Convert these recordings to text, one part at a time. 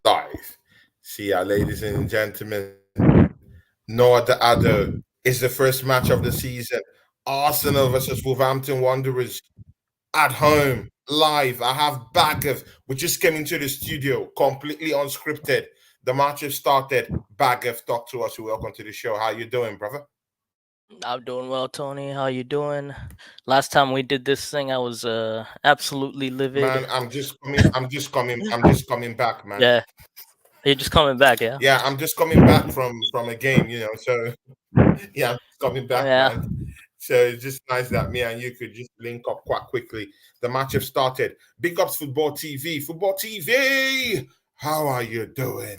live. See ya, ladies and gentlemen. No other other is the first match of the season. Arsenal versus Wolverhampton Wanderers at home, live. I have Bagav. We just came into the studio, completely unscripted. The match has started. Bagav, talk to us. Welcome to the show. How you doing, brother? I'm doing well, Tony. How you doing? Last time we did this thing, I was absolutely livid. Man, I'm just coming back, man. Yeah, you're just coming back, yeah. Yeah, I'm just coming back from a game, so yeah, I'm just coming back, Yeah, man. So it's just nice that me and you could just link up quite quickly. The match have started. Big ups Football TV. Football TV, how are you doing?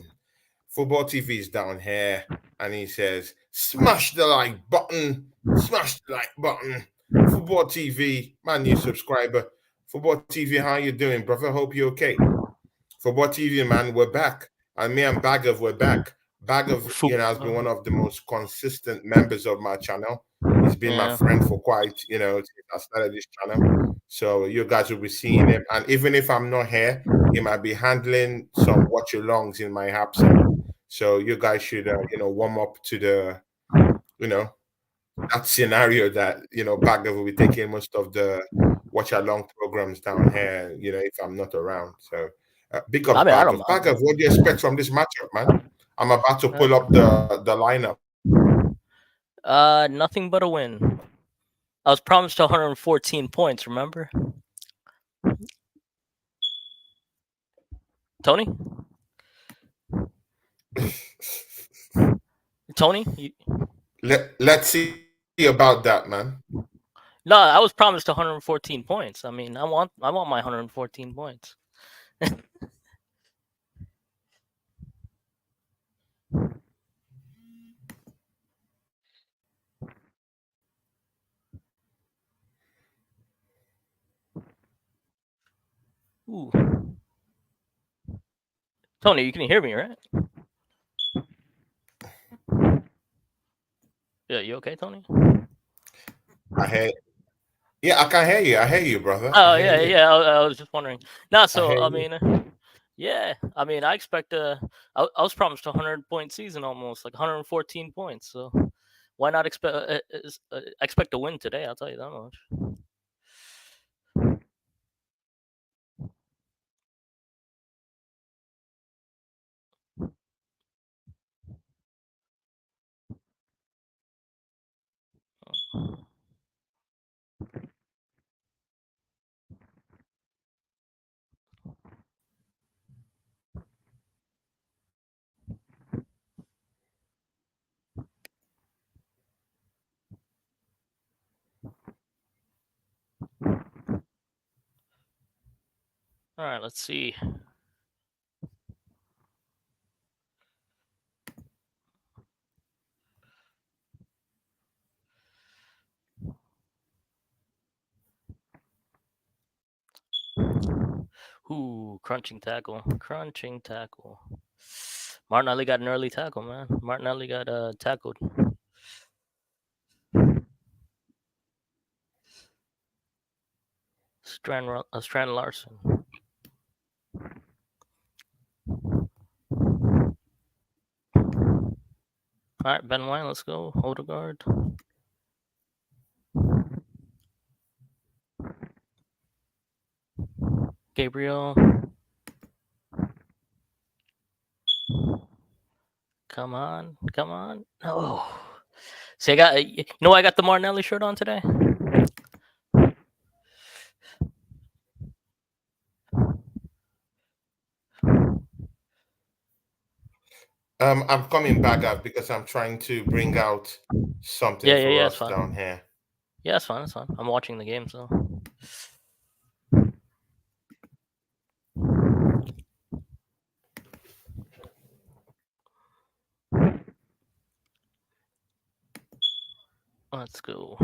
Football TV is down here, and he says, "Smash the like button, smash the like button." Football TV, my new subscriber. Football TV, how you doing, brother? Hope you're okay. Football TV, man, we're back. And me and Bagav, we're back. Bagav, has been one of the most consistent members of my channel. He's been my yeah. friend for quite, since I started this channel. So you guys will be seeing him. And even if I'm not here, he might be handling some watch-alongs in my absence. So you guys should, warm up to you know, that scenario that, Bagav will be taking most of the watch-along programs down here, if I'm not around. So big I ups, mean, I don't Bagav. mind. Bagav, what do you expect from this matchup, man? I'm about to Uh, pull up the lineup. Nothing but a win. I was promised 114 points. Remember, Tony? Tony? Let's see about that, man. No, I was promised 114 points. I mean, I want my 114 points. Ooh, Tony, you can hear me, right? Yeah, you okay, Tony? I hear, yeah, I can hear you. I hear you, brother. I Oh hear yeah, you. yeah. I was just wondering. No, I so hear I you. mean, yeah. I mean, I expect I was promised a 100 point season almost, like 114 points. So why not expect a win today? I'll tell you that much. All right, let's see. Ooh, crunching tackle. Martinelli got an early tackle, man. Martinelli got tackled. Strand Larson. All right, Ben White, let's go. Odegaard. Gabriel. Come on, come on. Oh, see, I got the Martinelli shirt on today. I'm coming back up because I'm trying to bring out something Yeah, yeah, for yeah. It's us down fine. here. Yeah, it's fine. It's fine. I'm watching the game, so let's go.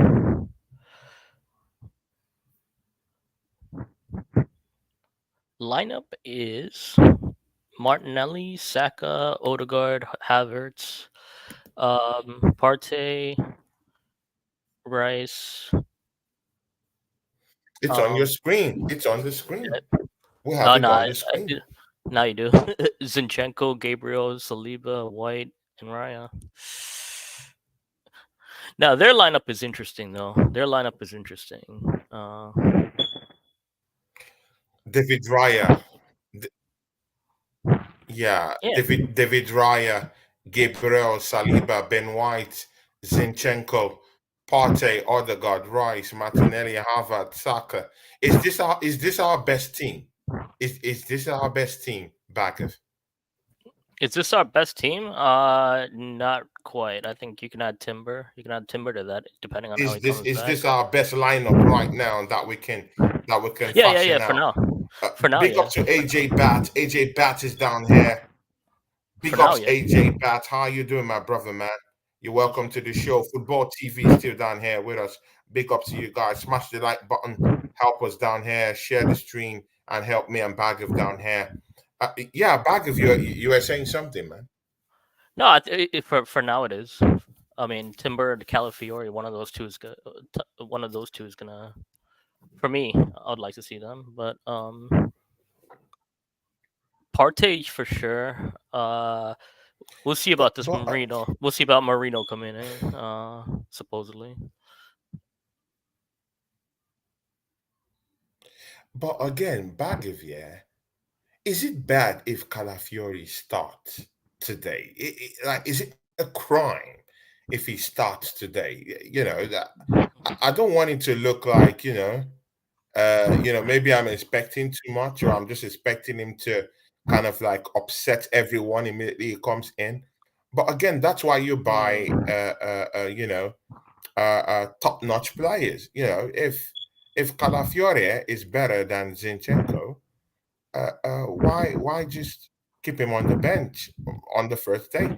Lineup is Martinelli, Saka, Odegaard, Havertz, Partey, Rice. It's on your Um, screen. It's on the screen. yeah. We have it No, on I, the I did. screen. Now you do. Zinchenko, Gabriel, Saliba, White, and Raya. Now their lineup is interesting though. Their lineup is interesting. David Raya. Yeah, Yeah, David Raya, Gabriel, Saliba, Ben White, Zinchenko, Partey, Odegaard, Rice, Martinelli, Harvard, Saka. Is this our best team? Is this our best team, Baggers? is this our best team? Not quite. I think you can add Timber. You can add Timber to that, depending on how Is he this comes is back. this our best lineup right now that we can Yeah. fashion For out? now, for now, Big yeah. up to AJ Bat. AJ Bat is down here. For Big now, ups, yeah. AJ Bat. How you doing, my brother, man? You're welcome to the show. Football TV is still down here with us. Big up to you guys. Smash the like button. Help us down here. Share the stream and help me and Bagav down here. Yeah, Bagav, you were saying something, man. No, for now it is. I mean, Timber and Calafiori, one of those two is good. One of those two is gonna. For me, I'd like to see them, but Partey for sure. We'll see But about this but Marino. We'll see about Marino coming in. Supposedly. but again, Bagav, yeah. Is it bad if Calafiori starts today? Like, is it a crime if he starts today? I don't want it to look like maybe I'm expecting too much, or I'm just expecting him to kind of like upset everyone immediately he comes in. But again, that's why you buy, Hmm. top-notch players. If Calafiore is better than Zinchenko, why just keep him on the bench on the first day?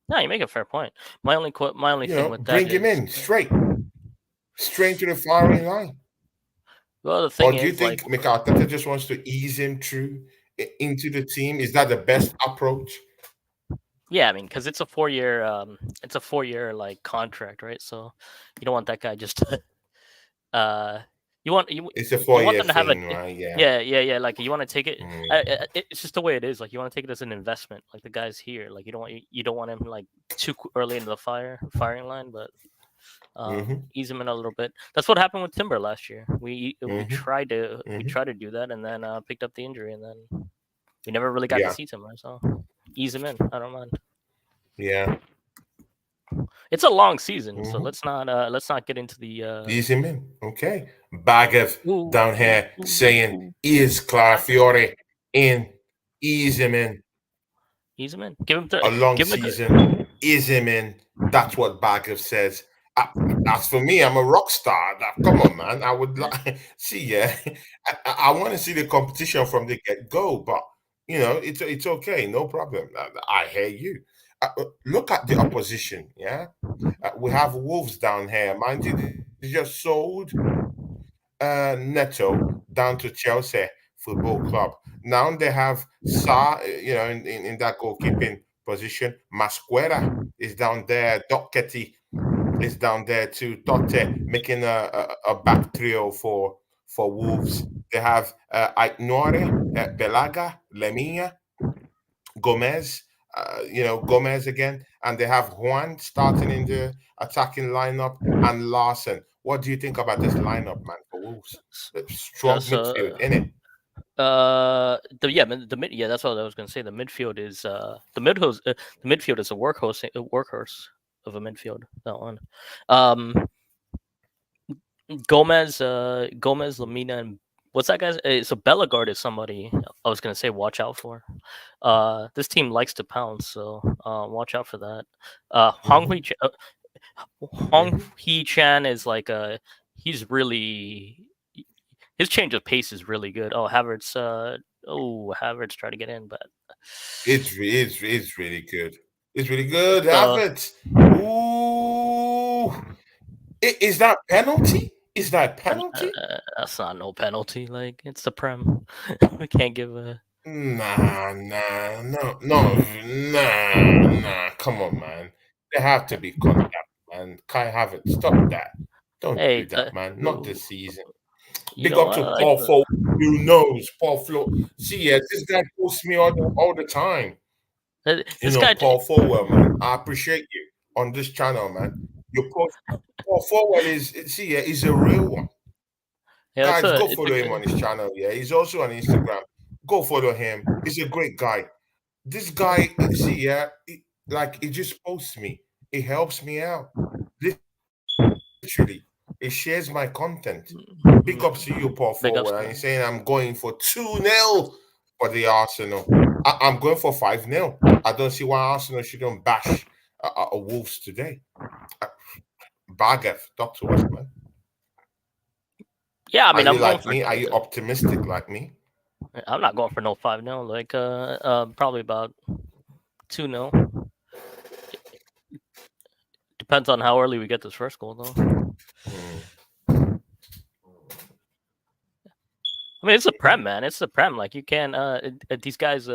No, you make a fair point. My only thing with that Bring him is, in straight to the firing line. well, the Or thing do you is, like, think Mikel Arteta just wants to ease him through into the team? Is that the best approach? yeah, I mean, because it's a 4 year like contract, right? So you don't want that guy just to, uh, you want It's a you want 4 year them to have a, thing, right? Yeah. yeah. Like you want to take it. Mm. It's just the way it is. Like you want to take it as an investment. Like the guy's here. Like you don't want him like early into the firing line, but Hmm. ease him in a little bit. That's what happened with Timber last year. Hmm. We Hmm. tried to do that, and then picked up the injury, and then we never really got to Yeah. see Timber. So ease him in. I don't mind. Yeah. It's a long season, so Hmm. let's not get into the Ease him in. Okay. Bagav ooh, down ooh, here ooh, saying, ooh. is Clarafiore in? Ease him in. Ease him in. A long Give him a good. season. Ease him in. That's what Bagav says. Uh, As for me, I'm a rock star. Come on, man. I would like see. Yeah, I want to see the competition from the get go, but it's okay, no problem. I hear you. Look at the opposition. Yeah, we have Wolves down here. Mind you, they just sold Neto down to Chelsea Football Club. Now they have Sa, in that goalkeeping position. Masquera is down there. Doherty is down there too. Totte making a back trio for Wolves. They have Aignore, Belaga, Lemina, Gomez, Gomez again, and they have Juan starting in the attacking lineup and Larson. What do you think about this lineup, man, for Wolves? Strong So midfield, in it. the mid yeah, that's what I was gonna say. The midfield is the midfield is a workhorse of a midfield. That one. Um, Gomez, Lamina, and what's that guy's? So Bellegarde is somebody I was gonna say watch out for. This team likes to pounce, so watch out for that. Hmm. Hong Hmm. Hee Chan is like he's really his change of pace is really good. Havertz tried to get in, but It's really good. It's really good. so Havertz. Ooh, is that penalty? Is that penalty? that's not no penalty. Like it's the prem. We can't give a. Nah, nah, no, no, nah. Come on, man. There have to be contact, man. Kai Havertz, stop that. Don't Hey, do that, man. Not this season. You Big know up what? to I like Paul the. Flo. You knows Paul Flo. See, yeah, this guy posts me all the time. You This know, guy. Paul Fowell, man. I appreciate you on this channel, man. Your post, Paul Fowell is see, yeah, he's a real one. Yeah, Guys, go it's a follow him on his good. channel. Yeah, he's also on Instagram. Go follow him. He's a great guy. This guy, see, yeah, like he just posts me. He helps me out. Literally, he shares my content. Big ups to you, Paul Big ups Forward. to And he's him. saying I'm going for 2-0 for the Arsenal. I'm going for 5-0. I don't see why Arsenal shouldn't bash Wolves today. Uh, Bagev, talk to us, man. Yeah, I Are mean, you I'm going like for. me? Are you optimistic like me? I'm not going for no 5-0. Like probably about 2-0. Depends on how early we get this first goal, though. Hmm. I mean, it's a prem, man. It's a prem. Like you can't. These guys.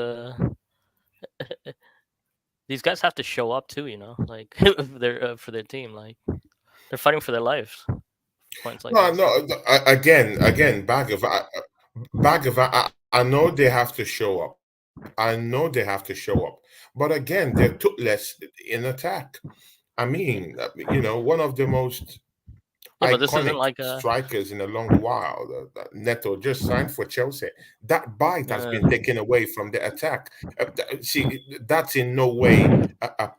These guys have to show up too. You know, like for their team. Like they're fighting for their lives. Points like No, this. no. Again, Bagev. I know they have to show up. I know they have to show up. But again, they're toothless in attack. I mean, one of the most Yeah, but this isn't iconic like a. strikers in a long while. Neto just signed for Chelsea. That bite has Uh, been taken away from the attack. See, that's in no way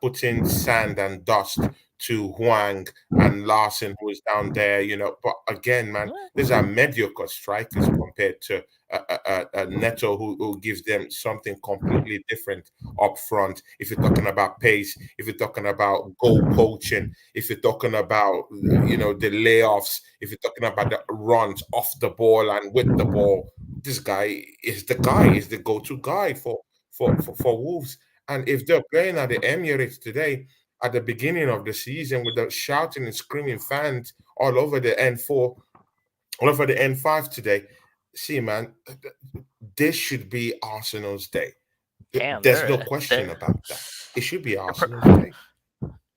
putting sand and dust to Huang and Larson, who is down there. But again, man, these are mediocre strikers compared to Neto, who gives them something completely different up front. If you're talking about pace, if you're talking about goal poaching, if you're talking about the layoffs, if you're talking about the runs off the ball and with the ball, this guy is the guy, is the go-to guy for Wolves. And if they're playing at the Emirates today, at the beginning of the season, with the shouting and screaming fans all over the N4, all over the N5 today, see, man, this should be Arsenal's day. damn, There's no question they're about that. It should be they're Arsenal's day.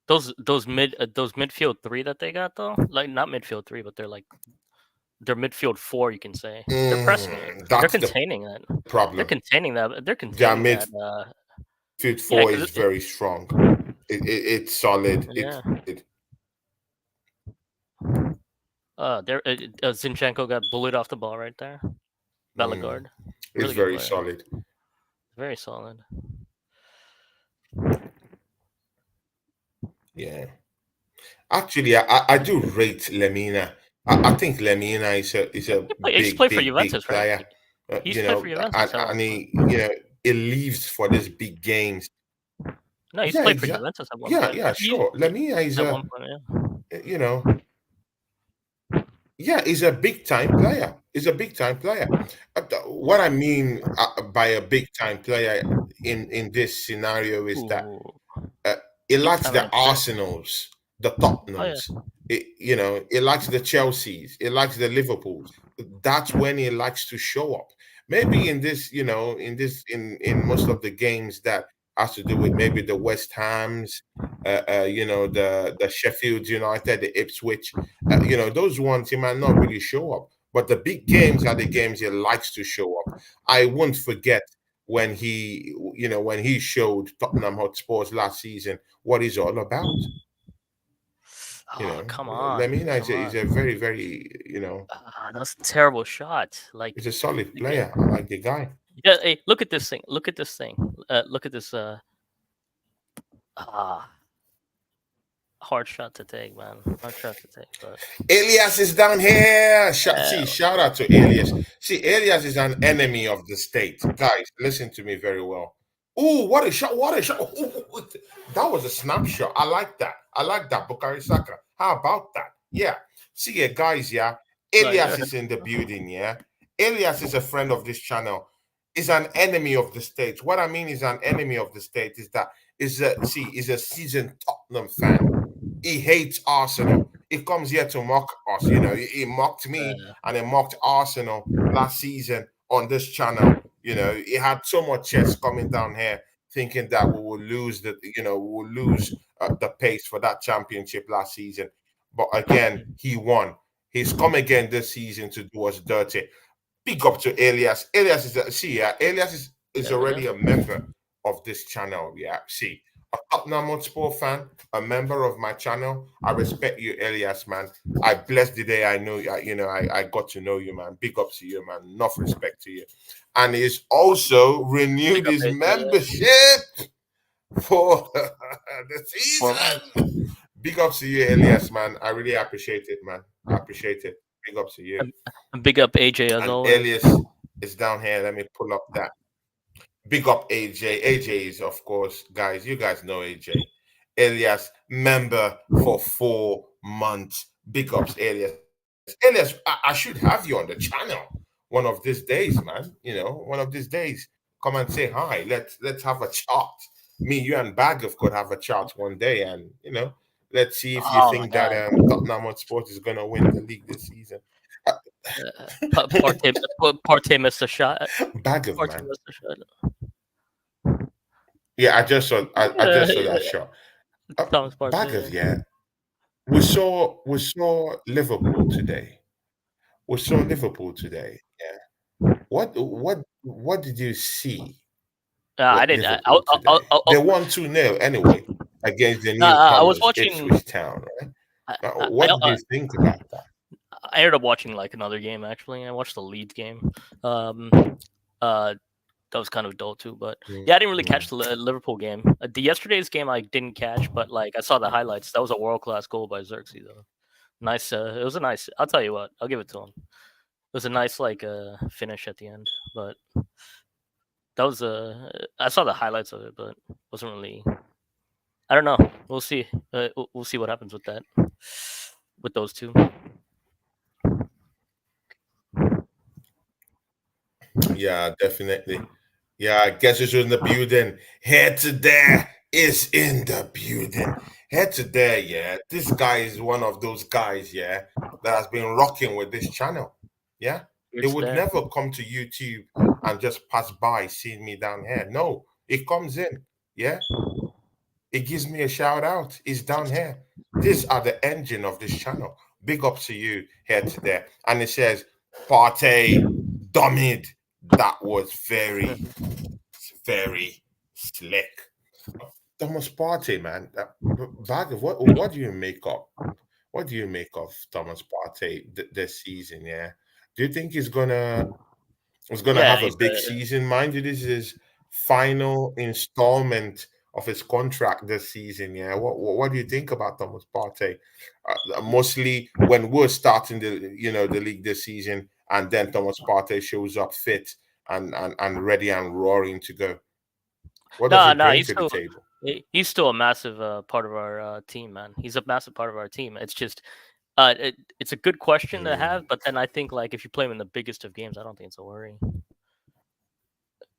those midfield three that they got though, like not midfield three, but they're midfield four. You can say they're pressing it. They're That's the containing that. They're problem. containing that. They're Their containing that. midfield Yeah, four because is very strong. It's solid. yeah. It There Zinchenko got bullied off the ball right there. mm, Bellegarde, it's really good very player, solid. very solid. Yeah. Actually, I do rate Lemina. I think Lemina is a He used to big, play for big, big Juventus, right? player. He used to play for And, Juventus at one and point. he leaves for these big games. No, he used to Yeah, play for exactly. Juventus at one Yeah, point. yeah, sure. Lemina is At one point, yeah. you know, yeah, he's a big time player. He's a big time player. What I mean by a big time player in this scenario is that Ooh, uh, he big likes time in the a shirt. Arsenals, the Oh yeah. Tottenhams. He likes the Chelseas. He likes the Liverpools. That's when he likes to show up. Maybe in this, in most of the games that has to do with maybe the West Hams, the Sheffield United, the Ipswich, those ones he might not really show up. But the big games are the games he likes to show up. I won't forget when he showed Tottenham Hotspurs last season what he's all about. Oh, come on, Lemina is come is a on. very, very, That's a terrible shot. Like, he's a solid yeah, player. I like the guy. yeah. Hey, look at this thing. Look at this thing. Look at this. Ah, hard shot to take, man. Hard shot to take. But Elias is down here. See, uh, shout out to Elias. See, Elias is an enemy of the state. Guys, listen to me very well. Oh, what a shot! What a shot! Ooh, that was a snapshot. I like that. I like that, Bukari Saka. How about that? Yeah. See, guys, yeah. like, Elias is in the building, yeah. Elias is a friend of this channel. Is an enemy of the state. What I mean is an enemy of the state is that is a seasoned Tottenham fan. He hates Arsenal. He comes here to mock us. He mocked me and he mocked Arsenal last season on this channel. He had so much chest coming down here, thinking that we will lose the pace for that championship last season. But again, he won. He's come again this season to do us dirty. Big up to Elias. Elias is already a member of this channel. Yeah, see, a Tottenham Hotspur fan, a member of my channel. I respect you, Elias, man. I blessed the day I know I got to know you, man. Big up to you, man. Enough respect to you. And he's also renewed his membership for the season. Big up to you, Elias, man. I really appreciate it, man. I appreciate it. Big up to you. Big up AJ as and always. Elias is down here. Let me pull up that. Big up AJ. AJ is, of course, guys. You guys know AJ. Elias, member for 4 months. Big ups, Elias. Elias, I should have you on the channel one of these days, man. One of these days. Come and say hi. Let's have a chat. Me, you, and Bagov could have a chat one day, and let's see if you think that Tottenham Hotspur is gonna win the league this season. Partey missed a shot. Bagov, man. Missed a shot. Yeah, I just saw that shot. Bagov, yeah. We saw Liverpool today. Yeah. What did you see? I didn't. They won 2-0 anyway against the newcomers, I was watching Ipswich Town, right? What did you think about that? I ended up watching like another game. Actually, I watched the Leeds game. That was kind of dull too, but yeah, I didn't really catch the Liverpool game. The yesterday's game I didn't catch, but like I saw the highlights. That was a world-class goal by Xerxes though. Nice. It was a nice. I'll tell you what. I'll give it to him. It was a nice like finish at the end, but that was I saw the highlights of it, but wasn't really. I don't know. We'll see. We'll see what happens with that. With those two. Yeah, definitely. Yeah, guess who's in the building? Head to there is in the building. Head to there, yeah. This guy is one of those guys, yeah, that has been rocking with this channel. Yeah. He would never come to YouTube and just pass by seeing me down here. No, he comes in, yeah. He gives me a shout out. He's down here. These are the engine of this channel. Big up to you here to there. And it says, Partey, dummied. That was very, very slick. Thomas Partey, man. Bagov, what do you make of? What do you make of Thomas Partey this season? Yeah, do you think he's gonna have a big season? Mind you, this is his final installment of his contract this season. Yeah, what do you think about Thomas Partey? Mostly when we're starting the league this season, and then Thomas Partey shows up fit and ready and roaring to go. What does he bring to the table? He's still a massive part of our team, man. He's a massive part of our team. It's just, it's a good question to have, but then I think like if you play him in the biggest of games, I don't think it's a worry.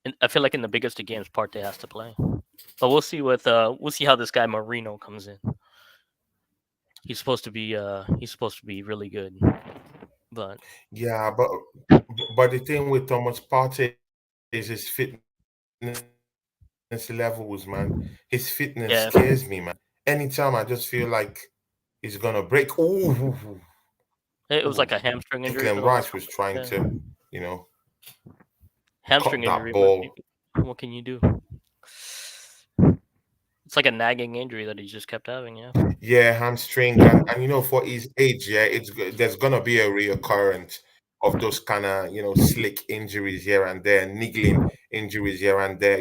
And I feel like in the biggest of games, Partey has to play, but we'll see how this guy Marino comes in. He's supposed to be really good, but yeah, but the thing with Thomas Partey is his fitness levels, man. His fitness scares me, man. Anytime I just feel like he's gonna break. Ooh. It was like a hamstring injury. Declan Rice was trying to, hamstring injury. Ball. What can you do? It's like a nagging injury that he just kept having, yeah. Yeah, hamstring, and for his age, yeah, there's gonna be a reoccurrence of those kind of slick injuries here and there, niggling injuries here and there.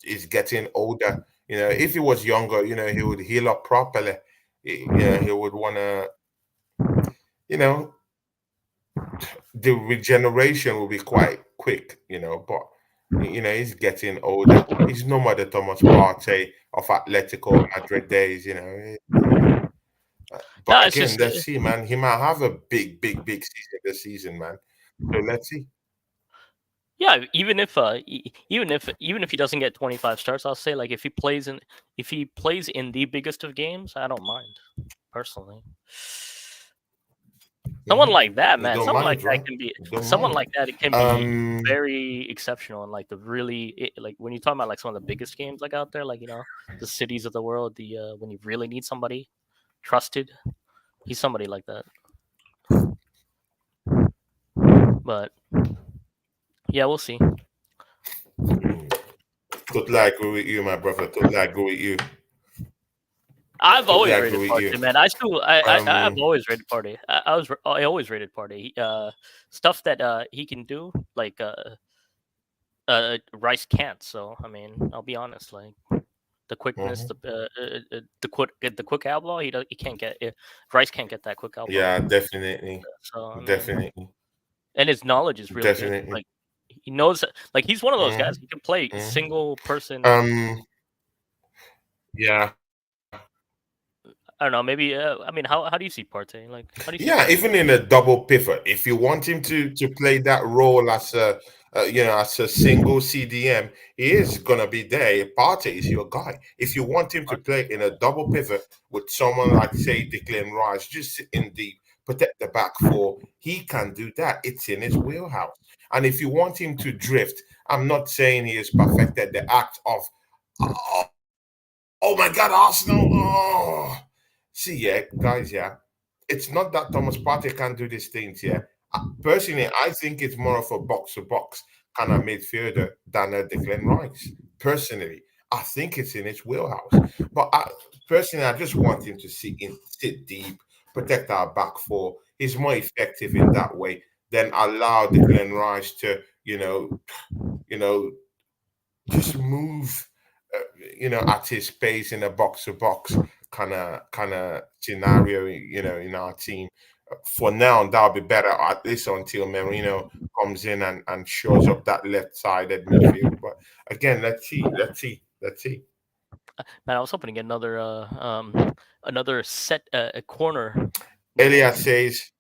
He's getting older. If he was younger, he would heal up properly. He would want to, the regeneration will be quite quick, but he's getting older. He's no more the Thomas Partey of Atletico Madrid days, But again, let's see, man. He might have a big season this season, man. So let's see. Yeah, even if he doesn't get 25 starts, I'll say like if he plays in the biggest of games, I don't mind personally. Someone like that, man. Someone like that can be. Someone like that, it can be very exceptional and like the really like when you talk about like some of the biggest games like out there, like the cities of the world. When you really need somebody trusted, he's somebody like that. But yeah, we'll see. Totally agree with you, my brother. Totally agree with you. I've Totally always agree rated with Partey, you. man. I've always rated Partey. I always rated Partey. Stuff that he can do, like Rice can't. So I mean, I'll be honest, like the quickness, the quick outlaw, he can't get it. Rice can't get that quick outlaw. Yeah, definitely. So I mean, Definitely. and his knowledge is really good. Definitely. Like he knows, like he's one of those guys. He can play single person. Yeah. I don't know. Maybe. I mean, how do you see Partey? Like, how do you see? Yeah, Partey? even in a double pivot, if you want him to play that role as a as a single CDM, he is gonna be there. Partey is your guy. If you want him to play in a double pivot with someone like say Declan Rice, just sitting deep, protect the back four, he can do that. It's in his wheelhouse. And if you want him to drift, I'm not saying he has perfected the act of oh my God, Arsenal. Oh. See, yeah, guys, yeah. It's not that Thomas Partey can't do these things, yeah. Personally, I think it's more of a box-to-box kind of midfielder than a Declan Rice. Personally, I think it's in his wheelhouse. But personally, I just want him to sit deep, protect our back four. He's more effective in that way than allow Declan Rice to, just move, at his pace in a box-to-box kind of scenario, in our team. For now, that'll be better, at least until Merino comes in and shows up that left-sided midfield. But again, let's see. Man, I was hoping to get another set a corner. Elias says,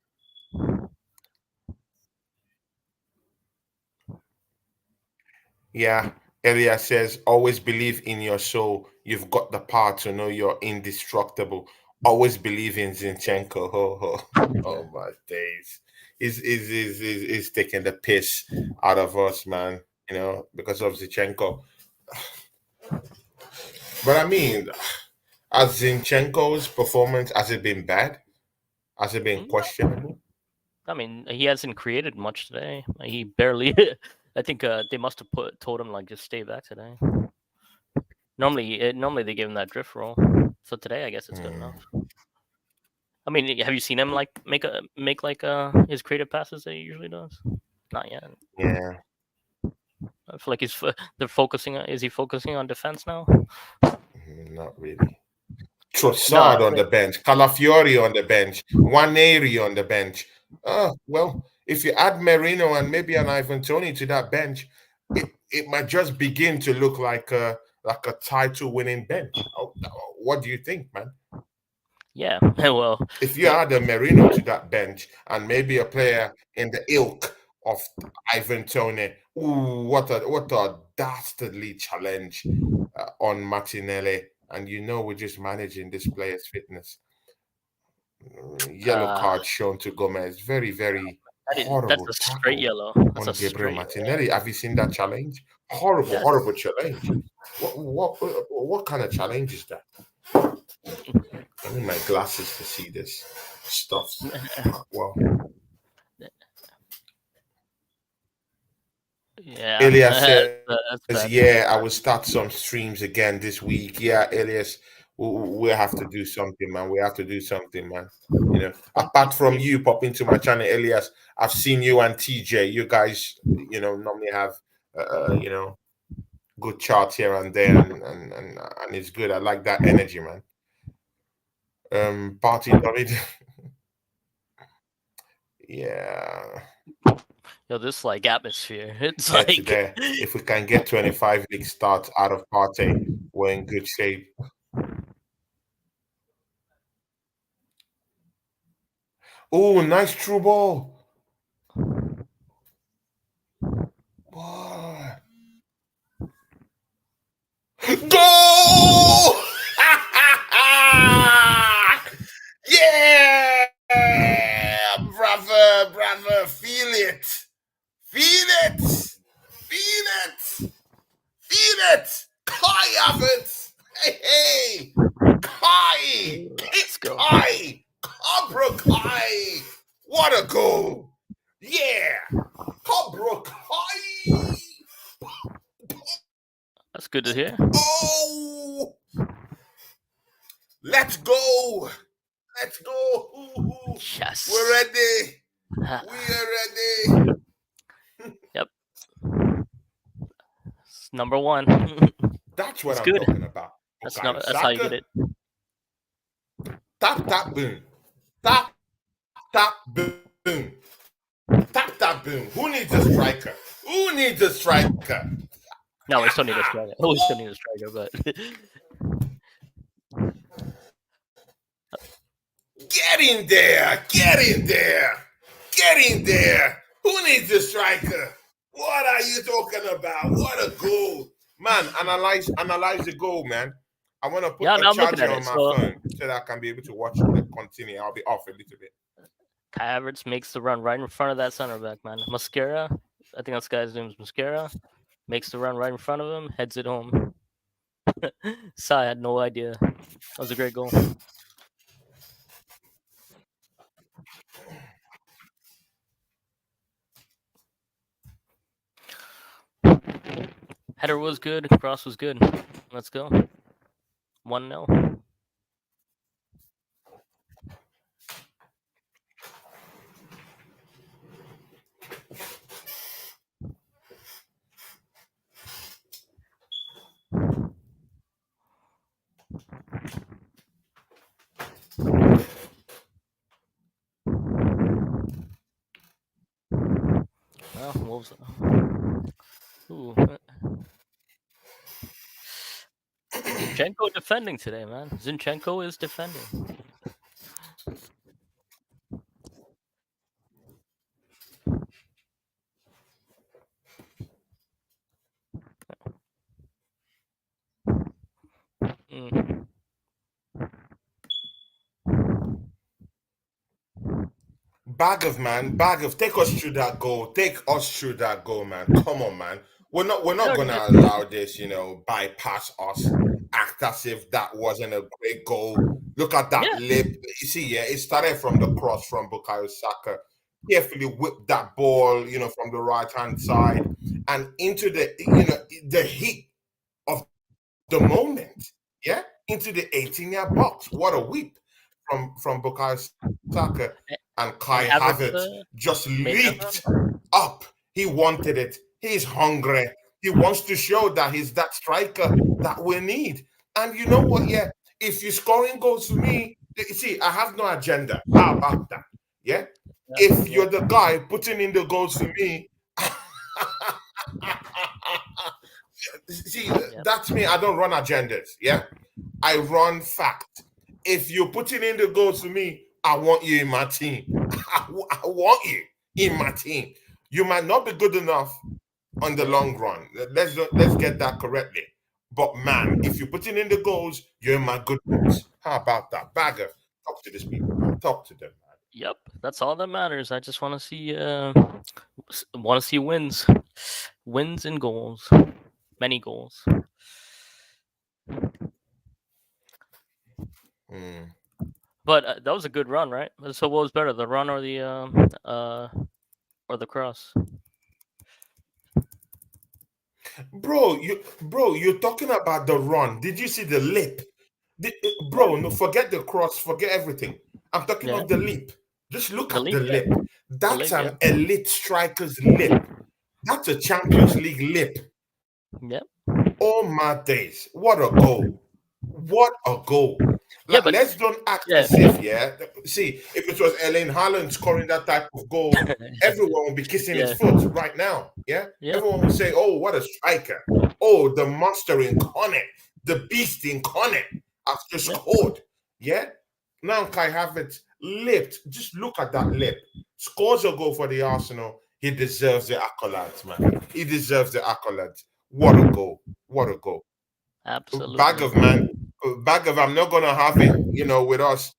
yeah. Elias says, always believe in your soul. You've got the power to know you're indestructible. Always believe in Zinchenko. Oh my days. He's taking the piss out of us, man, because of Zinchenko. But I mean, has Zinchenko's performance, has it been bad? Has it been questionable? I mean, he hasn't created much today. He barely. I think they must have told him like just stay back today. Normally they give him that drift roll. So today, I guess it's good enough. I mean, have you seen him like make his creative passes that he usually does? Not yet. Yeah. I feel like they're focusing. Is he focusing on defense now? Not really. Trossard on the bench, Calafiori on the bench, Waneri on the bench. Well, if you add Merino and maybe an Ivan Toney to that bench, it might just begin to look like a title-winning bench. What do you think, man? Yeah, well, if you add a Merino to that bench and maybe a player in the ilk of Ivan Toney, what a dastardly challenge on Martinelli. And we're just managing this player's fitness. Yellow card shown to Gomez. Very, very horrible that's a tackle straight yellow. That's on a Gabriel straight Martinelli. Have you seen that challenge? Horrible challenge. What kind of challenge is that? I need my glasses to see this stuff. Well, yeah. Elias says, yeah, I will start some streams again this week. Yeah, Elias, we'll have to do something, man. We have to do something, man. Apart from you popping to my channel, Elias, I've seen you and TJ. You guys, normally have, good charts here and there, and it's good. I like that energy, man. Party David. Yeah. This like atmosphere. It's Head like to there. If we can get 25 league starts out of Partey, we're in good shape. Oh, nice true ball. Boy. Goal! Yeah! Brother, feel it. Feel it. Feel it. Feel it. Kai Havertz. Hey. Kai. It's Kai. Cobra Kai. What a goal. Yeah. It's good to hear. Oh, let's go. Let's go. Ooh. Yes. We're ready. We are ready. Yep. It's number 1. That's what It's I'm good. talking about. That's Bukayo that's how you get Saka. it. Tap, tap, boom. Tap, tap, boom. Tap, tap, boom. Who needs a striker? Who needs a striker? No, we still need a striker. We still need a striker, but Get in there. Get in there. Get in there. Who needs a striker? What are you talking about? What a goal. Man, analyze the goal, man. I want to put yeah, a now I'm looking charger at on it. my So phone so that I can be able to watch it continue. I'll be off a little bit. Kai Havertz makes the run right in front of that center back, man. Mascara, I think that guy's name is Mascara, makes the run right in front of him, heads it home. Sai had no idea. That was a great goal. Header was good. Cross was good. Let's go. 1-0. Well, Wolves. Ooh. Zinchenko defending today, man. Zinchenko is defending. Mm. Bag of take us through that goal. Take us through that goal, man. Come on, man. We're not gonna allow this, bypass us, act as if that wasn't a great goal. Look at that Yeah. lip. You see, yeah, it started from the cross from Bukayo Saka. Carefully whipped that ball, from the right hand side and into the heat of the moment. Yeah, into the 18-yard box. What a whip from Bukayo Saka. And Kai And Havertz Havertz just made that leaped run. up. He wanted it. He's hungry. He wants to show that he's that striker that we need. And you know what? Yeah, if you're scoring goals for me, see, I have no agenda. How about that? Yeah. If you're the guy putting in the goals for me, see, that's me. I don't run agendas. Yeah. I run fact. If you're putting in the goals for me, I want you in my team. I want you in my team. You might not be good enough on the long run. Let's get that correctly. But man, if you're putting in the goals, you're in my good books. How about that? Bagger, talk to these people, man. Talk to them, man. Yep, that's all that matters. I just want to see wins, wins and goals, many goals. But that was a good run, right? So what was better, the run or the cross? Bro, you're talking about the run. Did you see the lip? No, forget the cross, forget everything. I'm talking of the lip. Just look The at leap, the lip. That's lip, an elite striker's lip. That's a Champions League lip. Yep. Oh my days. What a goal. What a goal. Yeah, but let's don't act as if, see, if it was Erling Haaland scoring that type of goal, everyone would be kissing his foot right now. Yeah? Everyone would say, oh, what a striker. Oh, the monster incarnate, the beast incarnate has just scored. Yeah? Now Kai Havertz lipped. Just look at that lip. Scores a goal for the Arsenal. He deserves the accolades, man. He deserves the accolades. What a goal. What a goal. Absolutely. Bag of, I'm not going to have it, with us,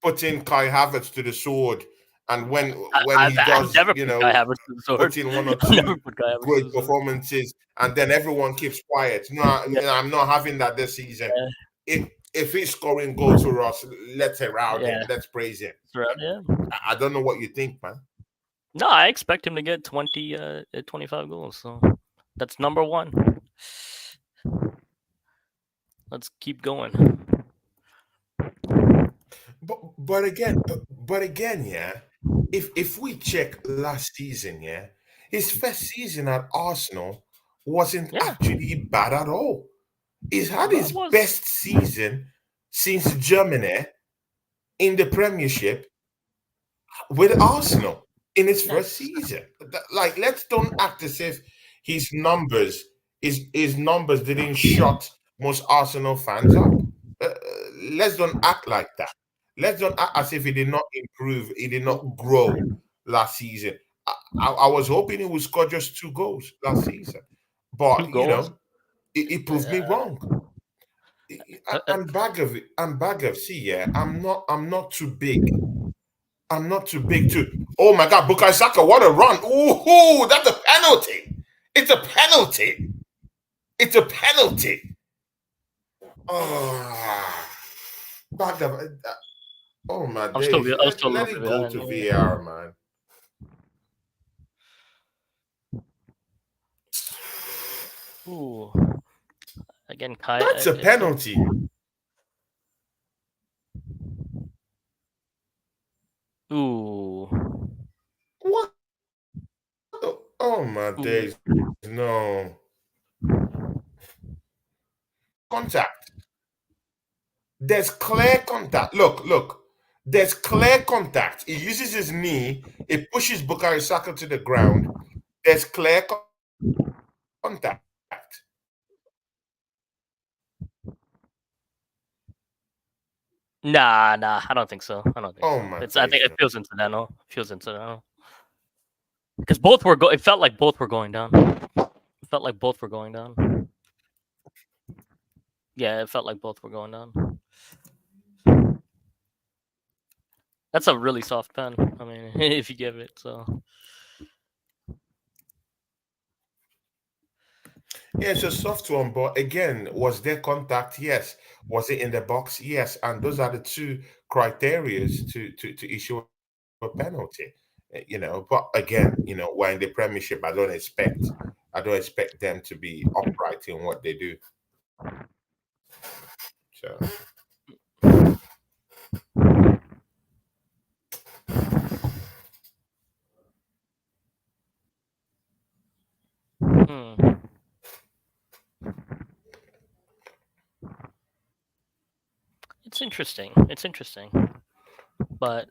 putting Kai Havertz to the sword. And when he does, never put Kai Havertz to the sword. put in one or two great performances, and then everyone keeps quiet. No, I'm not having that this season. If he's scoring goals for us, let's around him. Let's praise him. I don't know what you think, man. No, I expect him to get 20, 25 goals. So That's number one. Let's keep going. But again, yeah. If we check last season, yeah, his first season at Arsenal wasn't Yeah, actually bad at all. He's had that his was. best season since Germany in the Premiership with Arsenal in his first That's season. Like, let's don't act as if his numbers, his numbers didn't shut most Arsenal fans up. Let's don't act like that. Let's don't act as if he did not improve, he did not grow last season. I was hoping he would score just 2 goals last season, two but goals. it proved me wrong. And bag of see, yeah, I'm not too big. I'm not too big too. Oh my God, Bukayo Saka, what a run! Ooh, that's a penalty. It's a penalty. It's a penalty. Oh, bag of. Oh my days. I'm still a Let little it bit go behind. to Yeah. VAR, man. Ooh, again, Kai. That's a penalty. Ooh. What? Oh my Ooh. days. No. Contact. There's clear contact. Look. There's clear contact. He uses his knee. It pushes Bukayo Saka to the ground. There's clear contact. Nah. I don't think so. I don't think Oh so. my I think days. it feels incidental. Because both were It felt like both were going down. It felt like both were going down. Yeah, it felt like both were going down. That's a really soft pen. I mean, if you give it, so. Yeah, it's a soft one, but again, was there contact? Yes. Was it in the box? Yes. And those are the two criterias to issue a penalty. But again, we're in the Premiership. I don't expect them to be upright in what they do. So Hmm. It's interesting. But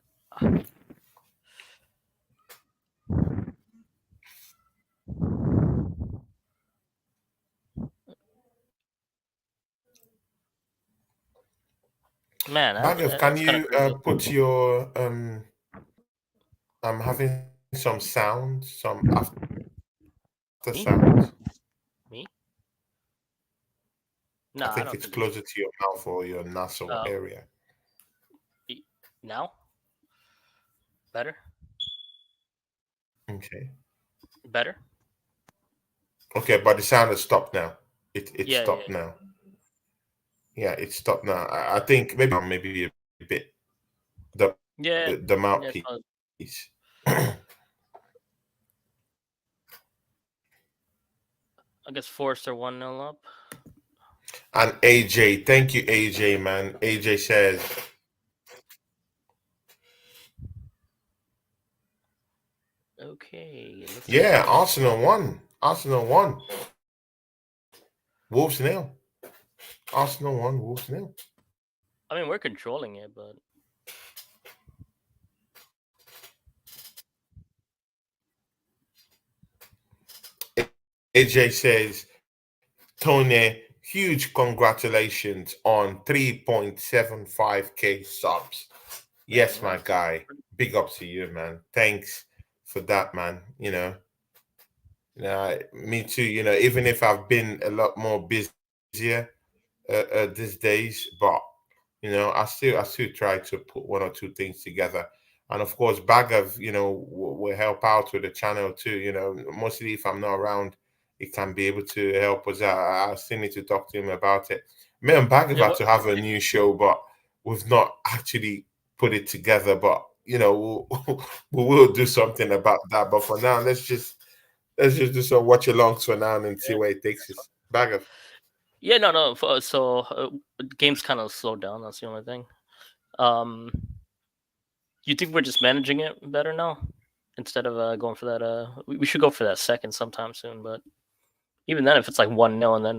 man, Bagav, can that's kind of you crazy. put your I'm having some sounds, some after Me? sounds. Me? I No, I think don't it's think it's closer to your mouth or your nasal uh area. now better. Okay. Better. Okay, but the sound has stopped now. It Yeah. stopped now. Yeah, it stopped now. I think maybe a bit the Yeah. the Yeah. mouthpiece. I guess Forrester 1-0 up. And AJ, thank you, AJ, man. AJ says, Okay. yeah, Arsenal won. Arsenal won. Wolves nil. Arsenal won. Wolves nil. I mean, we're controlling it, but AJ says, Tony, huge congratulations on 3.75K subs. Yes, my nice. guy. Big up to you, man. Thanks for that, man. Me too. Even if I've been a lot more busier these days, but I still try to put one or two things together. And of course, Bagav, will help out with the channel too. Mostly if I'm not around, he can be able to help us out. I still need to talk to him about it. Me and Bagav Yeah, had to have a new show, but we've not actually put it together. But we will do something about that. But for now, let's just Let's just do some watch alongs for now and see where it takes us. Back of. Yeah, no. So games kind of slowed down. That's the only thing. You think we're just managing it better now instead of going for that? We should go for that second sometime soon. But even then, if it's like 1-0 and then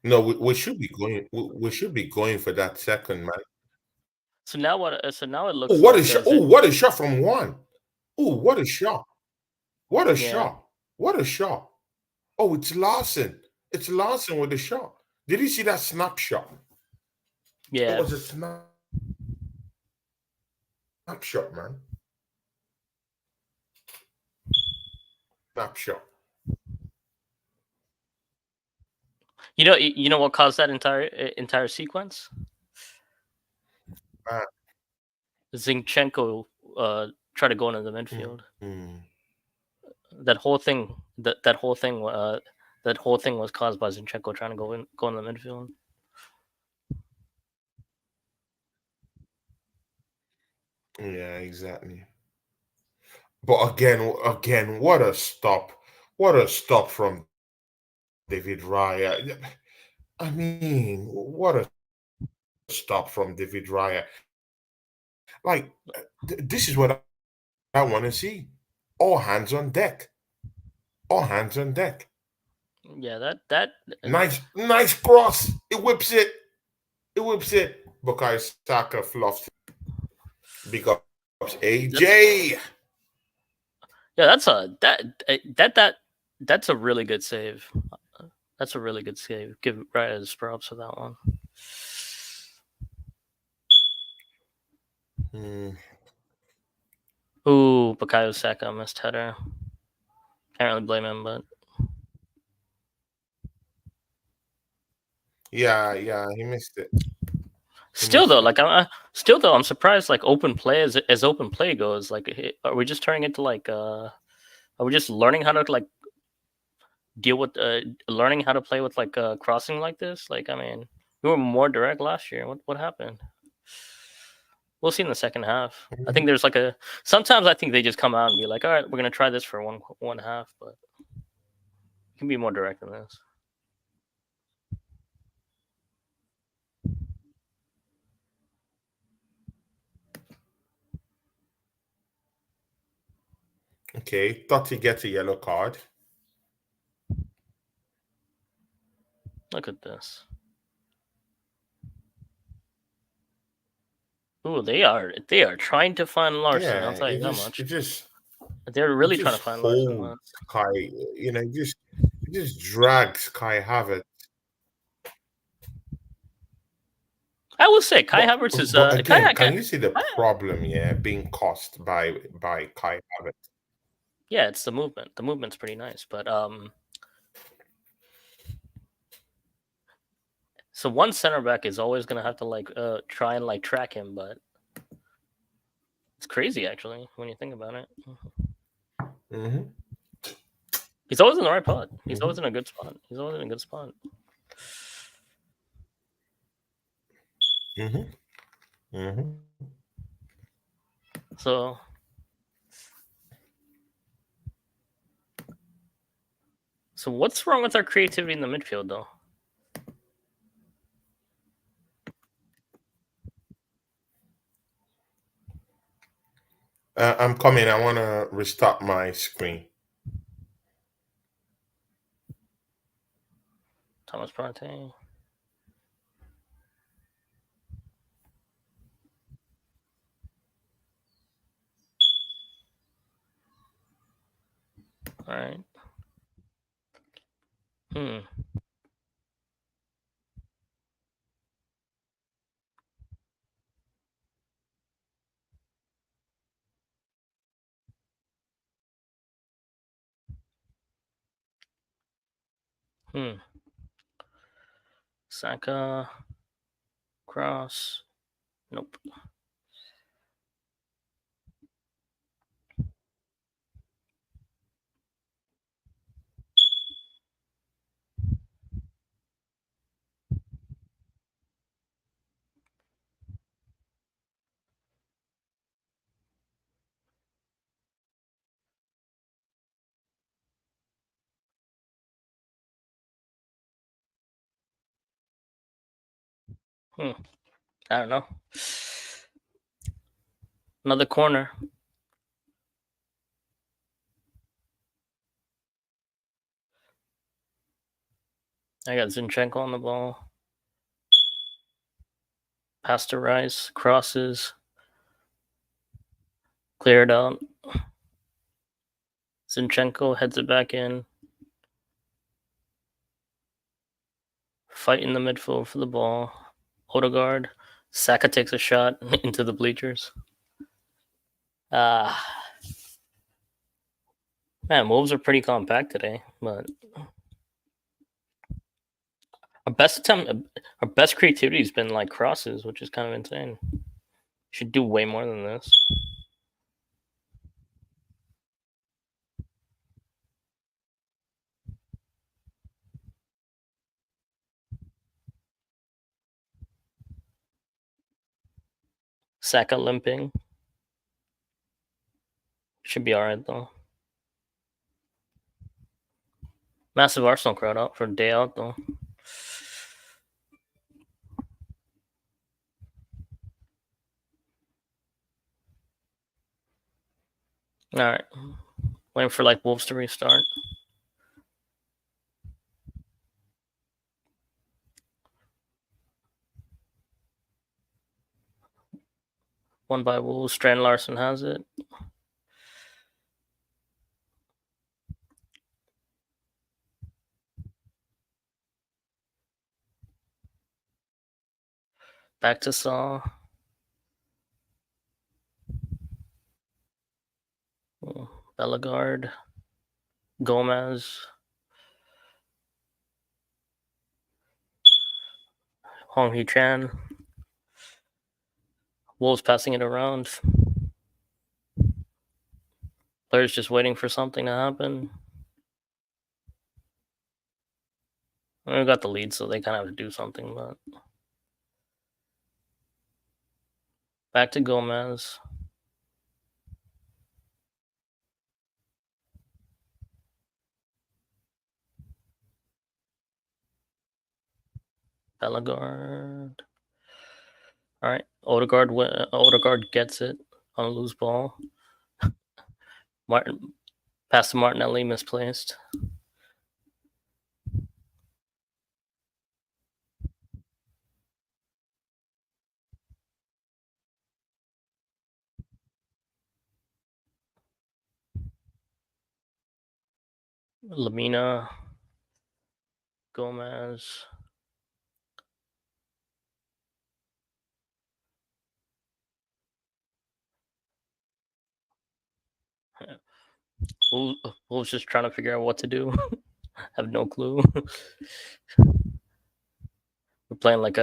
No, we should be going. We should be going for that second, man. so now what? So now it Oh, looks what a like shot! Oh, what a shot from one! Oh, what a shot! What a yeah. shot! What a shot! Oh, it's Larson. It's Larson with the shot. Did you see that snapshot? It Yeah. was a snapshot, man. Snapshot. You know what caused that entire sequence? Uh, Zinchenko tried to go into the midfield. mm. That whole thing that whole thing was caused by Zinchenko trying to go in the midfield. Yeah, exactly. But again, what a stop! What a stop from David Raya. I mean, what a stop from David Raya. Like, this is what I want to see. All hands on deck. All hands on deck. Yeah, that Nice cross. It whips it. It whips it. Bukayo Saka fluffs. Big ups AJ. yeah, that's a really good save. That's a really good save. Give Raya his props for that one. Ooh, Bukayo Saka missed header. Can't really blame him, but Yeah, he missed it. still though, like I'm surprised. Like open play as open play goes, like are we just turning into like are we just learning how to like deal with learning how to play with like crossing like this? Like I mean, we were more direct last year. What happened? We'll see in the second half. I think there's like sometimes I think they just come out and be like, all right, we're gonna try this for one half, but it can be more direct than this. Okay, thought he gets a yellow card. Look at this. Ooh, they are trying to find Larson. Yeah, I'll tell you that much. They're it really trying just to find Larson. holds Kai. It just drags Kai Havertz. I will say Kai Havertz is But again, Kai, can you see the problem? Yeah, being caused by Kai Havertz. yeah, it's the movement. The movement's pretty nice, but so one center back is always gonna have to like try and like track him, but it's crazy actually when you think about it. Mm-hmm. He's always in the right spot. He's always in a good spot. He's always in a good spot. Mm-hmm. Mm-hmm. So what's wrong with our creativity in the midfield though? I'm coming. I want to restart my screen. Thomas Partey. All right. Saka. Cross. Nope. I don't know. Another corner. I got Zinchenko on the ball. Pass to Rice. Crosses. Cleared out. Zinchenko heads it back in. Fight in the midfield for the ball. Odegaard. Saka takes a shot into the bleachers. Man, Wolves are pretty compact today, but our best creativity has been like crosses, which is kind of insane. Should do way more than this. Saka limping. Should be alright though. Massive Arsenal crowd out for a day out though. Alright. Waiting for like Wolves to restart. One by Wolves. Strand Larson has it. Back to Saw. Bellegarde. Gomez. Hong Hee Chan. Wolves passing it around. Players just waiting for something to happen. We got the lead, so they kind of have to do something, but back to Gomez. Bellegarde. All right, Odegaard gets it on a loose ball. Martin pass to Martinelli, misplaced. Lamina, Gomez. Wolves just trying to figure out what to do. Have no clue. We're playing like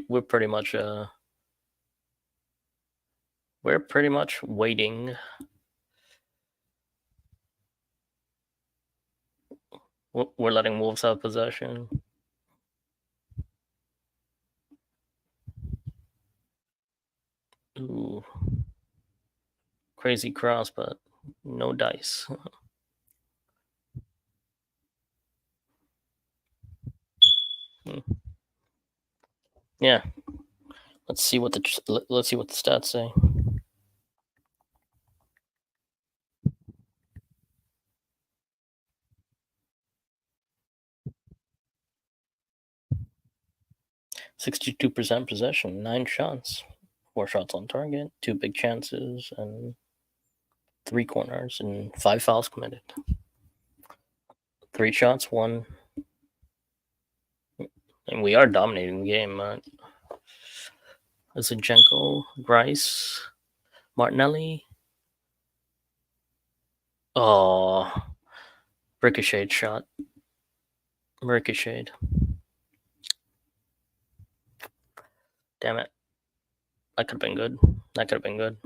we're pretty much waiting. We're letting Wolves have possession. Ooh. Crazy cross, but no dice. Yeah. Let's see what the stats say. %62% possession, 9 shots, 4 shots on target, 2 big chances, and 3 corners, and 5 fouls committed. 3 shots, 1. And we are dominating the game. Zinchenko, Rice, Martinelli. Oh, ricocheted shot. Ricocheted. Damn it. That could have been good.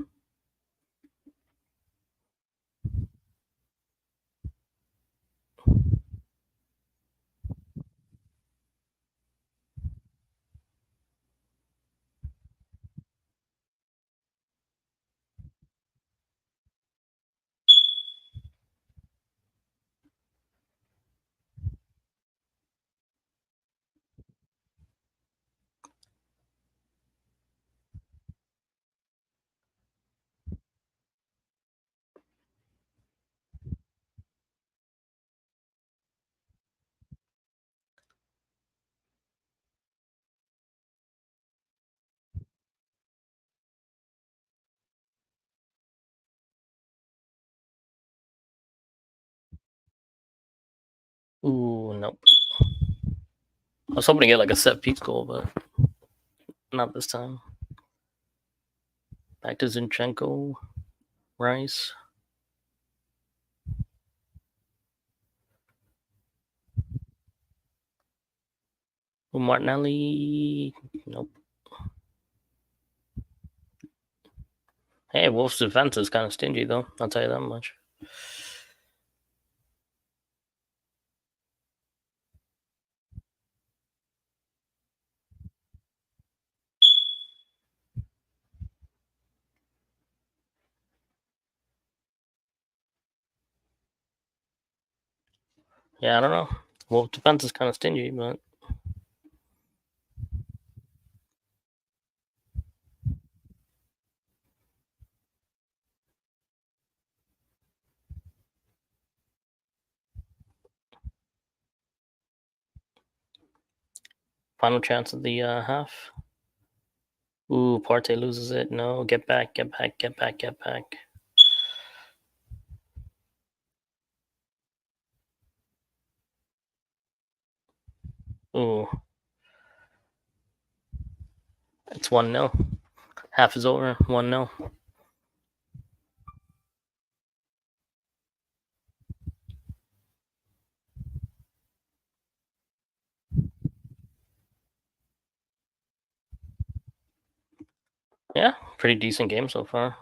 Ooh, nope. I was hoping to get like a set piece goal, but not this time. Back to Zinchenko, Rice. Ooh, Martinelli. Nope. Hey, Wolves' defense is kind of stingy, though. I'll tell you that much. Yeah, I don't know. Wolves' defense is kind of stingy, but final chance of the half. Ooh, Partey loses it. No, get back, get back, get back, get back. Ooh. It's 1-0. Half is over. 1-0. Yeah, pretty decent game so far.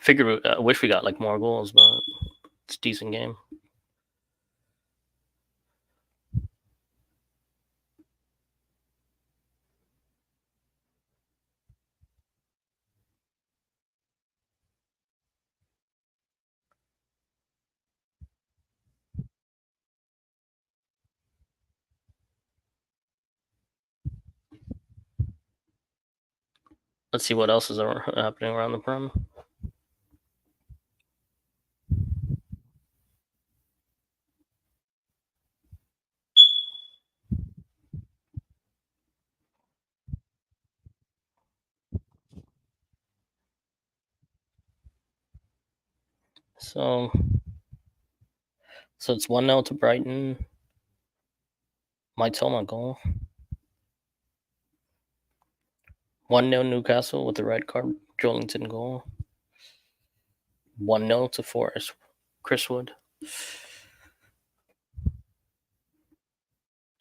I wish we got like more goals, but it's a decent game. Let's see what else is happening around the Prem. So it's 1-0 to Brighton. Mitoma goal. 1-0 Newcastle with the red card. Jolinton goal. 1-0 to Forest. Chris Wood.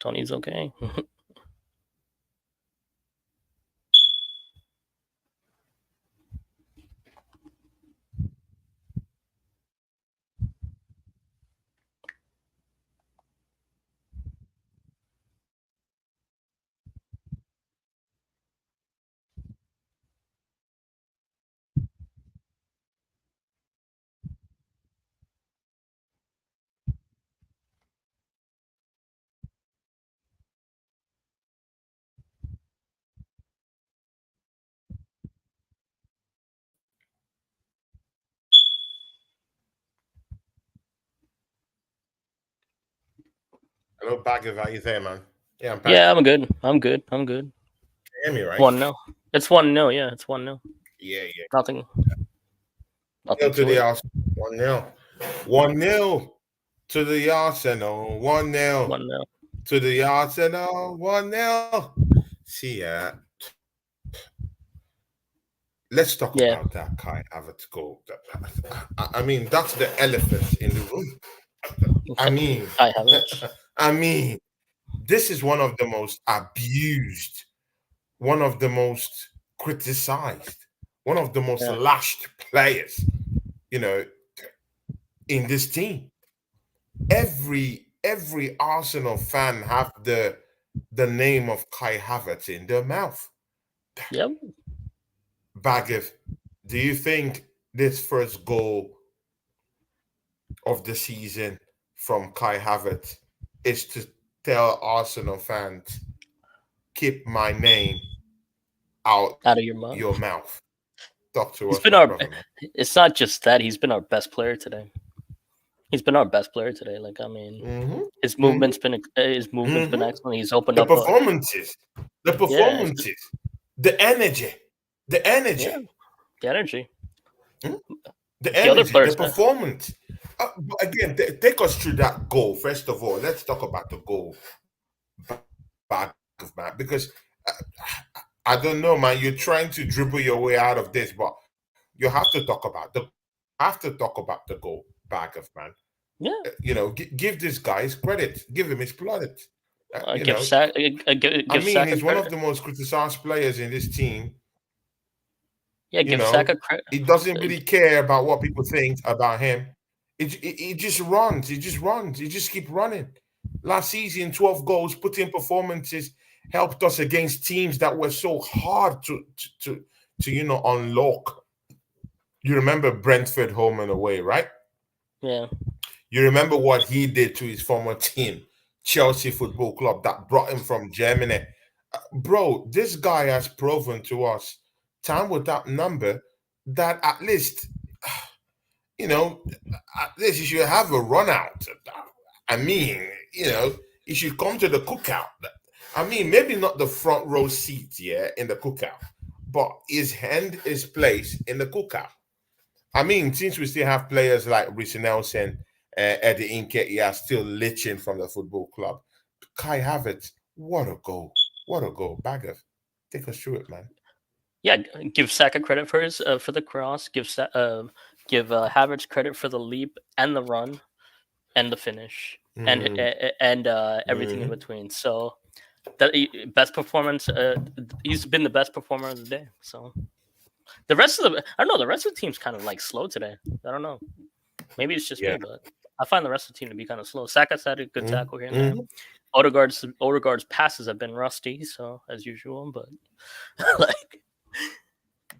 Tony's okay. Hello, Bagger. How you there, man? Yeah, I'm back. Yeah, I'm good. I'm good. You hear me, right? 1-0. It's 1-0. Yeah, it's 1-0. Yeah. Nothing. Nil Nothing to to the it. Arsenal. 1-0. 1-0 to the Arsenal. 1-0 1-0. to the Arsenal. 1-0. See, let's talk about that Kai Havertz goal. I mean, that's the elephant in the room. I mean, this is one of the most abused, one of the most criticized, one of the most lashed players, you know, in this team. Every Arsenal fan have the name of Kai Havertz in their mouth. Yep. Baggett, do you think this first goal of the season from Kai Havertz is to tell Arsenal fans, keep my name out Out of your mouth. your mouth? Talk to He's us, been my our. brother, man. It's not just that he's been our best player today. He's been our best player today. Like I mean, his movement's been excellent. He's opened The up performances, yeah, the energy, yeah, the energy. Hmm? The The other energy, the players, performance. But again, take us through that goal. First of all, let's talk about the goal back of man, because I don't know, man. You're trying to dribble your way out of this, but you have to talk about the goal back of man. yeah, Give this guy his credit. Give him his plaudit. You give know, Saka I give mean, Saka he's one of credit. the most criticized players in this team. Yeah, You give know, Saka credit. he doesn't really care about what people think about him. He just runs. He just runs. He just keep running. Last season, 12 goals, put in performances, helped us against teams that were so hard to unlock. You remember Brentford home and away, right? Yeah, You remember what he did to his former team, Chelsea Football Club, that brought him from Germany. Bro, this guy has proven to us, time without number, that you at least you should have a run out. I mean, you should come to the cookout. I mean, maybe not the front row seat, yeah, in the cookout, but his hand is placed in the cookout. I mean, since we still have players like Reece Nelson, Eddie Nketiah still leeching from the football club, Kai Havertz, what a goal! What a goal! Bagger, take us through it, man. yeah. Give Saka credit for his for the cross. Give Havertz credit for the leap and the run and the finish Mm, and everything in hmm. between. So that best performance. He's been the best performer of the day. So the rest of the I don't know. The rest of the team's kind of like slow today. I don't know. Maybe it's just Yeah. me, but I find the rest of the team to be kind of slow. Saka's had a good Mm-hmm. tackle here and there. Mm-hmm. Odegaard's passes have been rusty, so as usual. But like,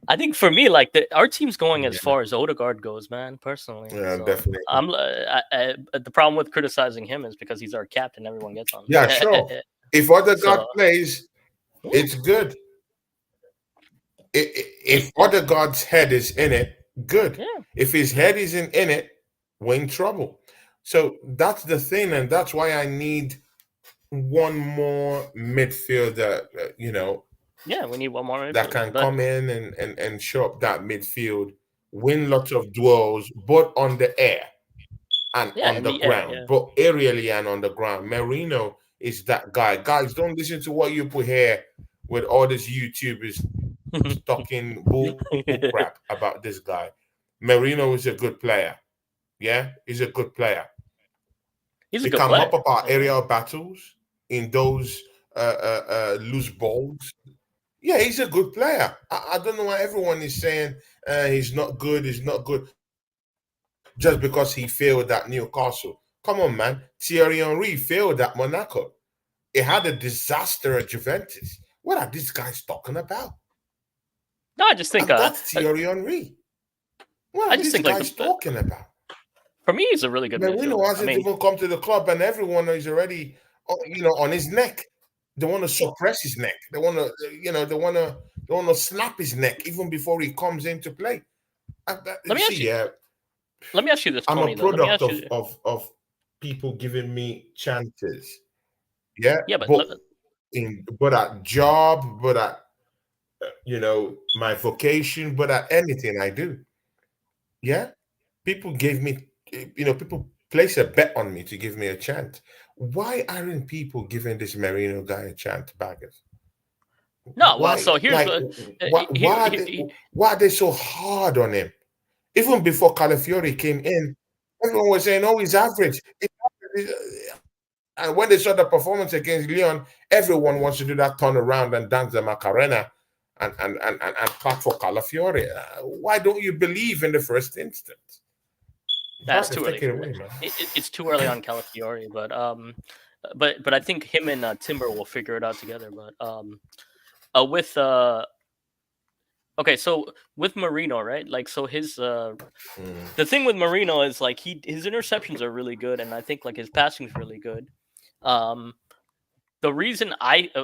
I think for me, like our team's going as Yeah. far as Odegaard goes, man. Personally, Yeah, so definitely. the problem with criticizing him is because he's our captain. Everyone gets on Yeah, him. sure. If other So God plays, yeah, it's good. If other God's head is in it, good. yeah, If his head isn't in it, we're in trouble. So that's the thing, and that's why I need one more midfielder, yeah. We need one more that midfielder, can but come in and show up that midfield, win lots of duels, both on the air and yeah, on in the the air, ground, yeah. both aerially and on the ground. Merino is that guy. Guys, don't listen to what you put here with all these YouTubers talking bull crap about this guy. Merino is a good player. Yeah, he's a good player. He's a He good can mop player. up our I mean, aerial battles in those loose balls. Yeah, he's a good player. I don't know why everyone is saying he's not good. He's not good just because he failed at Newcastle. Come on, man. Thierry Henry failed at Monaco. He had a disaster at Juventus. What are these guys talking about? no, I just think And that's Thierry Henry. What I are just these think like guys talking about? for me, he's a really good Marino midfielder. I hasn't mean, even come to the club, and everyone is already, on his neck. They want to suppress his neck. They want to, they want to slap his neck even before he comes into play. let me ask See, you. yeah, Let me ask you this, I'm a Tony. Though, let me product ask of you. people giving me chances. Yeah, Yeah, but but at job, but at my vocation, but at anything I do. Yeah, people gave me, people place a bet on me to give me a chance. Why aren't people giving this Merino guy a chance, Baggers? no. Well, Why, so here's like, what why, here, why are here, they, why are they so hard on him? Even before Calafiori came in, everyone was saying, "Oh, he's average." And when they saw the performance against Leon, everyone wants to do that turn around and dance the Macarena and clap for Calafiori. Why don't you believe in the first instance? that's Baggers, too take early. it away, man. It's too early on Calafiori, but I think him and Timber will figure it out together. But with okay, so with Marino, right? Like, so his Mm, the thing with Marino is like his interceptions are really good, and I think like his passing is really good. Um, the reason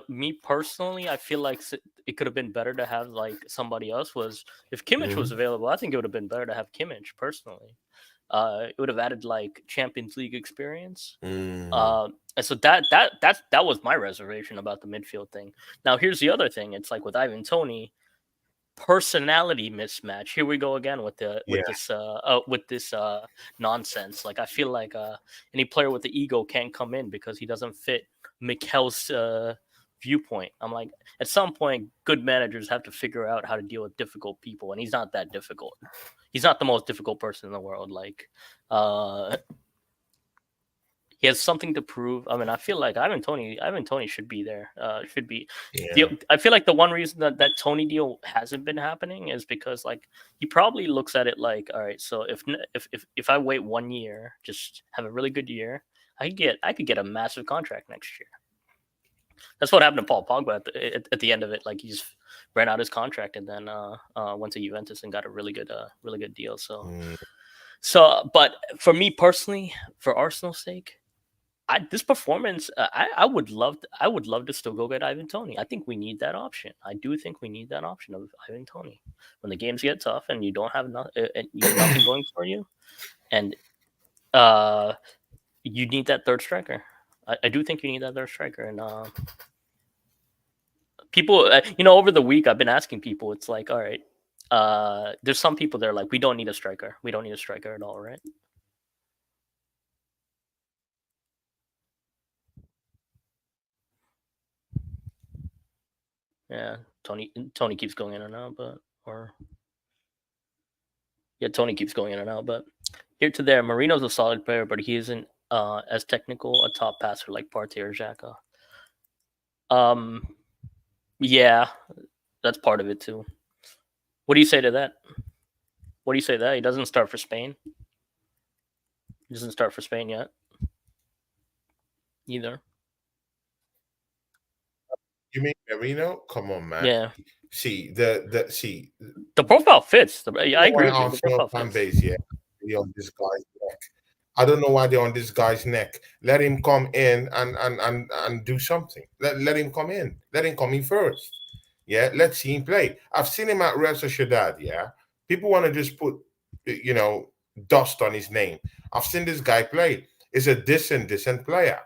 me personally, I feel like it could have been better to have like somebody else was if Kimmich was mm, available. I think it would have been better to have Kimmich personally. It would have added like Champions League experience. mm, And so that was my reservation about the midfield thing. Now here's the other thing. It's like with Ivan Tony, personality mismatch. Here we go again with Yeah. this nonsense. Like I feel like any player with the ego can't come in because he doesn't fit Mikel's viewpoint. I'm like, at some point, good managers have to figure out how to deal with difficult people, and he's not that difficult. He's not the most difficult person in the world. Like, he has something to prove. I mean, I feel like Ivan Toney should be there. Should be. Yeah. I feel like the one reason that Tony deal hasn't been happening is because like he probably looks at it like, all right, so if I wait 1 year, just have a really good year, I could get a massive contract next year. That's what happened to Paul Pogba at the end of it. Like he just ran out his contract and then went to Juventus and got a really good deal. So, but for me personally, for Arsenal's sake, this performance, I would love to still go get Ivan Toney. I think we need that option. I do think we need that option of Ivan Toney when the games get tough and you don't have nothing going for you, and you need that third striker. I do think you need that third striker, and people, over the week I've been asking people. It's like, all right, there's some people that are like, we don't need a striker. We don't need a striker at all, right? Yeah, Tony keeps going in and out, Tony keeps going in and out, but here to there, Marino's a solid player, but he isn't as technical a top passer like Partey or Xhaka. Yeah, that's part of it too. What do you say to that? What do you say to that? He doesn't start for Spain. He doesn't start for Spain yet. Either. You mean Marino? Come on, man. Yeah. See the profile fits. I agree with you. The profile fan fits. base, yeah, on this guy's neck. I don't know why they're on this guy's neck. Let him come in and do something. Let him come in. Let him come in first. Yeah, let's see him play. I've seen him at Real Sociedad. Yeah, people want to just put dust on his name. I've seen this guy play. He's a decent player.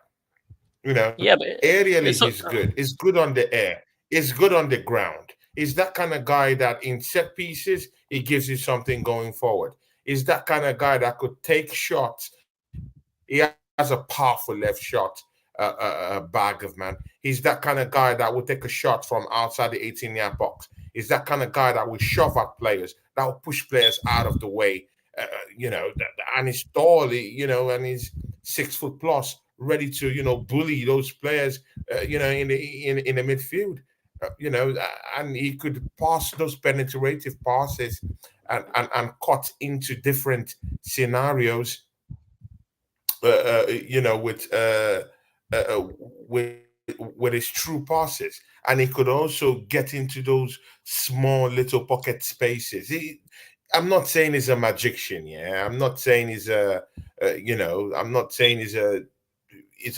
Yeah, but aerially he's good. He's good on the air. He's good on the ground. He's that kind of guy that in set pieces he gives you something going forward. He's that kind of guy that could take shots. He has a powerful left shot, bag of man. He's that kind of guy that will take a shot from outside the 18-yard box. He's that kind of guy that will shove at players, that will push players out of the way. And he's tall, and he's 6 foot plus, ready to bully those players, in the midfield, and he could pass those penetrative passes and cut into different scenarios, with his true passes, and he could also get into those small little pocket spaces. I'm not saying he's a magician, yeah. I'm not saying he's I'm not saying he's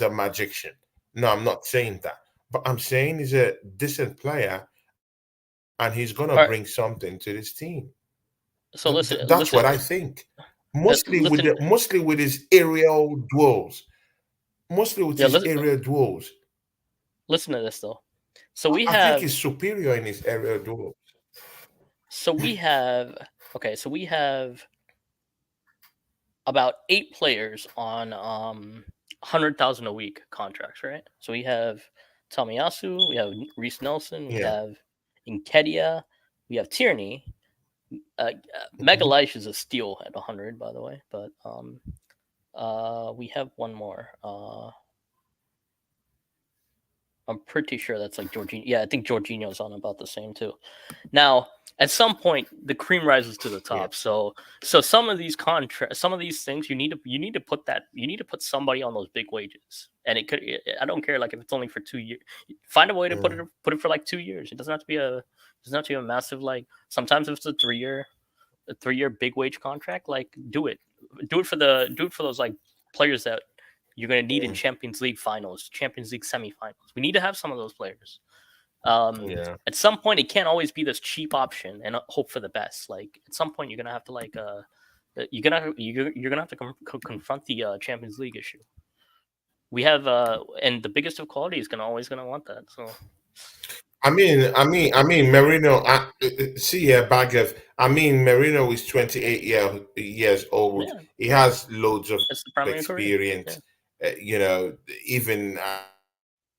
a magician. No, I'm not saying that. But I'm saying he's a decent player, and he's gonna bring something to this team. So that's what I think. Mostly with his aerial duels. Mostly with his aerial duels. Listen to this though. So I think he's superior in his aerial duels. So we have about 8 players on 100,000 a week contracts, right? So we have Tomiyasu, we have Reece Nelson, we have Nketiah, we have Tierney. Megalish is a steal at 100, by the way, but we have one more. I'm pretty sure that's like Jorginho. Yeah, I think Jorginho's on about the same too. Now, at some point, the cream rises to the top. Yeah. So some of these contracts, some of these things, you need to put somebody on those big wages. And it could, I don't care, like if it's only for 2 years, find a way to put it for like 2 years. It doesn't have to be a massive, like, sometimes if it's a 3-year big wage contract, like do it for those like players that you're going to need in Champions League finals, Champions League semifinals. We need to have some of those players. At some point, it can't always be this cheap option and hope for the best. Like at some point, you're gonna have to you're gonna have to confront the Champions League issue. We have and the biggest of quality is always gonna want that. So Merino. See here, Bagev. Merino is 28 years old. Yeah, He has loads of that's the primary career. Yeah, experience. Even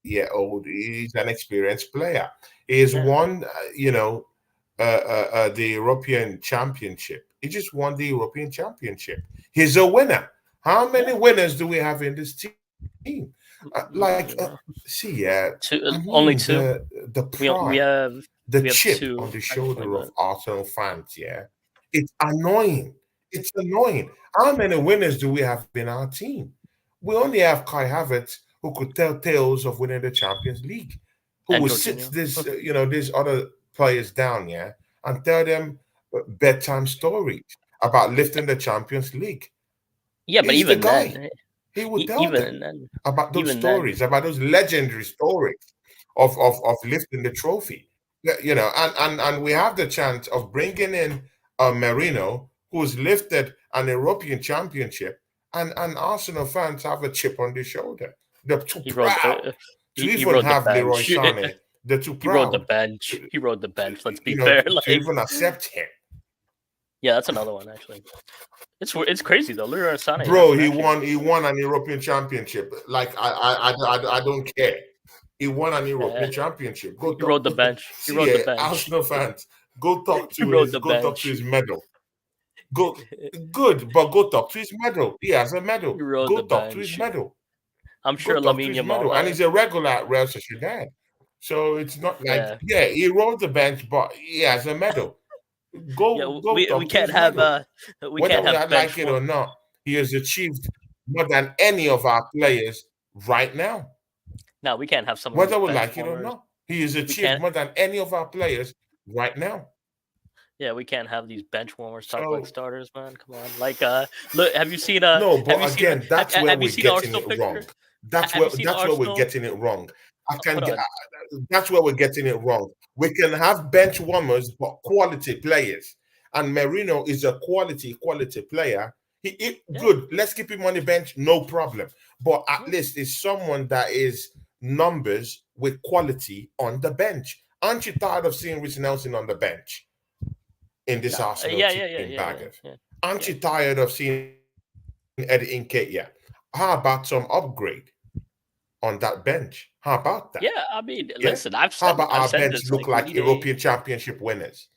year old, he's an experienced player. He's yeah, won, the European Championship. He just won the European Championship. He's a winner. How many yeah. winners do we have in this team? No, See, yeah, only two. the We pride, have the we have chip two on the actually, shoulder of but Arsenal fans, yeah, it's annoying. It's annoying. How many winners do we have in our team? We only have Kai Havertz who could tell tales of winning the Champions League, who and will sit Jorginho. these other players down, yeah, and tell them bedtime stories about lifting the Champions League. Yeah, but He's the even guy. then, He would tell them even then, about those even then, stories, about those legendary stories of lifting the trophy. Yeah, and we have the chance of bringing in Merino, who's lifted an European championship, and Arsenal fans have a chip on their shoulder. They're too he rode proud the to he even rode the have Leroy bench. Sané. They're too He rode the proud bench. to, He rode the to bench. Let's be fair. to Like, even accept him. yeah, that's another one actually. It's crazy though. Leroy Sané Bro, hasn't actually. he won an European championship. Like I don't care. He won an Uh, European championship. Go he talk. rode the bench. He See, rode the bench. Arsenal fans, He rode the go talk to bench. his medal. Go good, but go talk to his medal. He has a He medal. rode the Go talk to his bench. medal. I'm Go sure talk to Lamine his medal, and Yamal. he's a regular at Real Sociedad. So it's not like, Yeah, yeah, he rode the bench, but he has a medal. yeah. Go We talk to can't his have medal. we Whether can't we have like bench it one. or not, he has achieved more than any of our players right now. No, we can't have some of these Whether we bench like it or warmers. not, he has We achieved can't. more than any of our players right now. Yeah, we can't have these bench warmers talk like So starters, man. Come on. Like, look. no, Have but you seen again, that's where have you we're seen the getting Arsenal it wrong. picture? Have you seen That's where we're Arsenal? getting it wrong. I can Hold get on. that's where we're getting it wrong. We can have bench warmers, but quality players. And Merino is a quality player. Yeah, Good. Let's keep him on the bench, no problem. But at yeah, least it's someone that is numbers with quality on the bench. Aren't you tired of seeing Rich Nelson on the bench in this nah, Arsenal yeah, team, yeah, yeah, yeah, yeah, Baggers? yeah, Aren't yeah. you tired of seeing Eddie Nketiah? How about some upgrade on that bench? How about that? Yeah, I mean, Yeah. listen, How about I've our said bench this. look Like, we like need a. European Championship winners?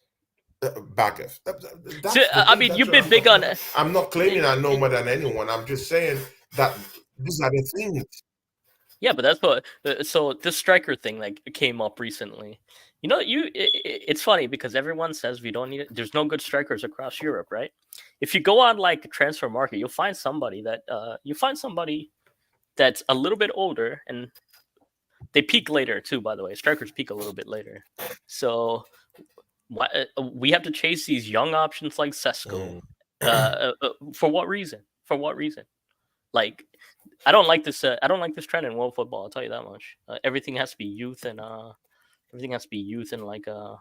Baggers. So, That's the I thing. mean, That's you've what been I'm big talking on. about. I'm not claiming I know more than anyone. I'm just saying that these are the things. Yeah, but that's what. So this striker thing like came up recently. You know, it's funny because everyone says we don't need it. There's no good strikers across Europe, right? If you go on like transfer market, you'll find somebody that's a little bit older, and they peak later too. By the way, strikers peak a little bit later. So we have to chase these young options like sGo. Mm. For what reason? For what reason? Like, I don't like this. I don't like this trend in world football. I'll tell you that much. Everything has to be youth and like a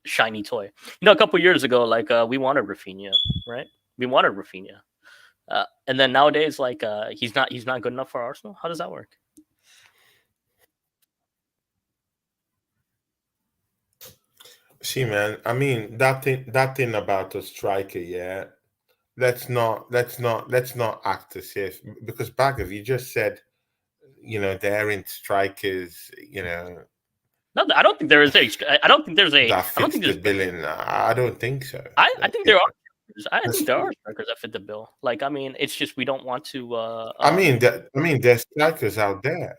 shiny toy. You know, a couple years ago, like we wanted Rafinha, right? We wanted Rafinha, and then nowadays, like he's not good enough for Arsenal. How does that work? See, man. That thing about a striker. Yeah. Let's not act as if, because Baggers, you just said, there aren't strikers, No, I don't think there is a. I don't think there's a. that I don't fits think the there's. billing. I don't think so. I think there are. I There's- think there are strikers that fit the bill. Like, I mean, it's just we don't want to. there's strikers out there.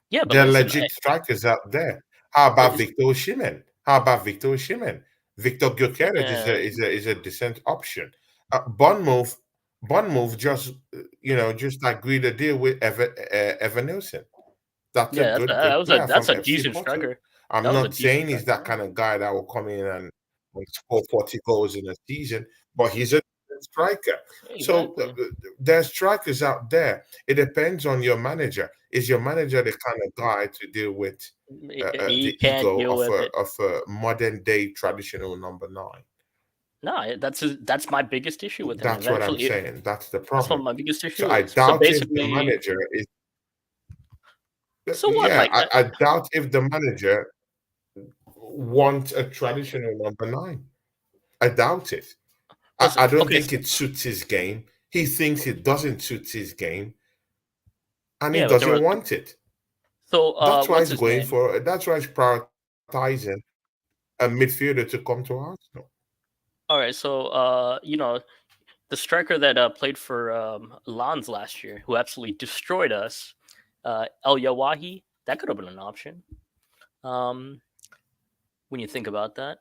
Yeah, but There are listen, legit strikers out there. How about it's, Victor Osimhen? How about Victor Osimhen? Victor Gyökeres uh, is a decent option. Bournemouth just just agreed a deal with Evan Nilsson. That's a yeah, good player that's from a FC decent Porto. striker. I'm That was a not decent saying he's striker. that kind of guy that will come in and score 40 goals in a season, but he's a striker. So Exactly. there's strikers out there. It depends on your manager. Is your manager the kind of guy to deal with He the can't ego deal with it. of a modern day traditional number nine? No, that's my biggest issue with him. That's what I'm Eventually, saying. That's the that's what problem. my biggest So issue I is. So doubt if the basically, manager is So what? Yeah, Like, I doubt if the manager wants a traditional number nine. I doubt it. I don't okay, think it suits his game. He thinks it doesn't suit his game, and he yeah, but there doesn't were want it. so That's why what's he's his going name? for. That's why he's prioritizing a midfielder to come to Arsenal. All right, so the striker that played for Lens last year, who absolutely destroyed us, El Yawahi, that could have been an option. Um, when you think about that,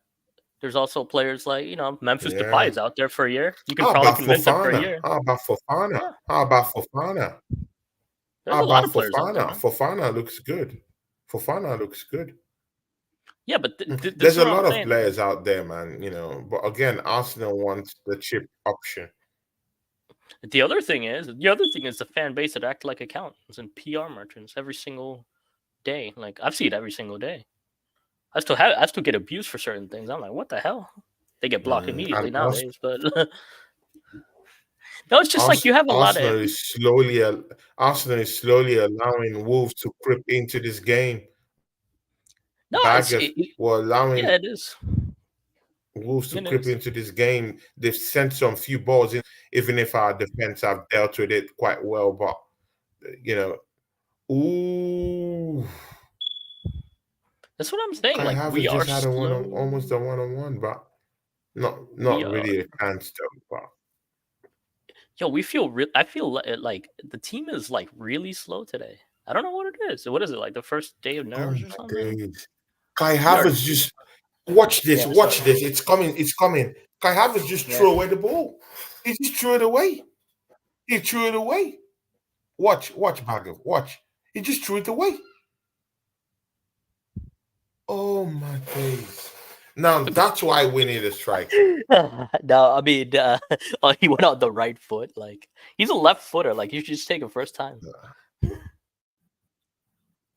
there's also players like Memphis Depay Yeah. is out there for a year. You can How probably about convince him for a Fofana? year. How about Fofana? Yeah, How about Fofana? there's How a lot about of players out there, Fofana? man. Fofana looks good. Fofana looks good. Yeah, but this There's is a what I'm lot of saying. players out there, man. But again, Arsenal wants the cheap option. The other thing is the fan base that act like accountants and PR merchants every single day. Like I've seen it every single day. I still get abused for certain things. I'm like, what the hell? They get blocked And immediately nowadays. But no, it's just like you have a lot of Arsenal is slowly allowing Wolves to creep into this game. no. Baggers were Yeah, allowing it is. Wolves to It creep is. into this game. They've sent some few balls in, even if our defense have dealt with it quite well. But you know, ooh, That's what I'm saying. Kai Like we Havertz are just had slow. almost a one-on-one, but We not are. really a chance though. But Yo, we feel. I feel like the team is like really slow today. I don't know what it is. What is it like? The first day of oh nerves or my something? days, Kai We are. Havertz just watch this, Yeah. Sorry. watch this. It's coming, it's coming. Kai Havertz just Yeah. threw away the ball. He just threw it away. He threw it away. Watch, Bagger. Watch. He just threw it away. Oh my days. Now that's why we need a striker. No, I mean, he went on the right foot. Like he's a left footer. Like you should just take it first time.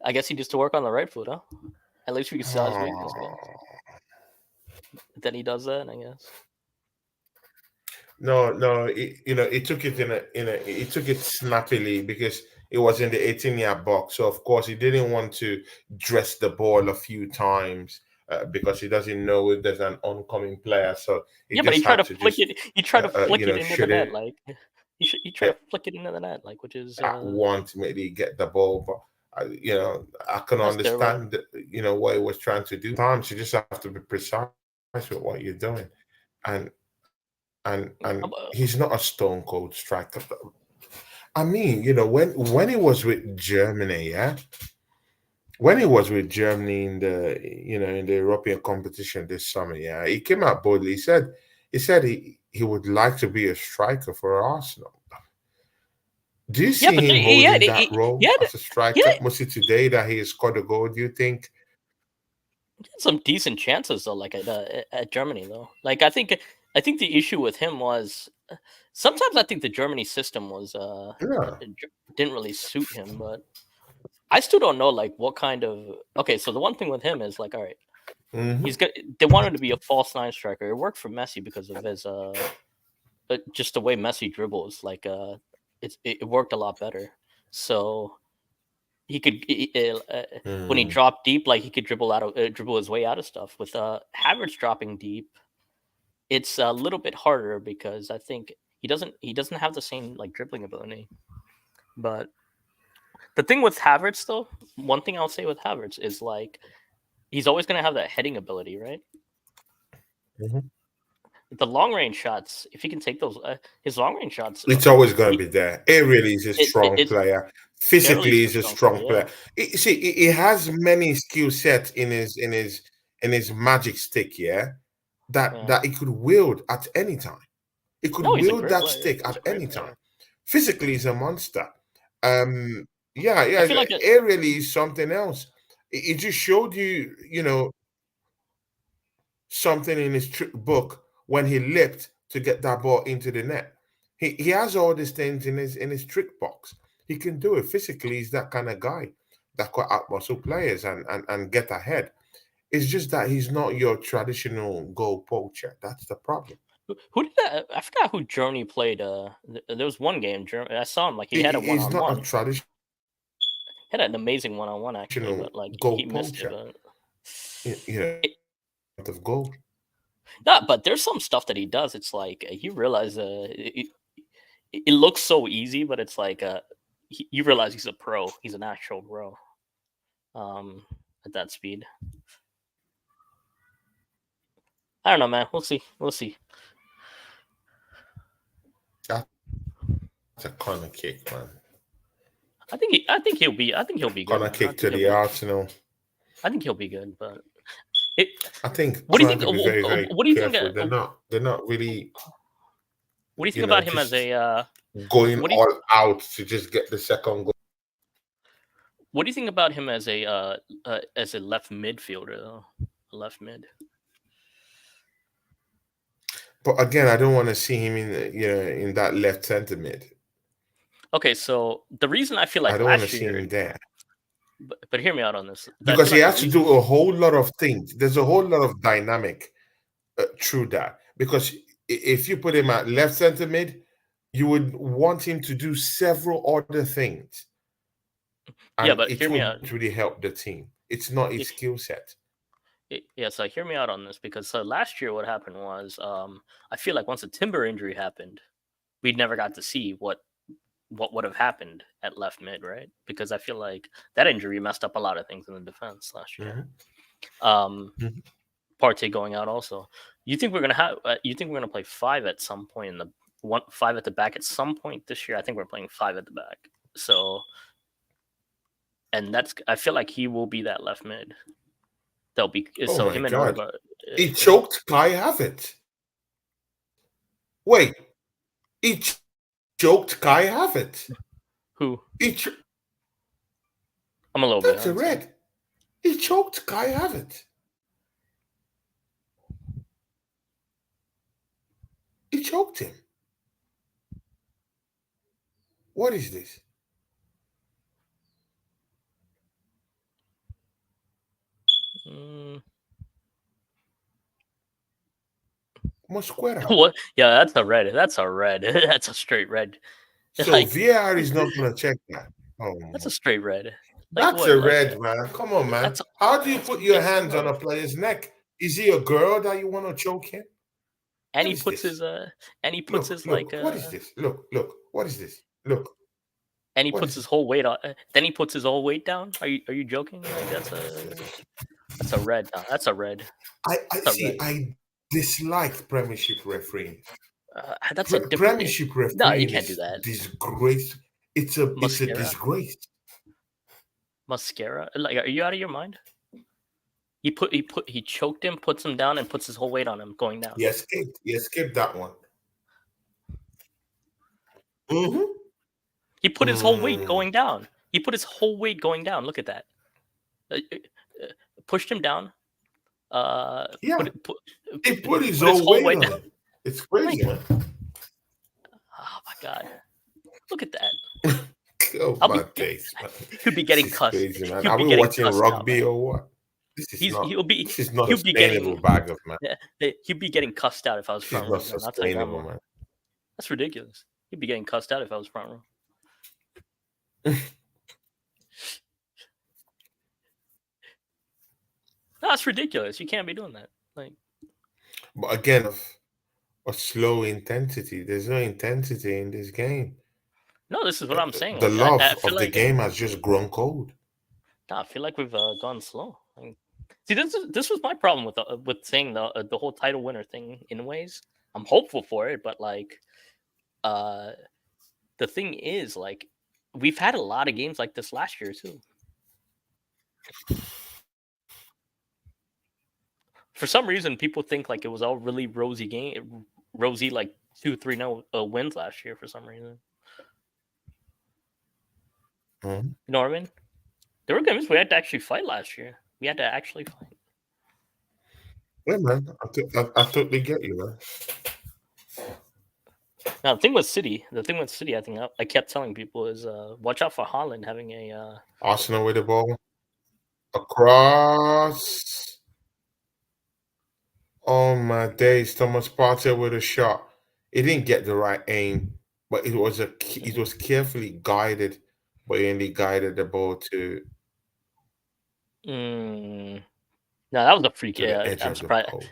I guess he needs to work on the right foot, huh? At least we can see his weakness, I guess. Oh. Then he does that, I guess. No, it took it it took it snappily because it was in the 18-yard box. So of course he didn't want to dress the ball a few times because he doesn't know if there's an oncoming player. So he Yeah, but he just tried had to to flick just it. He tried to flick it into the shoot net. it Like he tried to flick it into the net, like which is at one to maybe get the ball. But I can that's terrible. understand what he was trying to do. Sometimes you just have to be precise with what you're doing, and he's not a stone cold striker. I mean, when he was with Germany, yeah, when he was with Germany in the European competition this summer, yeah, he came out boldly. He said he would like to be a striker for Arsenal. Do you Yeah, see but him he had holding that he role had as a he striker? had, Mostly today that he has scored a goal, do you think? he had some decent chances though, like at Germany though. Like I think the issue with him was sometimes I think the Germany system was Yeah. didn't really suit him, but I still don't know like what kind of okay. So the one thing with him is like, all right, Hmm. they wanted to be a false nine striker. It worked for Messi because of his just the way Messi dribbles. Like it worked a lot better. So he could when he Mm. dropped deep, like he could dribble his way out of stuff. With Havertz dropping deep, it's a little bit harder because I think he doesn't have the same like dribbling ability. But the thing with Havertz though, one thing I'll say with Havertz is like he's always going to have that heading ability, right? Mhm. The long range shots, if he can take those, his long range shots, It's always going to be there. Aerially, he's a strong it's player. aerially Physically, he's a he's a strong player. strong Yeah, player. See, he has many skill sets in his magic stick. Yeah, that yeah. that he could wield at any time. He could No, he's a wield great that player. stick He's at a great any time. player. Physically, he's a monster. Um, yeah, I yeah. feel like it. Aerially, is something else. It just showed you, something in his trick book when he leapt to get that ball into the net. He has all these things in his trick box. He can do it physically. He's that kind of guy that could outmuscle players and get ahead. It's just that he's not your traditional goal poacher. That's the problem. Who did that? I forgot who Germany played. There was one game. Germany. I saw him like he had a one He's on not a one. traditional. Had an amazing one-on-one actually, but like goal he missed it. poacher. But Of goal. no, but there's some stuff that he does. It's like you realize it looks so easy, but it's like you realize he's a pro. He's an actual pro. At that speed. I don't know, man. We'll see. We'll see. That's a corner kick, man. I think he'll be good. Corner kick to the Arsenal. I think he'll be good, but I think. What do you think? To be very, very what do you careful. think? They're not really. What do you think about him as a going all out to just get the second goal? What do you think about him as a left midfielder, though? Left mid. But again, I don't want to see him in that left centre mid. Okay, so the reason I feel like I don't want to see him there. But hear me out on this. Because he has to do a whole lot of things. There's a whole lot of dynamic through that. Because if you put him at left centre mid, you would want him to do several other things. And but it hear me out. Really help the team. It's not his skill set. Yeah, so hear me out on this, because last year what happened was I feel like once the Timber injury happened, we never got to see what would have happened at left mid, right? Because I feel like that injury messed up a lot of things in the defense last year. Partey going out also. You think we're gonna play 5 at some point in the 5 at the back at some point this year? I think we're playing 5 at the back. So, and I feel like he will be that left mid. They'll be him and Orba. He choked Kai Havertz. Wait, he choked Kai Havertz. Who? I'm a little bit. That's a red. He choked Kai Havertz. He choked him. What is this? Mosquera. What? Yeah, that's a red. That's a red. That's a straight red. So VAR is not going to check that. Oh, that's a straight red. That's a red, man. Come on, man. How do you put your hands on a player's neck? Is he a girl that you want to choke him? And he puts his like. What is this? Look. What is this? Look. And he puts his whole weight on. Then he puts his whole weight down. Are you joking? Like that's a red. No, that's a red. I dislike Premiership refereeing. That's a different Premiership refereeing. No, you can't do that. Disgrace. It's a disgrace. Mascara? Like, are you out of your mind? He choked him, puts him down, and puts his whole weight on him going down. He escaped that one. Mm-hmm. He put his whole weight going down. He put his whole weight going down. Look at that. Pushed him down. He put his whole weight on him. It's crazy, man. Oh my god! Look at that. My days, man. He'll be getting cussed. Crazy, man. Are we watching rugby or what? This is not a sustainable bag of man. He'd be getting cussed out if I was front row. This is not sustainable, man. That's ridiculous. He'd be getting cussed out if I was front row. No, it's ridiculous. You can't be doing that. But again, a slow intensity. There's no intensity in this game. No, this is what I'm saying. The love of the game has just grown cold. I feel like we've gone slow. See, this was my problem with saying the whole title winner thing. In ways, I'm hopeful for it, but the thing is, we've had a lot of games like this last year too. For some reason, people think it was all really rosy 2-3-0 wins last year for some reason. Mm-hmm. You know what I mean? There were games we had to actually fight last year. We had to actually fight. Yeah, man. I totally get you, man. Now, the thing with City, I think I kept telling people is watch out for Haaland having a Arsenal with the ball across. Oh my days! Thomas Partey with a shot. It didn't get the right aim, but it was carefully guided but he only guided the ball No, that was a free to kick. the edge I'm of the surprised. post.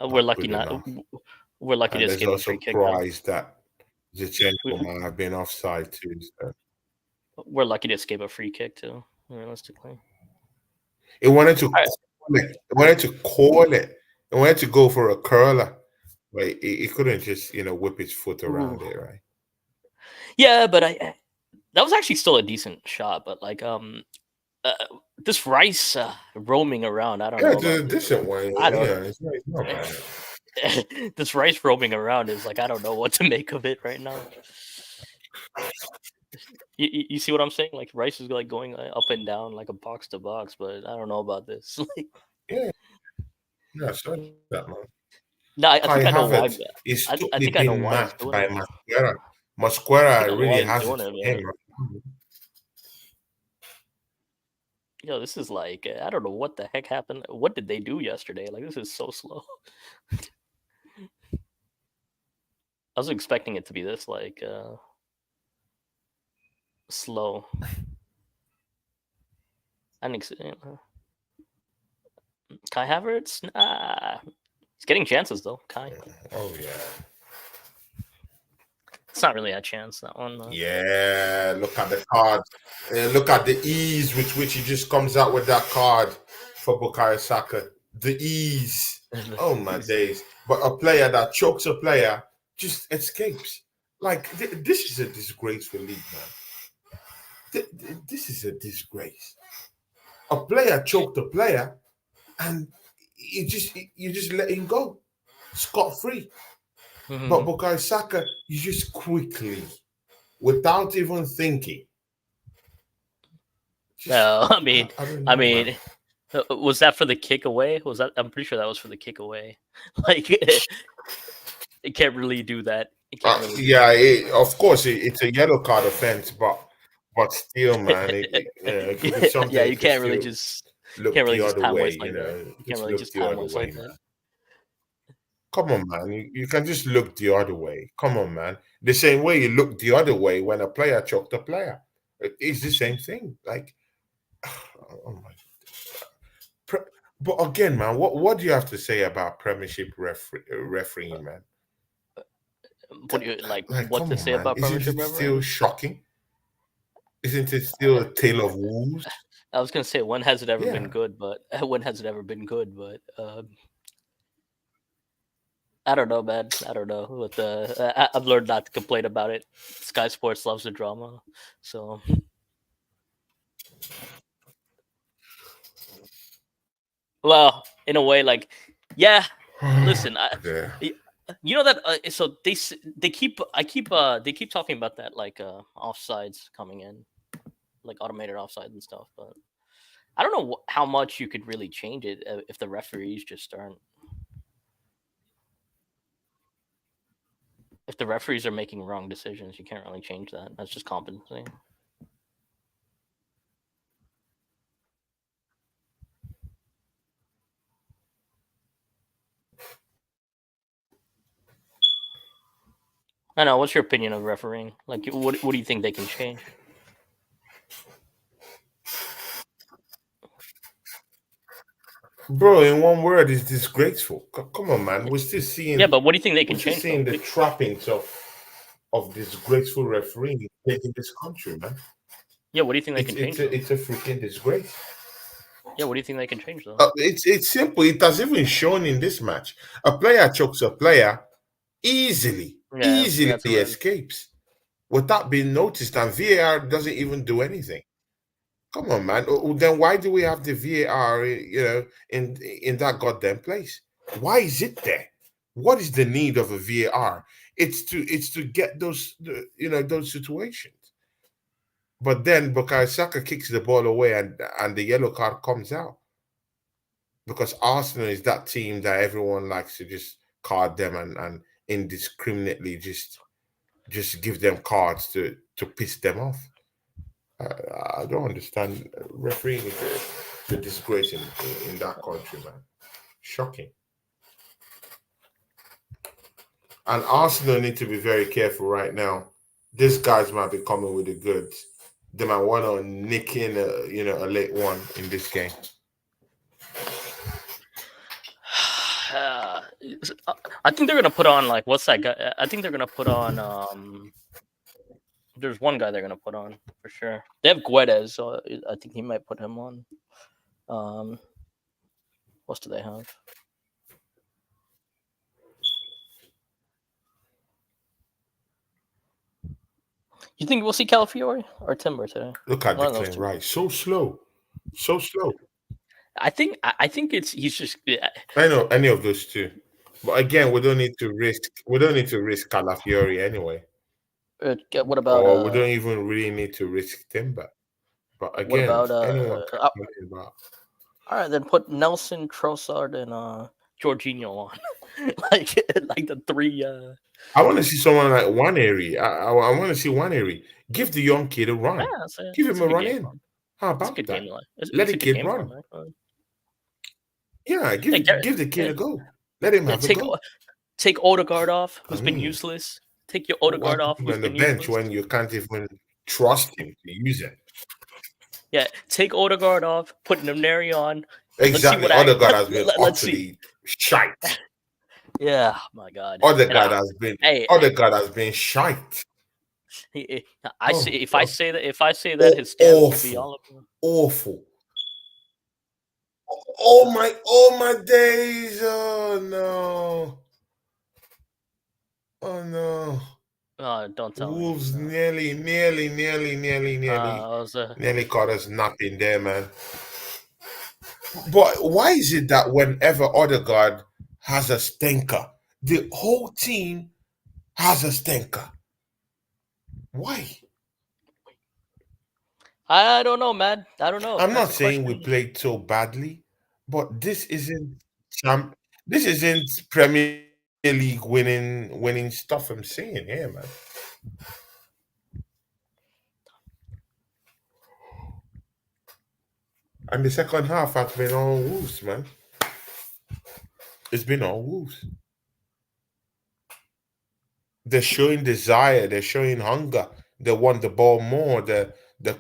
We're lucky Good not. enough. We're lucky to And there's escape a also free kick, though. cries that Zinchenko might have been offside too. So. We're lucky to escape a free kick too, realistically. It wanted to call it. It wanted to call it. It wanted to go for a curler. But it couldn't just, whip his foot around it, right? Yeah, but that was actually still a decent shot. But like this Rice roaming around, I don't know Yeah, it's a about this. decent one. I don't. Yeah, it's not bad. This Rice roaming around is like I don't know what to make of it right now. You see what I'm saying? Like Rice is like going up and down like a box to box, but I don't know about this. Yeah, so that man. No, I Kai think I know why. Havertz is I totally think I know being why he's marked doing by it. Masquera. I think Masquera I know why really he's has doing it it, for him. man. Yo, this is like I don't know what the heck happened. What did they do yesterday? Like this is so slow. I was expecting it to be this like slow. I think Kai Havertz. Nah, he's getting chances though. Kai. Oh yeah. It's not really a chance that one. Yeah, look at the card. Look at the ease with which he just comes out with that card for Bukayo Saka. The ease. Oh my days. But a player that chokes a player just escapes. Like, this is a disgrace for league, man. This is a disgrace. A player choked a player and you just let him go. Scot-free. But Bukayo Saka, you just quickly, without even thinking. No, I mean, man. Was that for the kick away? Was that? I'm pretty sure that was for the kick away. Like, it can't really do that. It can't really. Of course, it's a yellow card offense, but still, man, it could be something. Yeah, you can't really just look the other time way. waste like that. You can't really just the time other waste way, like man. that. Come on, man. You can just look the other way. Come on, man. The same way you look the other way when a player choked a player. It's the same thing. Like, oh my. But again, man, what do you have to say about Premiership refereeing, man? What do you like? What come to on, say man. about Isn't Premiership it refereeing? still shocking? Isn't it still a tale of woes? I was gonna say when has it ever Yeah. been good, but when has it ever been good? But I don't know, man. I don't know. With I've learned not to complain about it. Sky Sports loves the drama, so. Well, in a way, like, yeah. Listen, Yeah. you know that. So they keep talking about that like offsides coming in, like automated offsides and stuff. But I don't know how much you could really change it if the referees just aren't. If the referees are making wrong decisions, you can't really change that. That's just competency. I know. What's your opinion of refereeing? Like, what do you think they can change? Bro, in one word, it's disgraceful. Come on, man. We're still seeing. Yeah, but what do you think they We're can still change? seeing Though? the trappings of disgraceful refereeing in this country, man. Yeah, what do you think they can change? It's a freaking disgrace. Yeah, what do you think they can change though? It's simple. It has even shown in this match. A player chokes a player easily escapes without being noticed, and VAR doesn't even do anything. Come on, man. Then why do we have the VAR? In that goddamn place? Why is it there? What is the need of a VAR? It's to get those situations. But then Bukayo Saka kicks the ball away, and the yellow card comes out because Arsenal is that team that everyone likes to just card them and indiscriminately just give them cards to piss them off. I don't understand. Refereeing is a disgrace in that country, man. Shocking. And Arsenal need to be very careful right now. These guys might be coming with the goods. they might want to nick in a late one in this game. I think they're gonna put on like what's that guy? I think they're gonna put on. There's one guy they're gonna put on for sure. They have Guedes, so I think he might put him on. What do they have? You think we'll see Calafiore or Timber today? Look at One of those Declan two. Rice, so slow. I think he's just. I know any of those two, but again, we don't need to risk Calafiori anyway, What about or we don't even really need to risk Timber. But what again, about anyone can come in. But all right, then put Nelson, Trossard, and Jorginho on, like the three. I want to see someone like Waneri. I want to see Waneri. Give the young kid a run. Yeah, Give that's him a a good run game in. for him. How It's a about good that? game. Let the It's a good kid game for run. him. Actually. Yeah, give the kid a go. Let him have a take go. take Odegaard off, who's I been mean, useless. Take your why Odegaard put off, him who's on the been bench useless. when you can't even trust him to use it? Yeah, take Odegaard off, put Neri on. Exactly. Odegaard has been Let's see. utterly shite. Yeah, my God. Odegaard has been shite. I say if I say that his stats will be all up. Awful. Oh my days. Oh no. Oh no. Don't tell Wolves me. nearly caught us napping there, man. But why is it that whenever Odegaard has a stinker, the whole team has a stinker? Why? I don't know, man. I don't know. I'm That's not a saying we question. played so badly, but this isn't Premier League winning stuff I'm saying here, man. And the second half has been all Wolves, man. It's been all Wolves. They're showing desire. They're showing hunger. They want the ball more. They're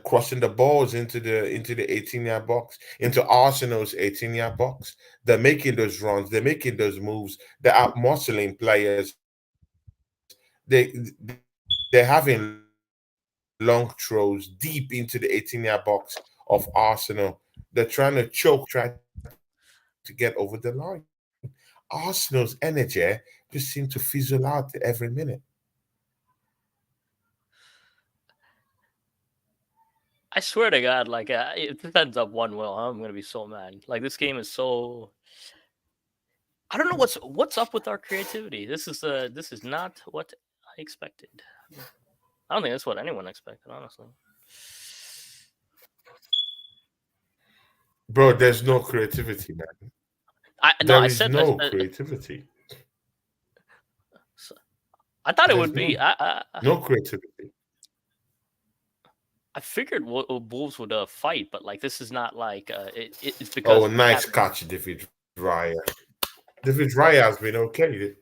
crossing the balls into the 18-yard box, into Arsenal's 18-yard box. They're making those runs. They're making those moves. They're out muscling players. They're having long throws deep into the 18-yard box of Arsenal. They're trying to choke, trying to get over the line. Arsenal's energy just seems to fizzle out every minute. I swear to God, like if this ends up 1-0, I'm gonna be so mad. Like this game is so. I don't know what's up with our creativity. This is not what I expected. I don't think that's what anyone expected, honestly. Bro, there's no creativity, man. I There said is that. no creativity. I thought it There's would be. no creativity. I figured Wolves would fight, but like this is not like it's because Oh, nice catch, David Raya. David Raya has been okay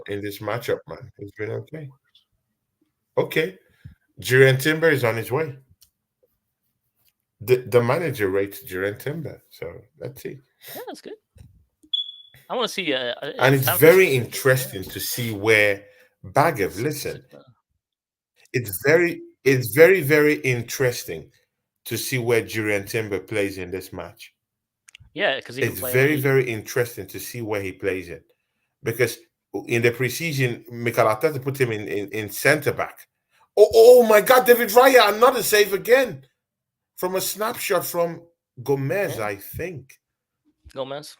in this matchup, man. He's been okay. Okay. Julian Timber is on his way. The manager rates Julian Timber, so let's see. Yeah, that's good. I want to see. And it's very interesting to see where Bagev. Listen, it's very interesting to see where Julian Timber plays in this match. Yeah, because It's very interesting to see where he plays it, because in the preseason, Mikel Arteta put him in centre back. Oh my God, David Raya, another save again from a snapshot from Gomez, I think. Gomez.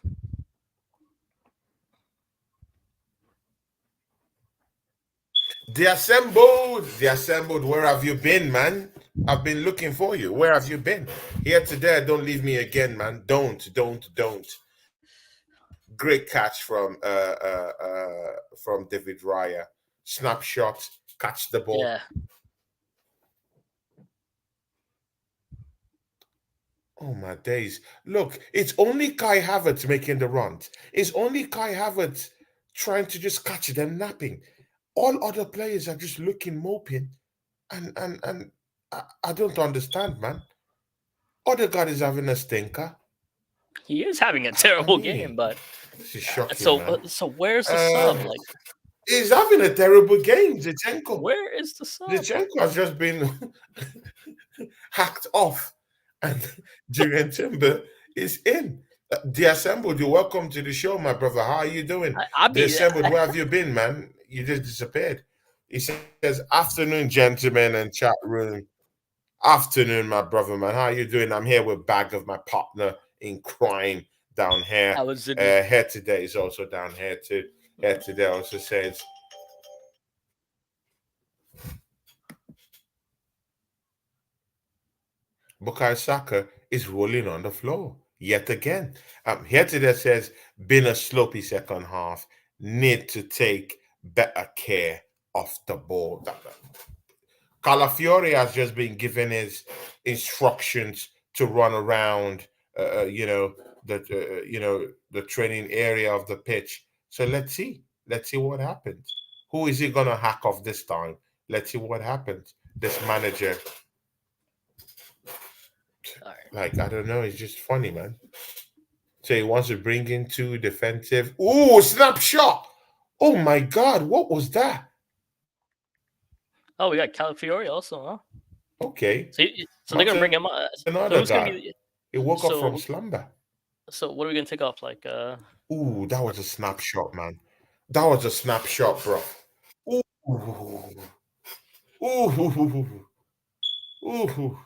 The assembled. Where have you been, man? I've been looking for you. Where have you been? Here today. Don't leave me again, man. Don't. Great catch from David Raya. Snapshot, catch the ball. Yeah. Oh my days. Look, it's only Kai Havertz making the runs. It's only Kai Havertz trying to just catch them napping. All other players are just looking moping. And I don't understand, man. Odegaard is having a stinker. He is having a terrible game, but this is shocking, so man. so where's the sub? Like, he's having a terrible game, Zinchenko. where is the sub? Zinchenko has just been hacked off, and Julian Timber is in. Deassembled, you're welcome to the show, my brother. How are you doing? Deassembled, where have you been, man? You just disappeared. He says, "Afternoon, gentlemen and chat room. Afternoon, my brother, man. How are you doing? I'm here with Bag of my partner in crime down here. How was it? Here today is also down here too. Here today also says." Bukayo Saka is rolling on the floor yet again. Here today says, been a sloppy second half. Need to take better care of the ball. Calafiore has just been given his instructions to run around, the training area of the pitch. So let's see what happens. Who is he gonna hack off this time? Let's see what happens. This manager. Like, I don't know, it's just funny, man. So he wants to bring in two defensive. Ooh, snapshot! Oh my God, what was that? Oh, we got Calafiore also, huh? Okay. So they're gonna bring him up. Another guy. He woke up from slumber. So what are we gonna take off? Like, ooh, that was a snapshot, man. That was a snapshot, bro. Ooh, ooh, ooh.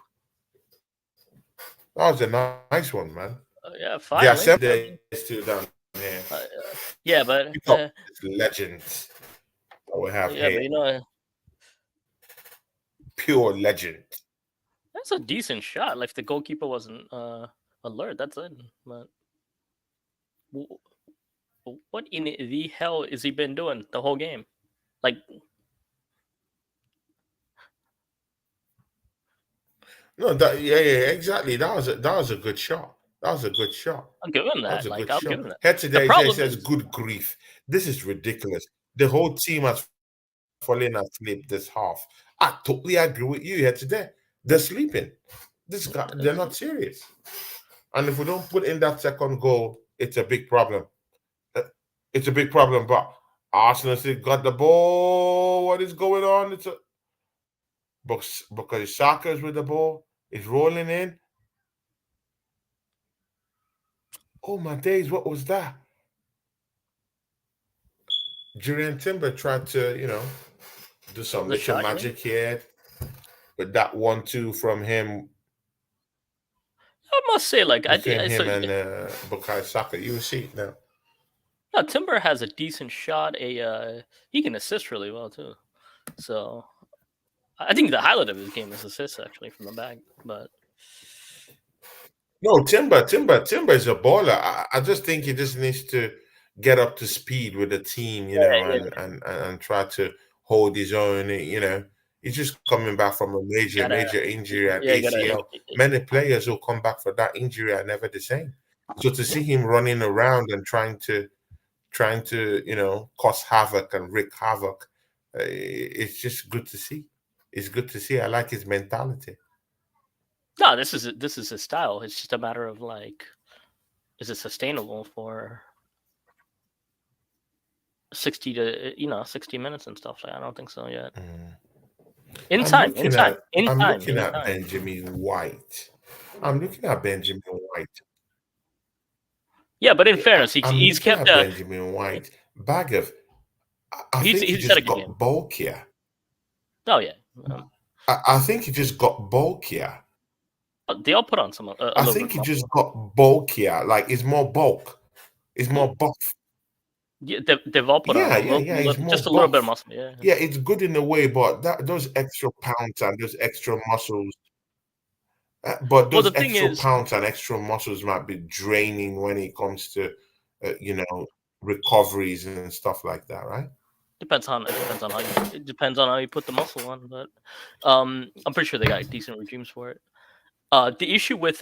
That was a nice one, man. Yeah, finally. The assembly is still down here. Yeah, but legends that we have yeah, here. but you know, pure legend. That's a decent shot. Like if the goalkeeper wasn't alert, that's it. But what in the hell has he been doing the whole game? Like, no, exactly. That was a good shot. That was a good shot. I'll give him that. Like, I'll give him that. Head today says, "Good grief, this is ridiculous. The whole team has fallen asleep this half." I totally agree with you here today. They're sleeping. They're not serious. And if we don't put in that second goal, it's a big problem. It's a big problem. But Arsenal still got the ball. What is going on? Because Saka's with the ball, is rolling in. Oh my days, what was that? Julian Timber tried to, do some little magic here. But that 1-2 from him. I must say, like, I think him and Bukayo Saka, you will see it now. No, Timber has a decent shot. He can assist really well too. So I think the highlight of his game is assists actually from the back. But no, Timber is a baller. I just think he just needs to get up to speed with the team, and try to hold his own. He's just coming back from a major injury at ACL. Many players who come back for that injury are never the same. So to see him running around and trying to cause havoc and wreak havoc, it's just good to see. It's good to see. I like his mentality. No, this is his style. It's just a matter of like, is it sustainable for 60 minutes and stuff? Like, I don't think so yet. In time. I'm looking at Benjamin White. Yeah, but in fairness, he's kept Benjamin White. Bag of. I think he just got bulkier. Oh yeah. I think he just got bulkier. They all put on some. I think he just got bulkier. Like it's more bulk. It's more buff. Yeah, they've all put on just a little bit of muscle. Yeah. Yeah, it's good in a way, but those extra pounds and those extra muscles. But those extra pounds and extra muscles might be draining when it comes to, recoveries and stuff like that, right? Depends on how you put the muscle on, but I'm pretty sure they got decent regimes for it. The issue with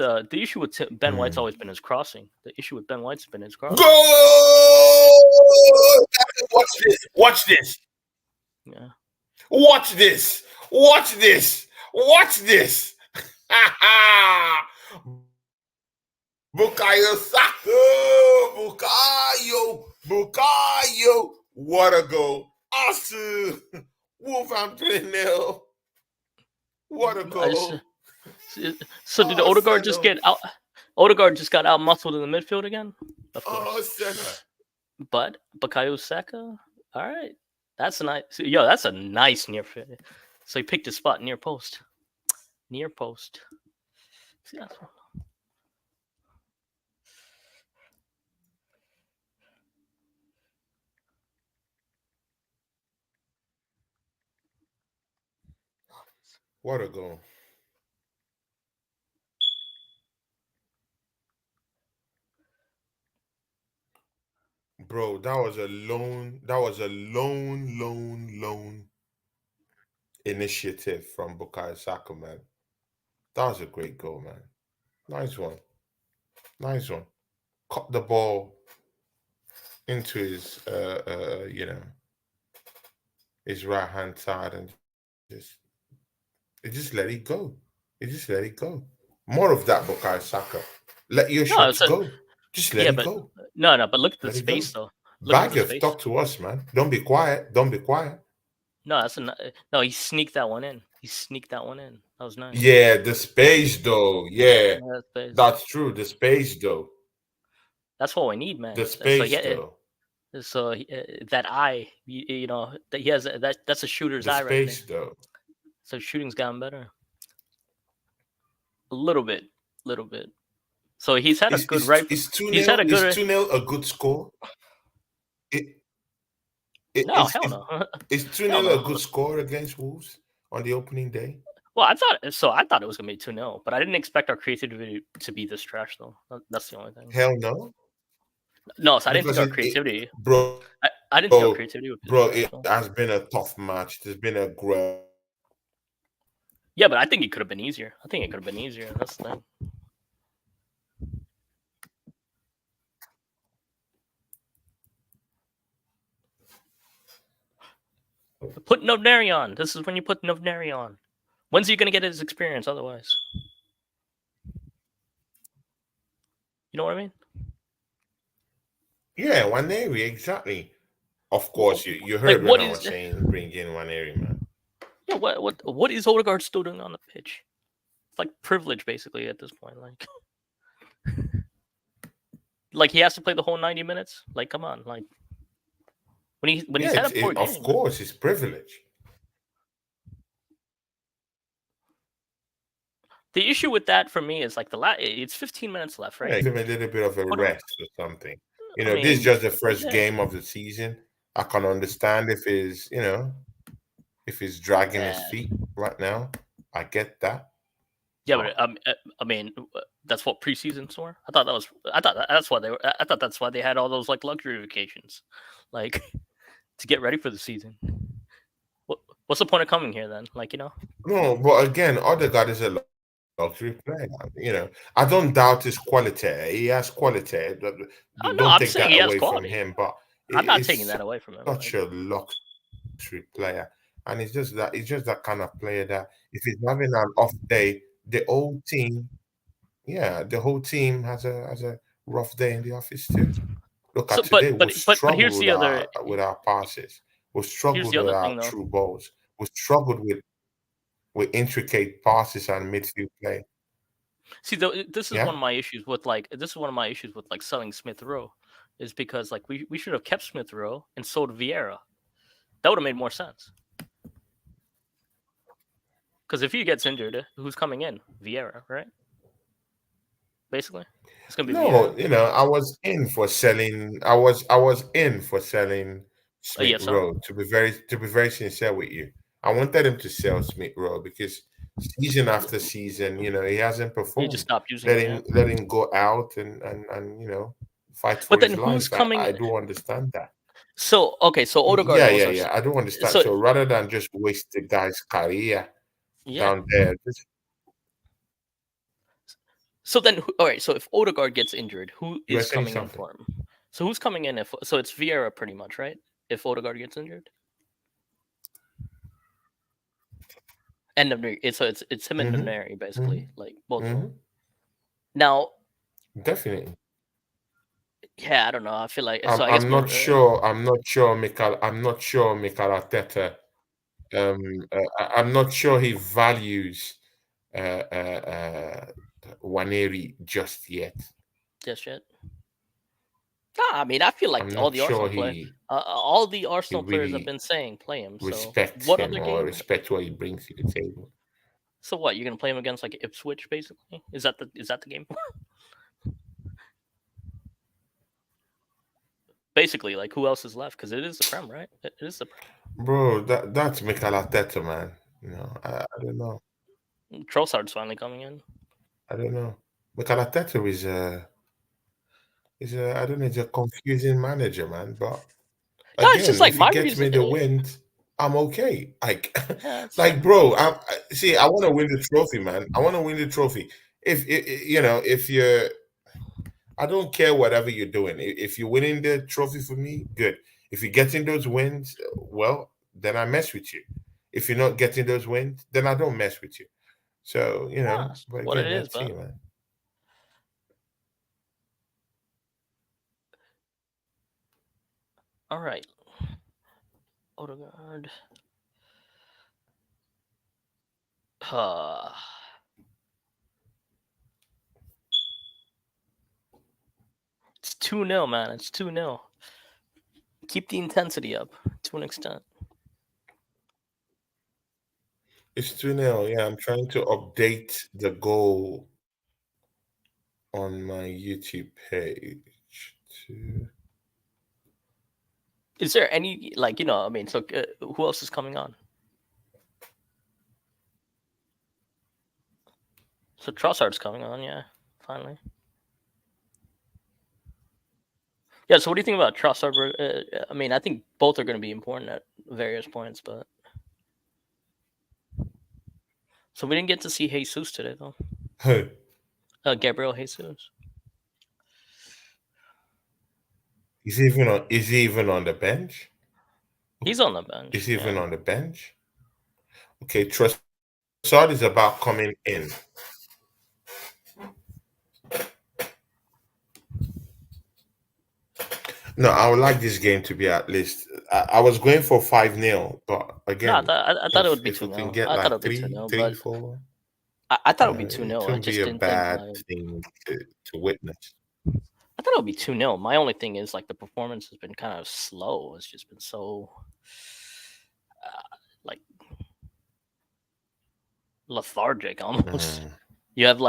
Ben White's always been his crossing. The issue with Ben White's been his crossing. Go! Watch this. Yeah. Watch this. Watch this. Bukayo Saka. Bukayo. What a goal. Awesome. Wolverhampton 0. What a goal. So did Odegaard just get out? Odegaard just got out muscled in the midfield again? Of course. Senna. But Bukayo Saka, all right. That's a nice. Yo, that's a nice near fit. So he picked his spot near post. Near post. See, that's one. What a goal. Bro, that was a lone initiative from Bukayo Saka, man. That was a great goal, man. Nice one. Cut the ball into his his right hand side and just let it go. More of that, Bukayo Saka. Let your shots go. Just let it go. No, but look at the space though. Bagger, talk to us, man. Don't be quiet. No, he sneaked that one in. That was nice. Yeah, the space though. Yeah, that's true. The space though. That's what we need, man. The space though. So that eye, you know, that he has that's a shooter's eye right there. Space though. So shooting's gotten better. A little bit. So he's had a good right. Is 2-0 a good score? No, hell no. Is 2-0 a good score against Wolves on the opening day? Well, I thought it was gonna be 2-0, but I didn't expect our creativity to be this trash though. That's the only thing. Hell no. No, so I didn't think our creativity, bro. I didn't think our creativity would be bro. It has been a tough match. There's been a growth. Yeah, but I think it could have been easier. That's the thing. Put Novneri on. This is when you put Novneri on. When's he gonna get his experience otherwise? You know what I mean? Yeah, Waneri, exactly. Of course, you heard what I was saying. Bring in Waneri, man. Yeah, what is Odegaard still doing on the pitch? It's like privilege, basically, at this point. Like he has to play the whole 90 minutes. Like, come on, like when he's had a poor game. Of course, it's privilege. The issue with that for me is like it's 15 minutes left, right? Yeah, give him a little bit of a rest or something. You know, this is just the first game of the season. I can understand if he's dragging his feet right now. I get that. Yeah, but I mean, that's what preseason's for. I thought that's why they had all those like luxury vacations, like to get ready for the season. What's the point of coming here then? Like, you know? No, but again, Odegaard is a luxury player. You know, I don't doubt his quality. He has quality. Don't take that away from him. But I'm not taking that away from him. Such a luxury player, and it's just that kind of player that if he's having an off day, the whole team has a rough day in the office too. Look at today, we struggled with our passes. We struggled with our through balls. We struggled with intricate passes and midfield play. See, this is one of my issues with selling Smith Rowe, is because like we should have kept Smith Rowe and sold Vieira. That would have made more sense. Because if he gets injured, who's coming in? Vieira, right? Basically, it's gonna be Vieira. You know, I was in for selling Smith Rowe. To be very sincere with you, I wanted him to sell Smith Rowe because season after season, you know, he hasn't performed. You just stopped using let him go out and you know, fight for his life. Who's coming? I do understand that. So Odegaard. Yeah. I do understand. So rather than just waste the guy's career down there. So then, all right. So if Odegaard gets injured, who is coming in for him? So who's coming in? So it's Vieira, pretty much, right? If Odegaard gets injured, And it's him and Mm-hmm. Neri Mm-hmm. basically, like both of Mm-hmm. them. Now, Definitely. yeah, I don't know. I feel like so. I guess I'm not sure. I'm not sure, Mikel. I'm not sure, Mikel Arteta. I'm not sure he values uh, uh, uh, Waneri just yet. just yet. Nah, I mean, I feel like I'm all not the sure Arsenal all the he Arsenal players have really been saying play him. So respects what him other or game? respects what he brings to the table. So what? You're gonna play him against like Ipswich, basically? Is that the game? Basically, like who else is left? Because it is the Prem, right? It is the Prem. Bro, that's Mikel Arteta, man. I don't know. Trossard's finally coming in. I don't know. Mikel Arteta is I don't know, he's a confusing manager, man. But No, it's just again, like if he my gets reason. me the win, I'm okay. Like, Yeah, it's like, bro, see. I want to win the trophy, man. I want to win the trophy. If you're, I don't care whatever you're doing. If you're winning the trophy for me, good. If you're getting those wins, well, then I mess with you. If you're not getting those wins, then I don't mess with you. So, that's but what it again, is. let's But see, man. all right, Odegaard. Uh, it's 2-0, man. It's 2-0. Keep the intensity up to an extent. It's 2-0. Yeah, I'm trying to update the goal on my YouTube page. To... Is there any like I mean, so who else is coming on? So Trossard's coming on, yeah, finally. Yeah. So what do you think about Trossard? I mean, I think both are going to be important at various points, but so we didn't get to see Jesus today though. Gabriel Jesus. Is he even on the bench? He's on the Is bench. he even Yeah. on the bench? Okay, Trossard is about coming in. No, I would like this game to be at least. I was going for 5-0, but No, again, I thought it would be if two we can 0 get I thought it like would be two three, 0 three, but 4, I thought it would be two it 0 I won't be just a didn't think bad like thing to witness. I thought it would be 2-0. My only thing is like the performance has been kind of slow. It's just been so like lethargic almost. Mm. You have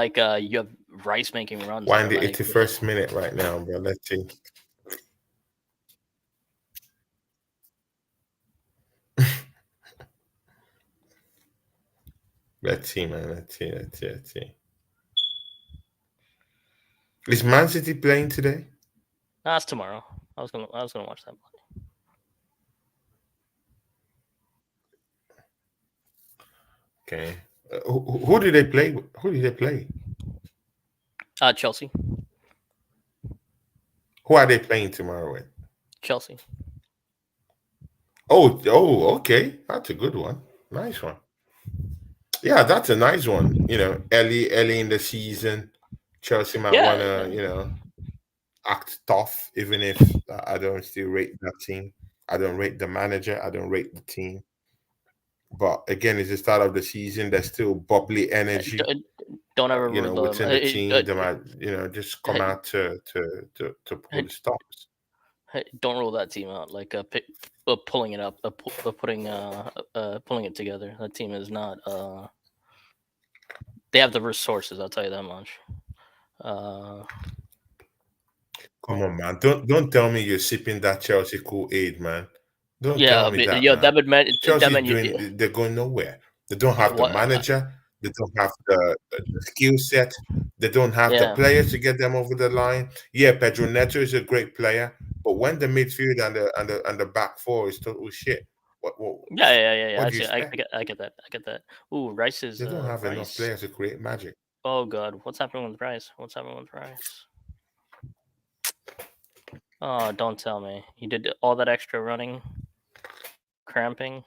Rice making runs We're that in are the like 81st minute right now, bro. Let's see. Let's see, man. Let's see. Let's see. Let's see. Is Man City playing today? that's tomorrow. I was gonna watch that play. Okay. Who did they play? Who did they play? Chelsea. Who are they playing tomorrow with? Chelsea. Okay. That's a good one. Nice one. Yeah, that's a nice one. Early in the season, Chelsea might want Yeah, to, act tough, even if I don't still rate that team. I don't rate the manager. I don't rate the team. But again, it's the start of the season. There's still bubbly energy, don't ever rule them. within the team. They might, just come out to pull the stops. Don't rule that team out. Like pulling it up, pulling it together. That team is not. They have the resources. I'll tell you that much. Uh, Come on, man. Don't tell me you're sipping that Chelsea Kool-Aid, man. Don't yeah, tell I me mean, that, yeah, man. that Chelsea's man, yeah, they're going nowhere. They don't have the what, manager. They don't have the skill set. They don't have the yeah, players to get them over the line. Yeah, Pedro Neto is a great player, but when the midfield and the back four is total shit, what yeah. what do you Actually, expect? I get that. I get that. Ooh, Rice is They don't have enough Rice. players to create magic. Oh God, what's happening with Rice? What's happening with Rice? Oh, don't tell me he did all that extra running, cramping.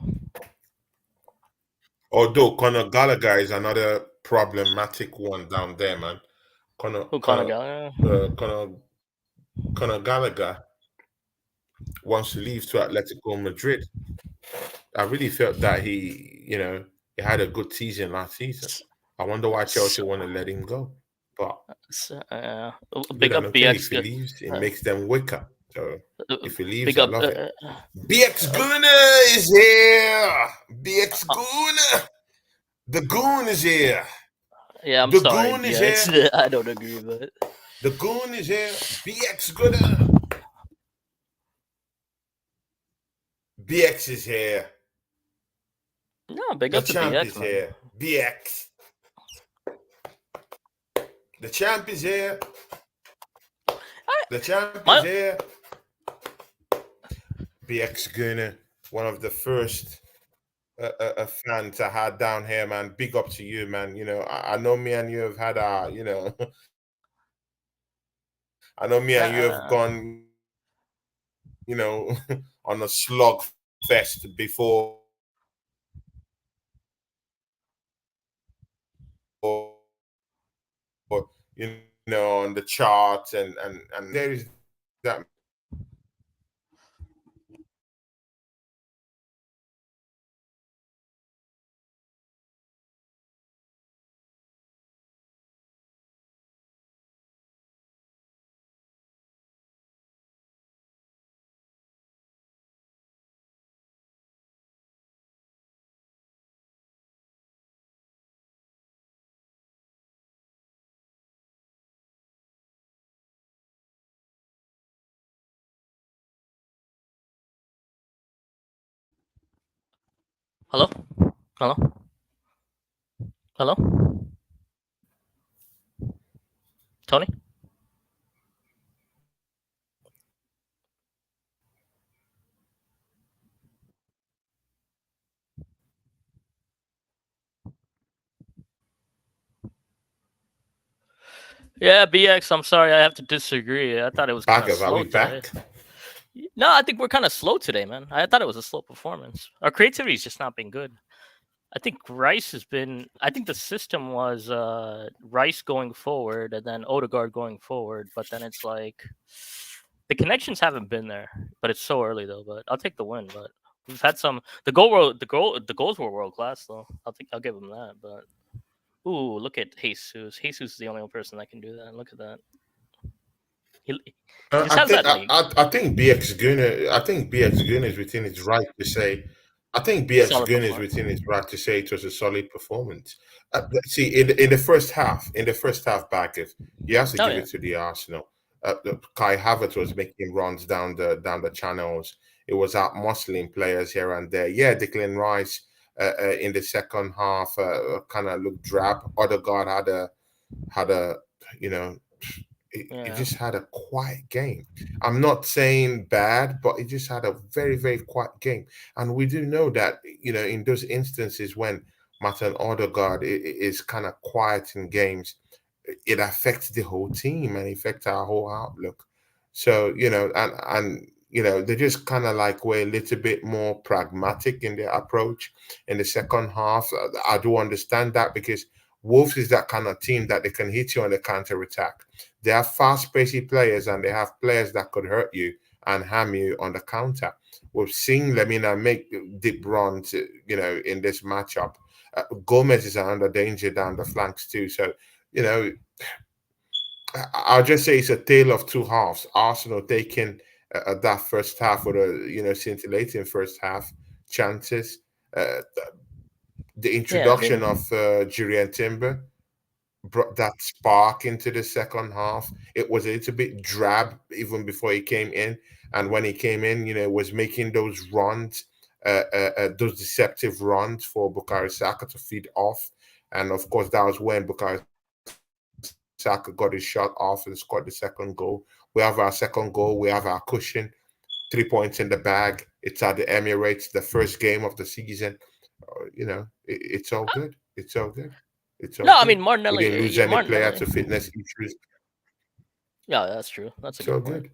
Although Conor Gallagher is another problematic one down there, man. Conor Who Conor Conor Gallagher? Conor Conor Gallagher wants to leave to Atletico Madrid. I really felt that he had a good season last season. I wonder why Chelsea So, want to let him go. But big good and up okay. BX. If he leaves, it makes them weaker. So if he leaves, Big I up. love it. BX Gooner is here. BX Gooner. The Goon is here. Yeah, I'm The sorry, Goon is here. BX. I don't agree, but The Goon is here. BX Gooner. BX is here. no, big The up to champ BX, is man. here. BX. The champ is here. The champ is My here. BX Gunner, one of the first fans I had down here, man. Big up to you, man. I know me and you have had our, I know me and you have gone, on a slug fest before, on the chart and there is that hello, hello, hello, Tony. Yeah, BX. I'm sorry, I have to disagree. I thought it was kind of back. Are slow we today. back? No, I think we're kind of slow today, man. I thought it was a slow performance. Our creativity's just not been good. I think Rice has been. I think the system was Rice going forward and then Odegaard going forward, but then it's like the connections haven't been there. But it's so early though. But I'll take the win. But we've had some. The goals were world class though. I'll give them that. But ooh, look at Jesus. Jesus is the only person that can do that. Look at that. He just I has think that like I think BX Gunner. I think BX Gunner is within his right to say. I think BX solid Gunner is performance. within his right to say it was a solid performance. See, in the first half, backers, you have to Oh give yeah, it to the Arsenal. Kai Havertz was making runs down the channels. It was out muscling players here and there. Yeah, Declan Rice in the second half kind of looked drab. Odegaard had a you know he yeah, just had a quiet game. I'm not saying bad, but he just had a very, very quiet game. And we do know that, in those instances when Martin Odegaard is kind of quiet in games, it affects the whole team and affects our whole outlook. So, and they just kind of like were a little bit more pragmatic in their approach in the second half. I do understand that because Wolves is that kind of team that they can hit you on the counter attack. They have fast, pacey players, and they have players that could hurt you and harm you on the counter. We've seen Lemina make deep runs, in this matchup. Gomez is under danger down the flanks too. So, you know, I'll just say it's a tale of two halves. Arsenal taking that first half with a scintillating first half chances. Uh, the yeah. I introduction of mean, Jurien Timber brought that spark into the second half. It was a little bit drab even before he came in, and when he came in, was making those runs, those deceptive runs for Bukayo Saka to feed off. And of course, that was when Bukayo Saka got his shot off and scored the second goal. We have our second goal. We have our cushion. 3 points in the bag. It's at the Emirates, the first game of the season. It's all good. It's all good. It's all no, I mean good. We didn't Martinelli. lose Yeah, any player Martinelli. to fitness issues. Yeah, that's true. That's a It's good all point. good.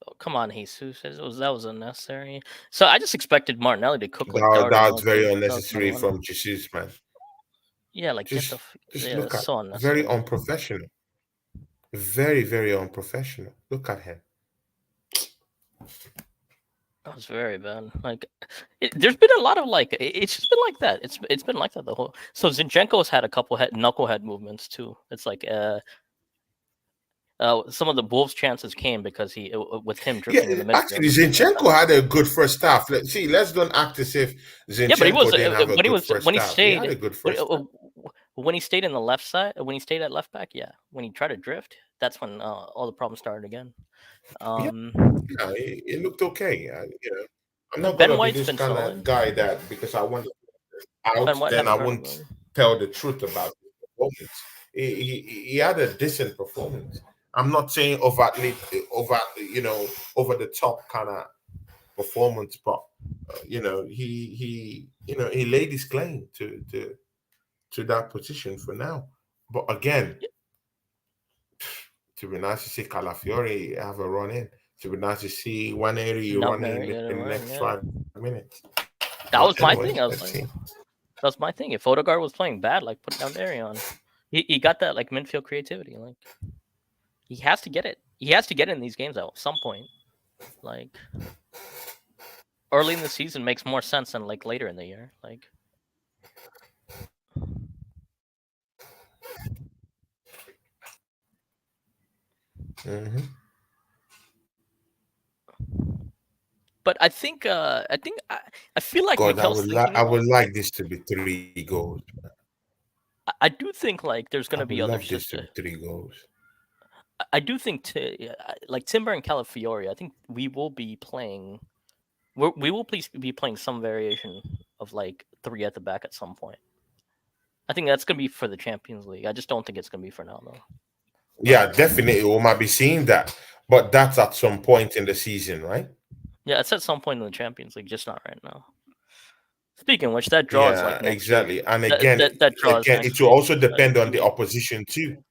Oh, come on, Jesus. That was unnecessary. So I just expected Martinelli to cook like Darwin. That's Like that very was my unnecessary one. from Jesus, man. Yeah, like get the Just yeah, look it's at so very unnecessary. unprofessional. Very, very unprofessional. Look at him. That was very bad. Like, there's been a lot of like, it's just been like that. It's been like that the whole. So Zinchenko's had a couple knucklehead movements too. It's like some of the Wolves' chances came because with him Yeah, drifting in the actually, midfield. Zinchenko had a good first half. Let's don't act as if Yeah, but he was Zinchenko didn't have a when he good was first when he half. He had stayed a good when, first half. when he stayed in the left side when he stayed at left back. Yeah, when he tried to drift, that's when all the problems started again. Yeah, Um, yeah, it looked okay. I'm not Ben gonna be White's this been kind of solid. guy that because I want Ben out, White then I haven't heard of won't him. tell the truth about his performance. He had a decent performance. I'm not saying over the top kind of performance, but he laid his claim to that position for now. But again, to be nice to see Calafiori have a run in. To be nice to see Waneri No, run in Mary, in the next yeah. 5 minutes. That But was my anyway, thing. I was let's like, see. that was my thing. If Odegaard was playing bad, like put down Darion. He got that like midfield creativity. Like he has to get it. He has to get it in these games at some point. Like early in the season makes more sense than like later in the year. Like Hmm. but I feel like God, Mikel's thinking I it. would like this to be 3 goals. I do think like there's I gonna would be other love this just. to be 3 goals. I do think like Timber and Calafiori. I think we will be playing. We will please be playing some variation of like three at the back at some point. I think that's gonna be for the Champions League. I just don't think it's gonna be for now though. Yeah, Like definitely we might be seeing that, but that's at some point in the season, right? yeah, it's at some point in the Champions League, just not right now. Speaking of which, that draw is Yeah, like next week. exactly. And again, That draw is it next will week. also In depend on 2 weeks. the opposition too.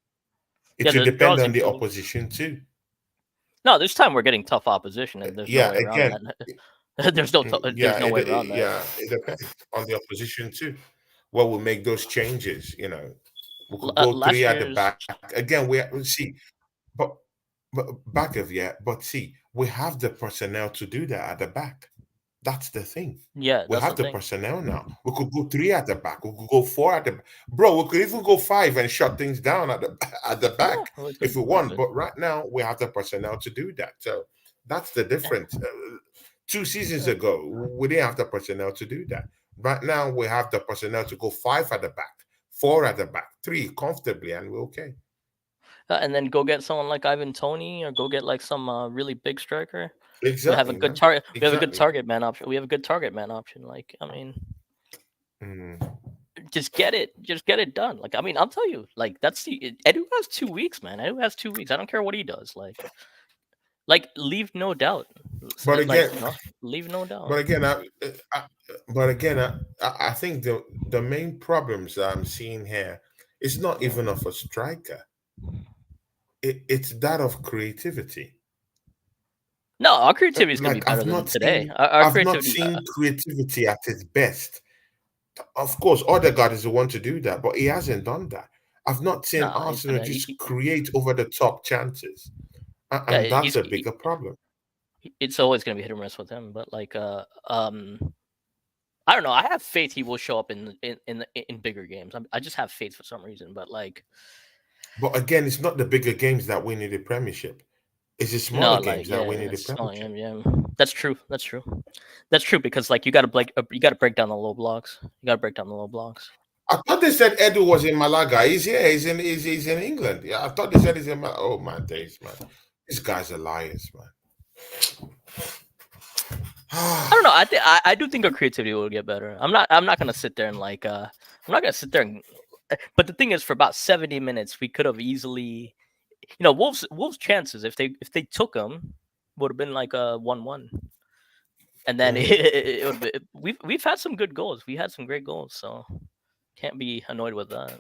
Yeah, It will the depend draw's on in the 2 weeks. opposition too. No, this time we're getting tough opposition, and there's no Yeah, way around again, that. There's no way around that. it depends on the opposition too. What will make those changes? We could go three Last at the year's back again. We see, but back of but see, we have the personnel to do that at the back. That's the thing. yeah, We that's have the the thing. personnel now. We could go three at the back. We could go four at the back. Bro, we could even go five and shut things down at the at the Yeah, back if we we want. could. But right now, we have the personnel to do that. So that's the difference. 2 seasons Yeah. ago, we didn't have the personnel to do that. Right now, we have the personnel to go five at the back, four at the back, three comfortably, and we're okay. And then go get someone like Ivan Tony, or go get like some really big striker. We have a Exactly, good man. target. We have a good Exactly. target man option. We have a good target man option. Like I mean, Mm. just get it. Just get it done. Like I mean, I'll tell you. Like that's the Edu has 2 weeks, man. Edu has 2 weeks. I don't care what he does. Like leave no doubt. But Like again, leave no doubt. But again, I but again, I think the main problems that I'm seeing here is not even of a striker. It's that of creativity. No, our creativity is gonna be Like better than today. Our I've not creativity. seen creativity at its best. Of course, Odegaard is the one to do that, but he hasn't done that. I've not seen No, he's Arsenal gonna. just create over the top chances, Yeah, and that's a bigger problem. it's always gonna be hit or miss with him. But like I don't know. I have faith he will show up in bigger games. I just have faith for some reason. But like But again, it's not the bigger games that win you the Premiership. It's the no, smaller like games that yeah, win you the it's oh, Premiership. yeah. That's true. That's true. That's true because like you got to break down the low blocks. You got to break down the low blocks. I thought they said Edu was in Malaga. He's here. He's in England. Yeah, I thought they said he's in Malaga. Oh my days, man. These guys are liars, man. I don't know. I do think our creativity will get better. I'm not gonna sit there and like I'm not gonna sit there and. But the thing is, for about 70 minutes, we could have easily, Wolves' chances if they took them would have been like a 1-1, and then Mhm. it would be, we've had some good goals. We had some great goals, so can't be annoyed with that.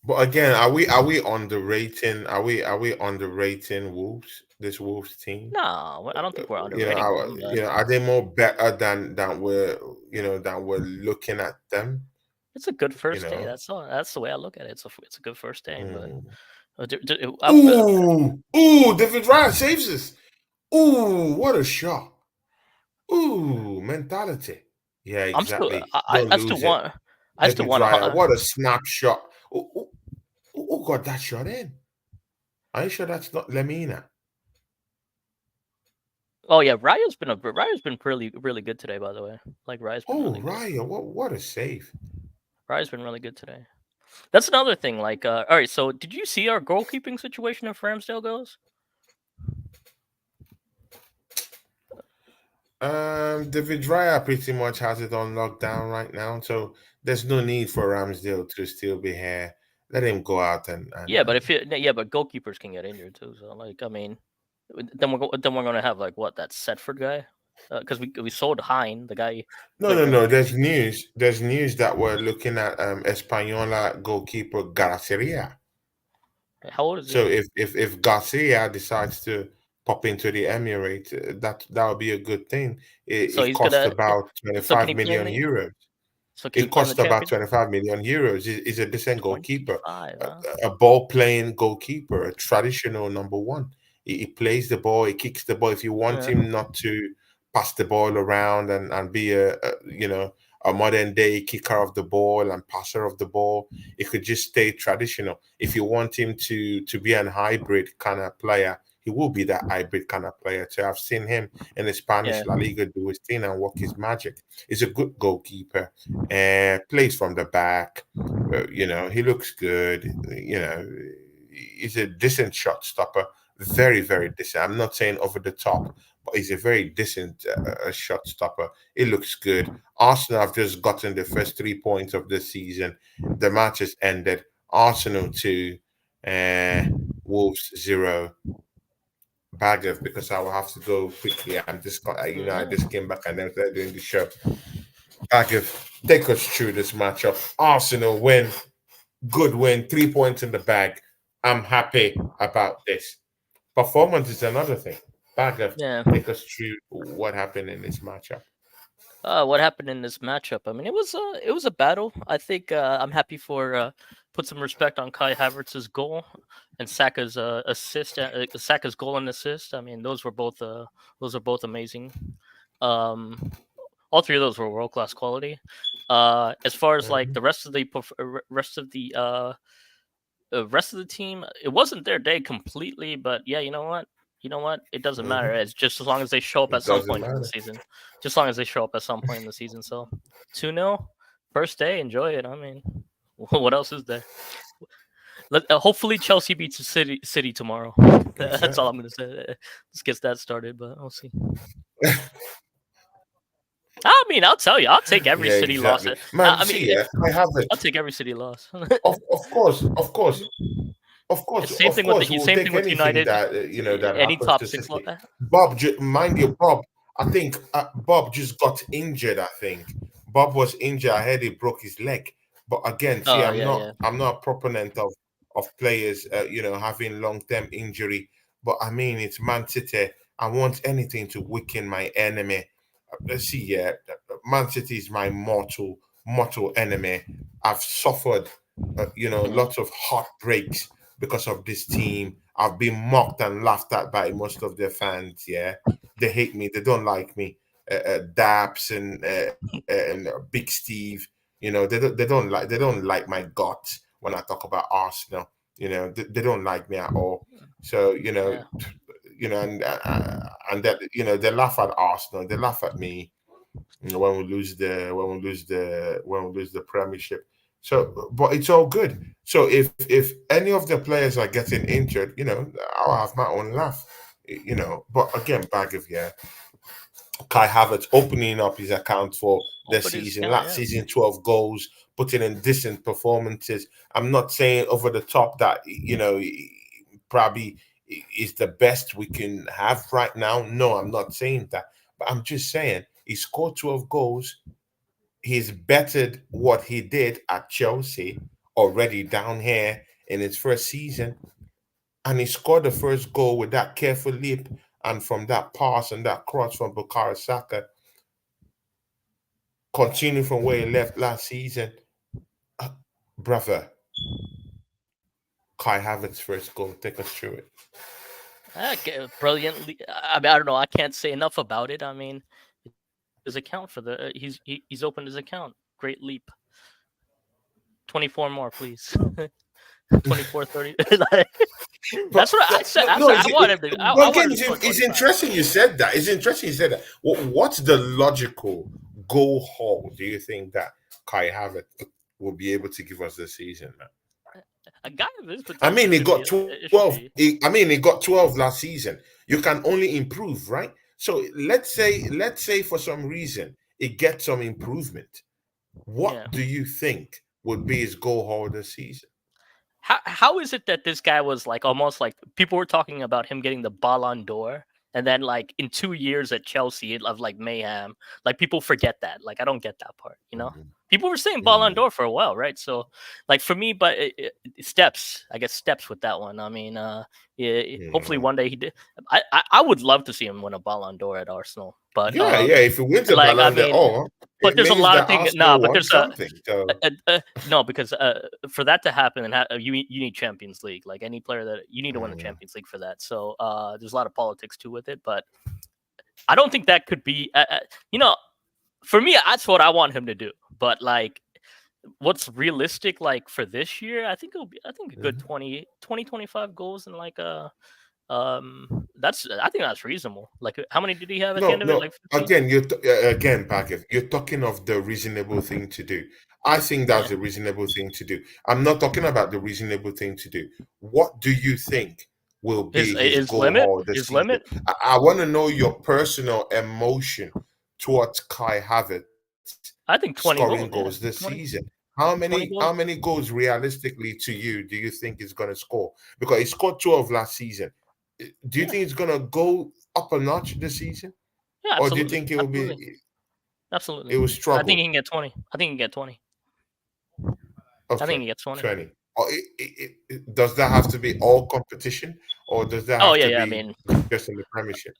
But again, are we underrating? Are we underrating Wolves? This Wolves team? No, I don't think we're You know, underrating them, but are they more better than we're than we're looking at them? it's a good You first day. know. That's all. That's the way I look at it. It's a good first day, but Mm. I'm, Ooh, David Ryan saves us. Ooh, what a shot. Ooh, mentality. Yeah, I'm still exactly. Don't I still lose it. want I still David want Ryan, what a snapshot. Who got that shot in? Are you sure that's not Lemina? Oh yeah, Rayo's been really good today. By the way, like Rayo's been Oh, really good. Ryan, what a save. Rayo's been really good today. That's another thing. Like, all right. So, did you see our goalkeeping situation if Ramsdale goes? David Raya pretty much has it on lockdown right now, so there's no need for Ramsdale to still be here. Let him go out Yeah, but but goalkeepers can get injured too. So, like, I mean, then we're gonna have like what that Setford guy, because we sold Hine, the guy no, played no, for no. like There's news. There's news that we're looking at Española goalkeeper Garcia. how old is he? So if Garcia decides to pop into the Emirates, that would be a good thing. So It he's cost gonna. about So can 25 he play in million the? euros. So can he It play in the cost about championship? 25 million euros. He's a decent goalkeeper, 25, huh? a ball playing goalkeeper, a traditional number one. He plays the ball, he kicks the ball. If you want Yeah, him not to pass the ball around and be a modern day kicker of the ball and passer of the ball, he could just stay traditional. If you want him to be an hybrid kind of player, he will be that hybrid kind of player. So I've seen him in the yeah, Spanish La Liga do his thing and work his magic. He's a good goalkeeper and plays from the back. He looks good. He's a decent shot stopper. Very, very decent. I'm not saying over the top, but he's a very decent shot stopper. It looks good. Arsenal have just gotten the first 3 points of the season. The match has ended. Arsenal 2, uh, Wolves 0. Bagger, because I will have to go quickly. I yeah. just came back and then started doing the show. Bagger, take us through this matchup. Arsenal win. Good win, 3 points in the bag. I'm happy about this. Performance is another thing. Bagger, Yeah. take us through what happened in this matchup. What happened in this matchup? I mean, it was a battle. I think I'm happy for put some respect on Kai Havertz's goal and Saka's assist. Saka's goal and assist. I mean, those are both amazing. Um, all three of those were world class quality. As far as like Mhm, the rest of the team, it wasn't their day completely, but yeah, you know what? You know what? It doesn't matter. mhm. It's just as long as they show up at It some doesn't point in the matter. season. Just as long as they show up at some point in the season. So 2-0, first day, enjoy it. I mean, what else is there? Hopefully Chelsea beats City tomorrow. That's all Exactly. I'm gonna say. Let's get that started, but we'll see. I mean, I'll tell you, I'll take every Yeah, City loss. exactly. Man, I mean, see, yeah, I have I'll it. take every City loss. Of course, of course. Of course, we'll Same thing take with anything United. that that Any happens top to six. City. Mind you, Bob. I think Bob just got injured. I think Bob was injured. I heard he broke his leg. But again, see, Oh yeah, yeah. I'm not a proponent of players, having long term injury. But I mean, it's Man City. I want anything to weaken my enemy. Let's see, yeah, Man City is my mortal enemy. I've suffered, Yeah. lots of heartbreaks because of this team. I've been mocked and laughed at by most of their fans. Yeah, they hate me. They don't like me. Daps and Big Steve. They don't like my guts when I talk about Arsenal. They don't like me at all. So Yeah. and that they laugh at Arsenal. They laugh at me when we lose the Premiership. So, but it's all good. So if any of the players are getting injured, I'll have my own laugh. But again, bag of yeah, Kai Havertz opening up his account for the Open his season. account, Last yeah. season, 12 goals, putting in decent performances. I'm not saying over the top that probably is the best we can have right now. No, I'm not saying that, but I'm just saying he scored 12 goals. He's bettered what he did at Chelsea already down here in his first season, and he scored the first goal with that careful leap and from that pass and that cross from Bukayo Saka, continue from where he left last season. Brother, Kai Havertz's first goal. Take us through it. Brilliantly. I mean, I don't know. I can't say enough about it. I mean, his account for the he's opened his account. Great leap. 24 more, please. 24, 30. That's what I said. No, I want him to. I again, want him to score it's 25. interesting you said that. It's interesting you said that. What's the logical goal haul do you think that Kai Havertz will be able to give us this season, man? A guy of his I potential. mean, he should got be- 12. He got 12 last season. You can only improve, right? So let's say for some reason it gets some improvement. What Yeah. do you think would be his goal haul this season? How is it that this guy was like almost like people were talking about him getting the Ballon d'Or, and then like in 2 years at Chelsea of like mayhem, like people forget that. Like I don't get that part, you know. People were saying Ballon d'Or for a while, right? So like for me, but steps, I guess steps with that one. I mean, hopefully one day he did. I would love to see him win a Ballon d'Or at Arsenal, but Yeah, if he wins a like Ballon d'Or, but it there's a means lot that of things. Arsenal No, but won there's something. So. no, because for that to happen, and you need Champions League. Like any player that you need to win the Champions League for that. So there's a lot of politics too with it. But I don't think that could be. You know, for me, that's what I want him to do. But like, what's realistic like for this year? I think it'll be. I think a good 20, 25 goals and like I think that's reasonable. Like, how many did he have at the end of it? Like 15? Again, Bagif, you're talking of the reasonable thing to do. I think that's a reasonable thing to do. I'm not talking about the reasonable thing to do. What do you think will be his goal limit? haul this His season? limit? I want to know your personal emotion towards Kai Havertz. I think 20 scoring goals this 20, season. How many goals realistically to you do you think he's going to score? Because he scored 12 last season. Do you think it's going to go up a notch this season? Yeah, absolutely. Or do you think it will be? Absolutely. It will struggle. I think he can get 20. I think he can get 20. I think he gets 20. Or does that have to be all competition, or does that have to be I mean, just in the Premiership?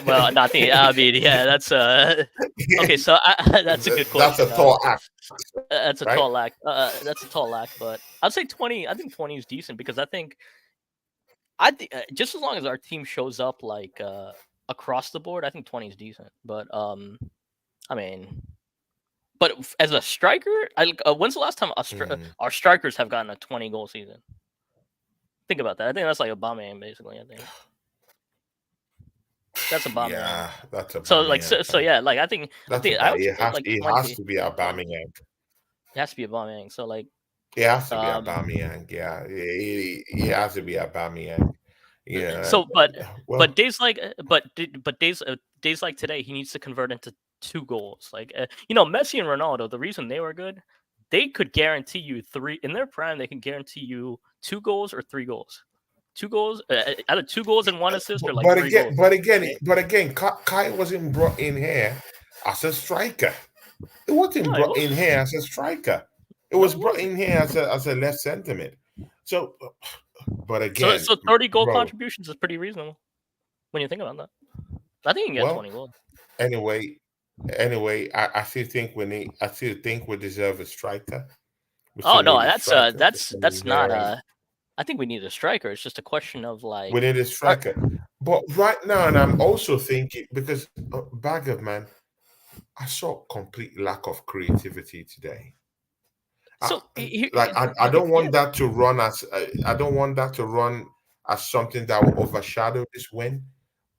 Well, nothing. I mean, yeah, that's okay. So that's a good question. That's a tall act. That's a tall act. That's a tall act, but I'd say 20. I think 20 is decent because I think just as long as our team shows up like across the board, I think 20 is decent. But I mean, but as a striker, when's the last time our strikers have gotten a 20 goal season? Think about that. I think that's like Aubameyang, basically. I think. That's Aubameyang. Yeah, that's Aubameyang. So like so yeah, like I think it has to be Aubameyang. It has to be Aubameyang. So like it has to be Aubameyang. Yeah, it has to be Aubameyang. Yeah. So but days like days like today, he needs to convert into 2 goals. Like Messi and Ronaldo, the reason they were good, they could guarantee you 3 in their prime. They can guarantee you 2 goals or 3 goals. 2 goals, either 2 goals and 1 assist, or like 3 goals. But again, Kai wasn't brought in here as a striker. It wasn't brought in here as a striker. It was brought in here as a left centre mid. So, but again, so 30 goal contributions is pretty reasonable when you think about that. I think you can get 20 goals. Anyway, I still think we deserve a striker. Oh no, that's not. I think we need a striker. It's just a question of like we need a striker. But right now, and I'm also thinking because Bagger, man, I saw complete lack of creativity today. So I don't want that to run as something that will overshadow this win.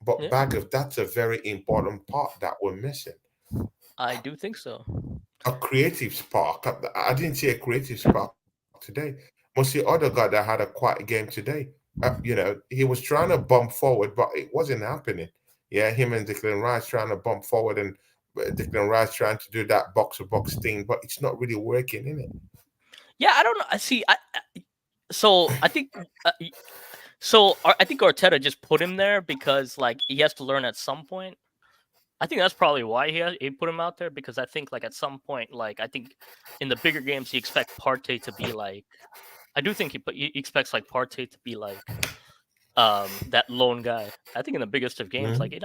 But Bagger, that's a very important part that we're missing. I do think so. A creative spark. I didn't see a creative spark today. Most the other guy that had a quiet game today, he was trying to bump forward, but it wasn't happening. Yeah, him and Declan Rice trying to bump forward, and Declan Rice trying to do that box-to-box thing, but it's not really working, is it? Yeah, I don't know. I see. I think Arteta just put him there because like he has to learn at some point. I think that's probably why he put him out there, because I think like at some point, like I think in the bigger games he expect Partey to be like, I do think he expects like Partey to be like that lone guy. I think in the biggest of games, like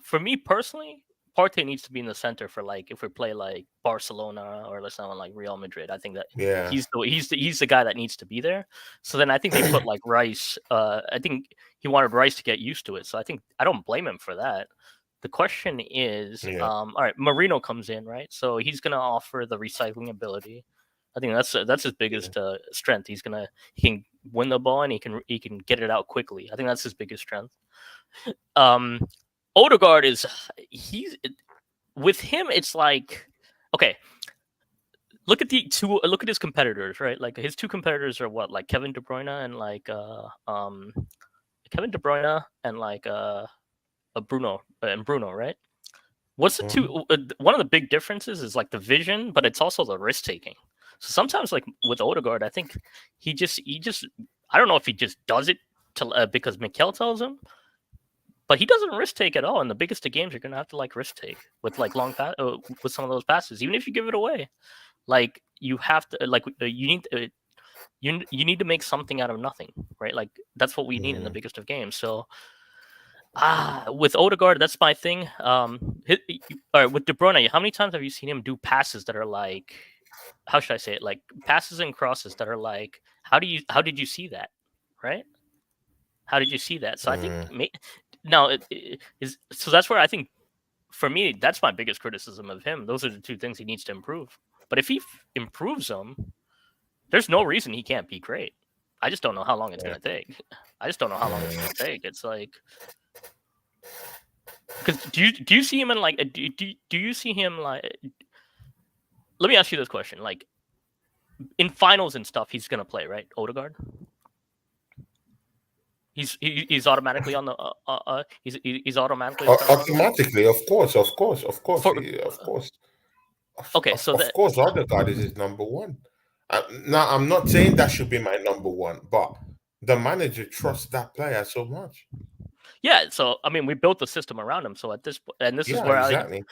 for me personally, Partey needs to be in the center for like if we play like Barcelona or let's someone like Real Madrid. I think that Yeah. he's the guy that needs to be there. So then I think they put like Rice. I think he wanted Rice to get used to it. So I think I don't blame him for that. The question is, Yeah. all right, Marino comes in, right? So he's gonna offer the recycling ability. I think that's his biggest strength. He can win the ball and he can get it out quickly. I think that's his biggest strength. Odegaard he's with him. It's like, okay, look at his competitors, right? Like his two competitors are what, like Kevin De Bruyne and like Kevin De Bruyne and like Bruno, right? What's the two? One of the big differences is like the vision, but it's also the risk taking. So sometimes, like with Odegaard, I think he just I don't know if he just does it to because Mikel tells him, but he doesn't risk take at all. In the biggest of games, you're gonna have to like risk take with like with some of those passes, even if you give it away. Like you have to like you need to make something out of nothing, right? Like that's what we need in the biggest of games. So with Odegaard, that's my thing. All right, with De Bruyne, how many times have you seen him do passes that are like, how should I say it? Like passes and crosses that are like, how did you see that, right? How did you see that? So I think now so that's where I think for me that's my biggest criticism of him. Those are the two things he needs to improve. But if he improves them, there's no reason he can't be great. I just don't know how long it's gonna take. It's like, because do you see him in like do you see him like? Let me ask you this question: like in finals and stuff, he's gonna play, right? Odegaard. He's automatically on the he's automatically Automatically, of course. Okay, so Of course, Odegaard is his number one. Now, I'm not saying that should be my number one, but the manager trusts that player so much. yeah, so I mean, we built the system around him. So at this point, and this is Yeah, where exactly.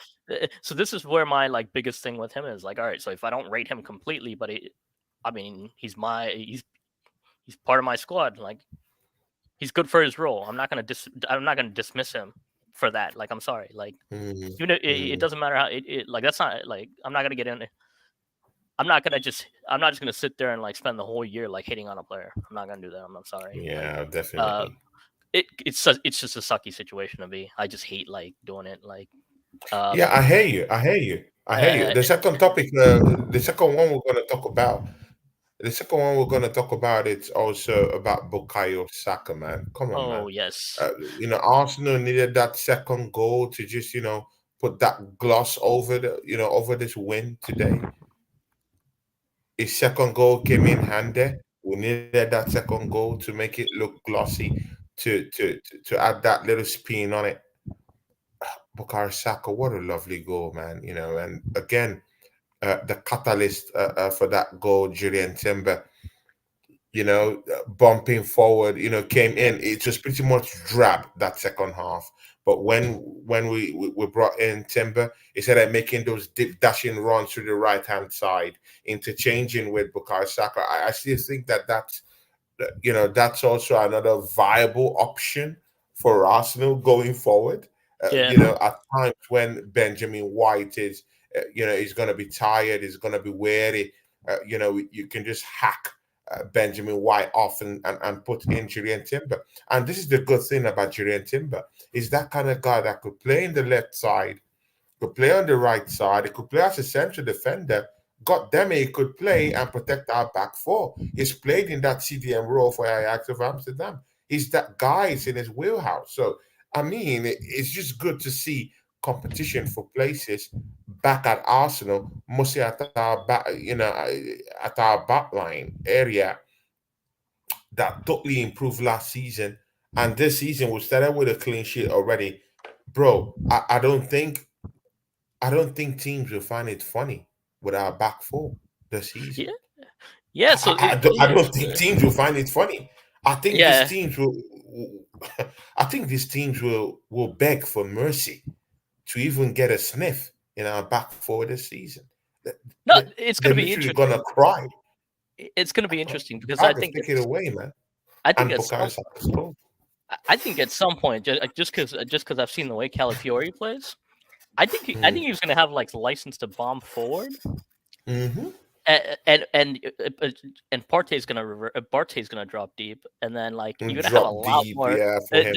so this is where my like biggest thing with him is like, all right, so if I don't rate him completely, but I mean, he's part of my squad. Like he's good for his role. I'm not gonna dismiss him for that. Like I'm sorry. Like even it doesn't matter how like that's not like I'm not gonna get in. I'm not just gonna sit there and like spend the whole year like hating on a player. I'm not gonna do that. I'm sorry. Yeah, Like, definitely. it's just a sucky situation to be. I just hate like doing it. Like Yeah, I hear you. The second topic, the second one we're going to talk about, it's also about Bukayo Saka, man. Come on, man. oh yes, Arsenal needed that second goal to just, put that gloss over over this win today. His second goal came in handy. We needed that second goal to make it look glossy, to add that little spin on it. Bukayo Saka, what a lovely goal, man. And again, the catalyst for that goal, Julian Timber, bumping forward, came in. It just pretty much drab that second half. But when we brought in Timber, instead of making those deep dashing runs to the right hand side, interchanging with Bukayo Saka, I still think that's also another viable option for Arsenal going forward. yeah, At times when Benjamin White he's going to be tired, he's going to be weary. You can just hack Benjamin White off and put in Julian Timber. And this is the good thing about Julian Timber. Is that kind of guy that could play in the left side, could play on the right side, he could play as a central defender. God damn it, he could play and protect our back four. He's played in that CDM role for Ajax of Amsterdam. He's that guy, it's in his wheelhouse. So, I mean, it's just good to see competition for places back at Arsenal, mostly at our back, at our backline area that totally improved last season. And this season, we started with a clean sheet already. Bro, I don't think teams will find it funny with our back four this season. yeah, yeah. So I don't think teams will find it funny. I think these yeah, teams will. I think these teams will beg for mercy to even get a sniff in our back forward this season. They- No, they- it's going They're to be literally gonna interesting. cry. It's going to be interesting because Bag of take it away, man. I think And at some Bukayo Saka scored. I think at some point, just because I've seen the way Calafiori plays, I think he was going to have like the license to bomb forward, Mm-hmm. and Partey's going to Partey's going to drop deep, and then like you're going to have a Drop lot deep, more. yeah, for him.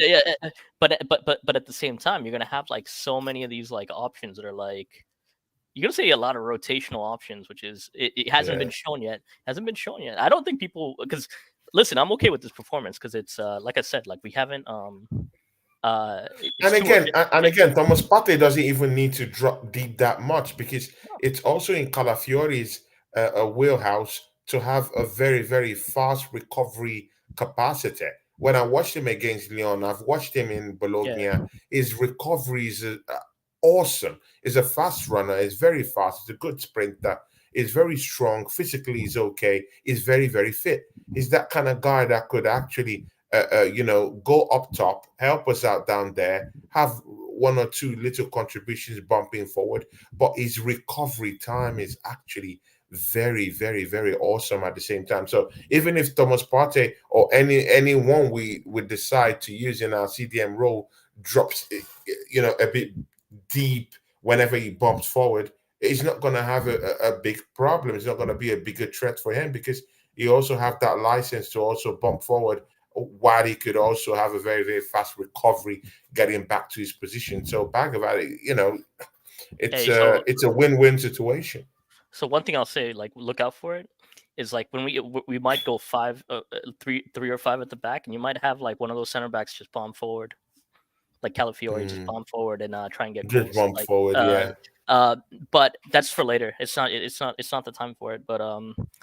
But at the same time, you're going to have like so many of these like options that are like you're going to see a lot of rotational options, which is it hasn't been Yeah. shown yet. Hasn't been shown yet. I don't think people because listen, I'm okay with this performance because it's like I said, like we haven't it's too And again, Thomas Partey doesn't even need to drop deep that much because it's also in Calafiori's wheelhouse to have a very, very fast recovery capacity. When I watched him against Lyon, I've watched him in yeah. Bologna. His recovery is awesome. He's a fast runner. He's very fast. He's a good sprinter. He's very strong. Physically, he's okay. He's very, very fit. He's that kind of guy that could actually go up top, help us out down there, have one or two little contributions bumping forward. But his recovery time is actually very, very, very awesome at the same time. So even if Thomas Partey or anyone we would decide to use in our CDM role drops, a bit deep whenever he bumps forward, he's not going to have a big problem. It's not going to be a bigger threat for him because he also have that license to also bump forward while he could also have a very, very fast recovery getting back to his position. So Bagavali, Hey, so it's a win-win situation. so one thing I'll say, like look out for it, is like when we might go three or five at the back, and you might have like one of those center backs just bomb forward, like Calafiori just Mm, bomb forward and try and get just goals. bump forward, yeah. But that's for later. It's not the time for it. But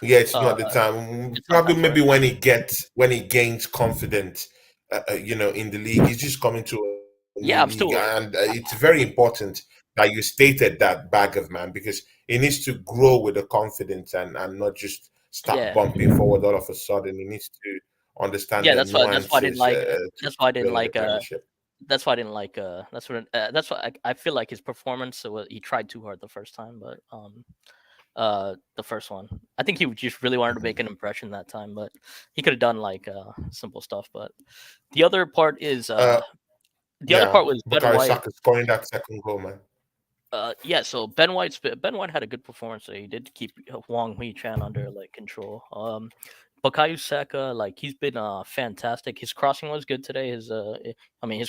Yeah, it's uh, not the time. it's not the Probably time for maybe it. when he gains confidence, in the league. He's just coming to a new Yeah, I'm league, still. and it's very important that you stated that bag of man because he needs to grow with the confidence and not just start Yeah, bumping forward all of a sudden. He needs to understand yeah. the That's why I didn't nuances like. to That's why I didn't play in the like. Premiership. That's why I didn't like. That's why I feel like his performance. So he tried too hard the first time, but the first one. I think he just really wanted to make an impression that time, but he could have done like simple stuff. But the other part is Uh, the other yeah, part was Ben Bukayo White. Saka scoring that second goal, man. Yeah, so Ben White had a good performance. So he did keep Wang Hui Chan under like control. Bukayo Saka, like he's been fantastic. His crossing was good today. His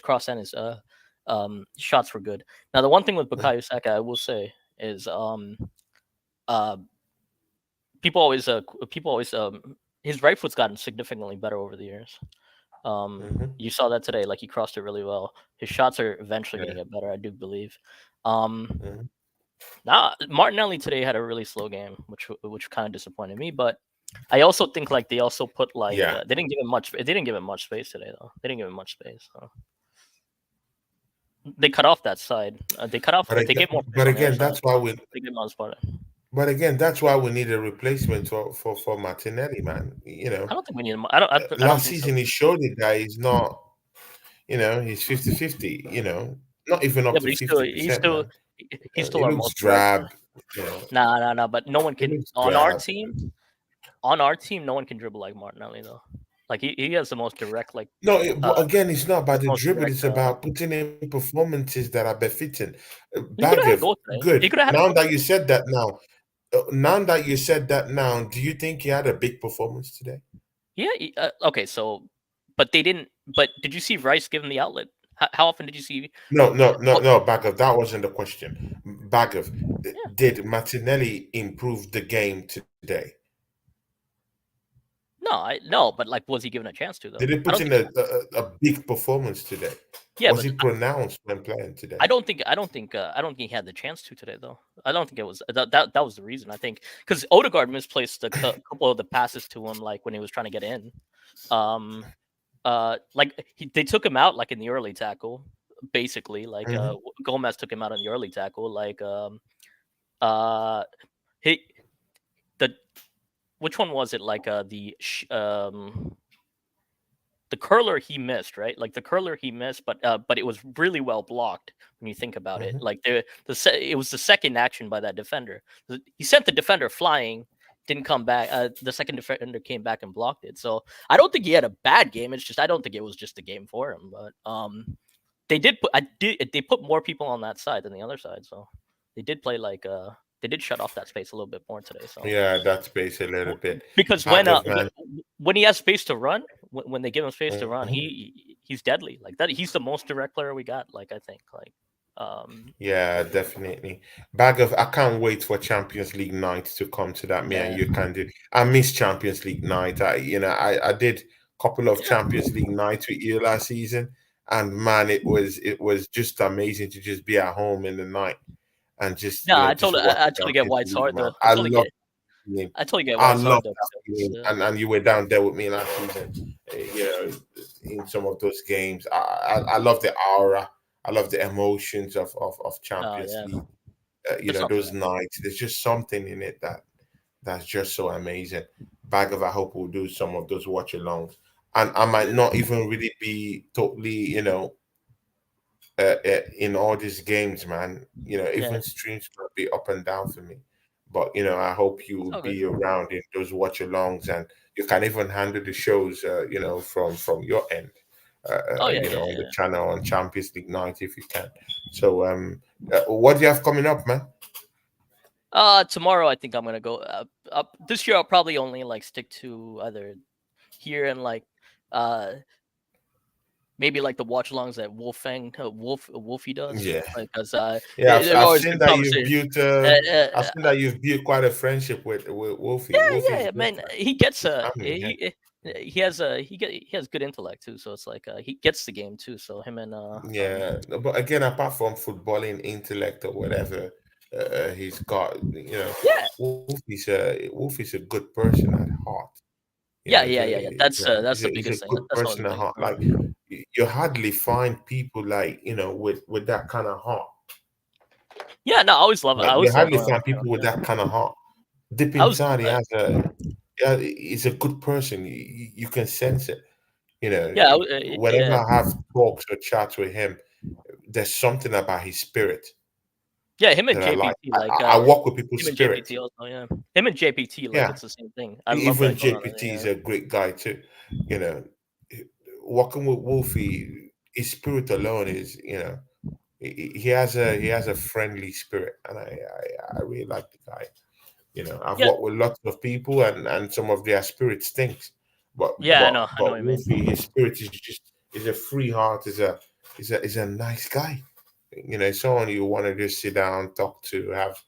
cross and his shots were good. Now the one thing with Bukayo Saka, I will say, is uh people always his right foot's gotten significantly better over the years. Hmm. You saw that today, like he crossed it really well. His shots are eventually going Yeah. to get better, I do believe. Um, Hmm. now Martinelli today had a really slow game, which kind of disappointed me. But I also think like they also put like Yeah. they didn't give him much. They didn't give him much space today, though. They didn't give him much space. So. They cut off that side. They cut off. They gave more space But on the other again, side. that's why we They gave him on the spot. need a replacement for Martinelli, man. I don't think we need him. I don't Last think so. season he showed it that he's not, he's 50-50, not even Yeah, up but to 50%, man. he's still He our looks most direct threat. drab, you know. Nah. But no one He can looks drab. on our team. No one can dribble like Martinelli though. Like he has the most direct like No, uh but again, it's not about the most dribble. direct. It's about putting in performances that are befitting. He could have had a Bagev, goal today. He good. could have had a goal today. Now that you said that now, do you think he had a big performance today? Yeah. Okay. So, but they didn't. But did you see Rice give him the outlet? How often did you see? Oh, No, Bagev, that wasn't the question. Bagev, yeah. did Martinelli improve the game today? No. But like, was he given a chance to though? Did he I put don't in think. a big performance today? Yeah, Was but he pronounced when playing today? I don't think. I don't think he had the chance to today though. I don't think it was that was the reason. I think because Odegaard misplaced a couple of the passes to him, like when he was trying to get in. Um. They took him out like in the early tackle, basically. Like Hmm. Gomez took him out in the early tackle. Uh, he the which one was it? Like the curler he missed, right? Like the curler he missed, but it was really well blocked when you think about it. Like it was the second action by that defender. He sent the defender flying, didn't come back. The second defender came back and blocked it. So I don't think he had a bad game. It's just I don't think it was just a game for him. But they put more people on that side than the other side. So they did play like they did shut off that space a little bit more today. So yeah, that space a little bit. because when he has space to run, when they give him space to run, he's deadly like that. He's the most direct player we got. Like I think like. Yeah, definitely. Bag of I can't wait for Champions League night to come to that. Me and you can do. I miss Champions League night. I did a couple of Champions League nights with you last season, and man, it was just amazing to just be at home in the night and just I just totally watch get why it's hard though. I totally get why it's hard though. And you were down there with me last season. In some of those games, I love the aura. I love the emotions of Champions League. Those nights. There's just something in it that's just so amazing. Bag of I hope we'll do some of those watch alongs, and I might not even really be totally, in all these games, man. Even streams might be up and down for me, but I hope you will be around in those watch alongs, and you can even handle the shows, from your end. On the channel on Champions League night if you can. So, what do you have coming up, man? Tomorrow I think I'm gonna go up. This year I'll probably only like stick to either here and like maybe like the watch alongs that Wolfie does. Yeah, because I've seen that I've seen that you've built quite a friendship with Wolfie. Yeah, man. He gets he has good intellect too, so it's like he gets the game too. So him and but again, apart from footballing intellect or whatever, he's got Wolfie's a good person at heart. That's the biggest thing. He's a good person at heart. Like you hardly find people like with that kind of heart. Yeah, no, I always love it. You hardly find people with that kind of heart. Deep inside, he's a good person. You can sense it. Whenever I have talks or chats with him, there's something about his spirit. Yeah, him and JPT, I work with people's spirit. JPT also, him and JPT, it's the same thing. Even JPT is a great guy too. Working with Wolfie, his spirit alone is, he has a friendly spirit, and I really like the guy. I've worked with lots of people, and some of their spirit stinks. But I know Wolfie, his spirit is a free heart, is a nice guy. Someone you want to just sit down, talk to, have,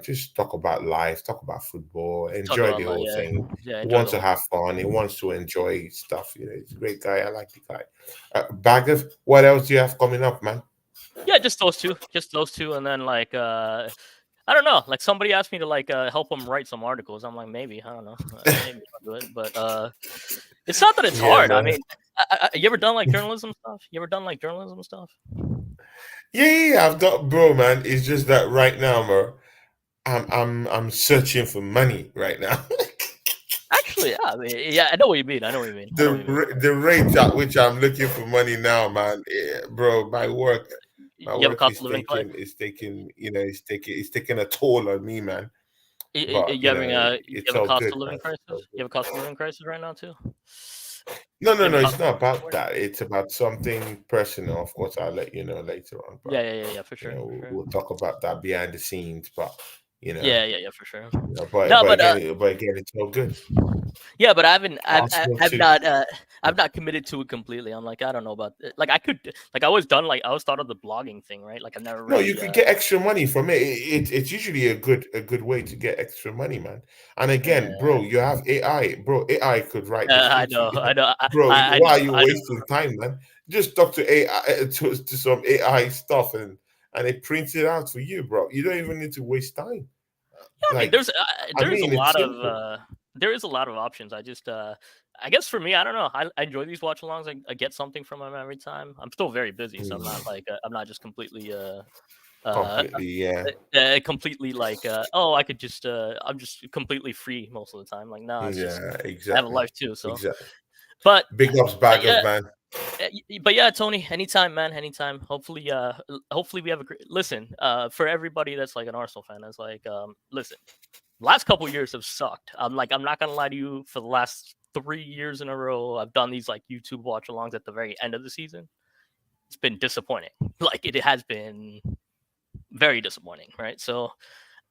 just talk about life, talk about football, enjoy the whole thing. He wants to have fun. He wants to enjoy stuff. He's a great guy. I like the guy. Bag of, what else do you have coming up, man? Yeah, just those two, and then like I don't know. Like somebody asked me to like help them write some articles. I'm like, maybe, I don't know, maybe I'll do it. But it's not that it's hard. Man. I mean, you ever done like journalism stuff? Yeah, I've done, bro, man. It's just that right now, bro, I'm searching for money right now. Actually, I know what you mean. The rate at which I'm looking for money now, man, bro, my work. Is taking a toll on me, man. You have a cost of living crisis? You have a cost of living crisis right now too? No, it's not about that. It's about something personal. Of course, I'll let you know later on. But, yeah, for sure. We'll talk about that behind the scenes, but Yeah, for sure. But again, it's all good. Yeah, but I've not committed to it completely. I'm like, I don't know about it. Like I could, like I always thought of the blogging thing, right? Like I've never. No, you could get extra money from it. It's usually a good way to get extra money, man. And again, bro, you have AI, bro. AI could write. I know. Bro, why are you wasting time, man? Just talk to AI to some AI stuff and it prints it out for you, bro. You don't even need to waste time. Yeah, I mean, there is a lot of options. I just I guess for me, I don't know. I enjoy these watch alongs. I get something from them every time. I'm still very busy, so I'm not like I'm not just completely completely like I could just I'm just completely free most of the time. Like no, exactly. I have a life too. So But Big ups, bag yeah, of man. but yeah, Tony, anytime, man, anytime. Hopefully, hopefully we have a great listen. For everybody that's like an Arsenal fan, that's like, listen, last couple years have sucked. I'm not gonna lie to you. For the last 3 years in a row, I've done these like YouTube watch alongs at the very end of the season. It's been disappointing. Like it has been very disappointing, right? So,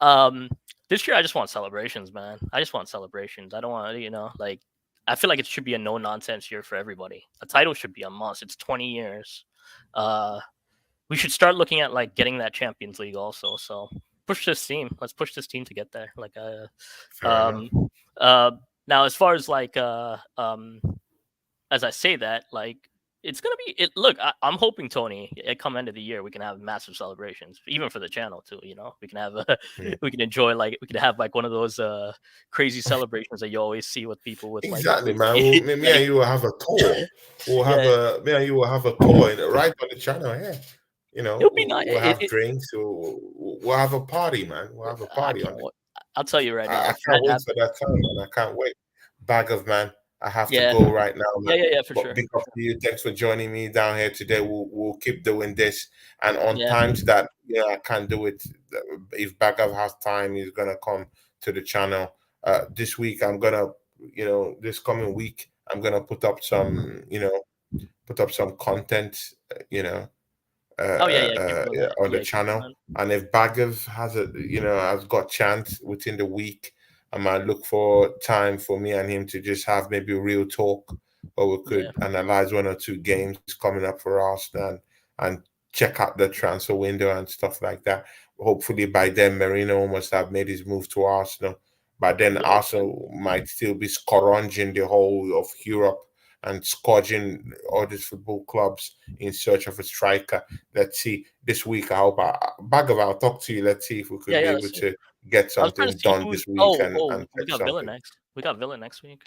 um, this year I just want celebrations, man. I just want celebrations. I don't want, like, I feel like it should be a no nonsense year for everybody. A title should be a must. It's 20 years. Uh, we should start looking at like getting that Champions League also. So push this team. Let's push this team to get there. Like, Fair enough. now as far as like, as I say that, like, it's gonna be it. Look, I'm hoping, Tony, at come end of the year we can have massive celebrations, even for the channel too. We can have we can enjoy, like, we can have like one of those crazy celebrations that you always see with people with like Exactly, man. whiskey. Me Like, and you will have a tour. We'll have yeah, me and you will have a tour right on the channel here. it'll be nice. We'll have drinks. We'll have a party, man. We'll have a I party can't on it. wait. I'll tell you right I now, if can't that wait for happens, that time, man. I can't wait. Bag of man, I have to yeah, go right now, man. yeah, for But sure, big for up sure. to you. Thanks for joining me down here today. We'll keep doing this, and on Yeah, times that I can't do it. If Bagav has time, he's gonna come to the channel. This week, I'm gonna, this coming week, I'm gonna put up some content. You know, oh yeah, yeah, keep doing that. on the Yeah, keep channel. doing And if Bagav has got chance within the week, I might look for time for me and him to just have maybe a real talk, or we yeah, could analyze one or two games coming up for Arsenal and check out the transfer window and stuff like that. Hopefully by then Marino must have made his move to Arsenal. By then yeah, Arsenal might still be scrounging the whole of Europe and scourging all these football clubs in search of a striker. Let's see. This week, I hope Bagav, I'll talk to you. Let's see if we could yeah, be yeah. able Let's see. to get I was trying to something see done who's. this week Oh, and we get got Villa something. next. We got Villa next week.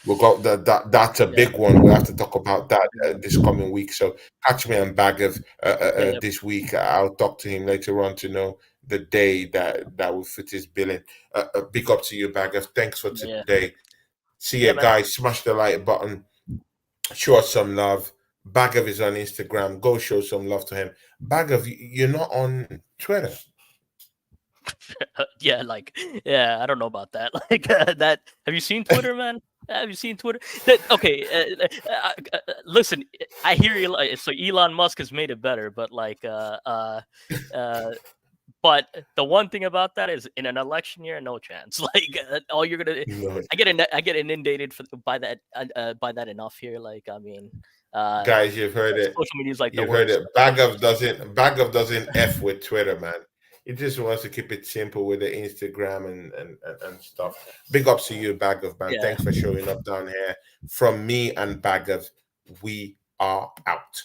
We got that's a Yeah, big one. We have to talk about that yeah, this coming week. So catch me on Bagav yeah, yeah, this week. I'll talk to him later on to know the day that will fit his billing. Big up to you, Bagav. Thanks for yeah, today. See you yeah, man. guys. Smash the like button. Show us some love. Bagav is on Instagram. Go show some love to him. Bagav, you're not on Twitter. Yeah, like, yeah, I don't know about that. Like, that. Have you seen Twitter, man? Have you seen Twitter? Okay, listen, I hear you. So Elon Musk has made it better, but like, uh, but the one thing about that is, in an election year, no chance. Like, all you're gonna, No. I get inundated by that enough here. Like, I mean, Guys, you've heard it. social media is like the You've heard worst. it. Bagav doesn't F with Twitter, man. He just wants to keep it simple with the Instagram and stuff. Big ups to you, Bagav, man. Yeah. Thanks for showing up down here. From me and Bagav, we are out.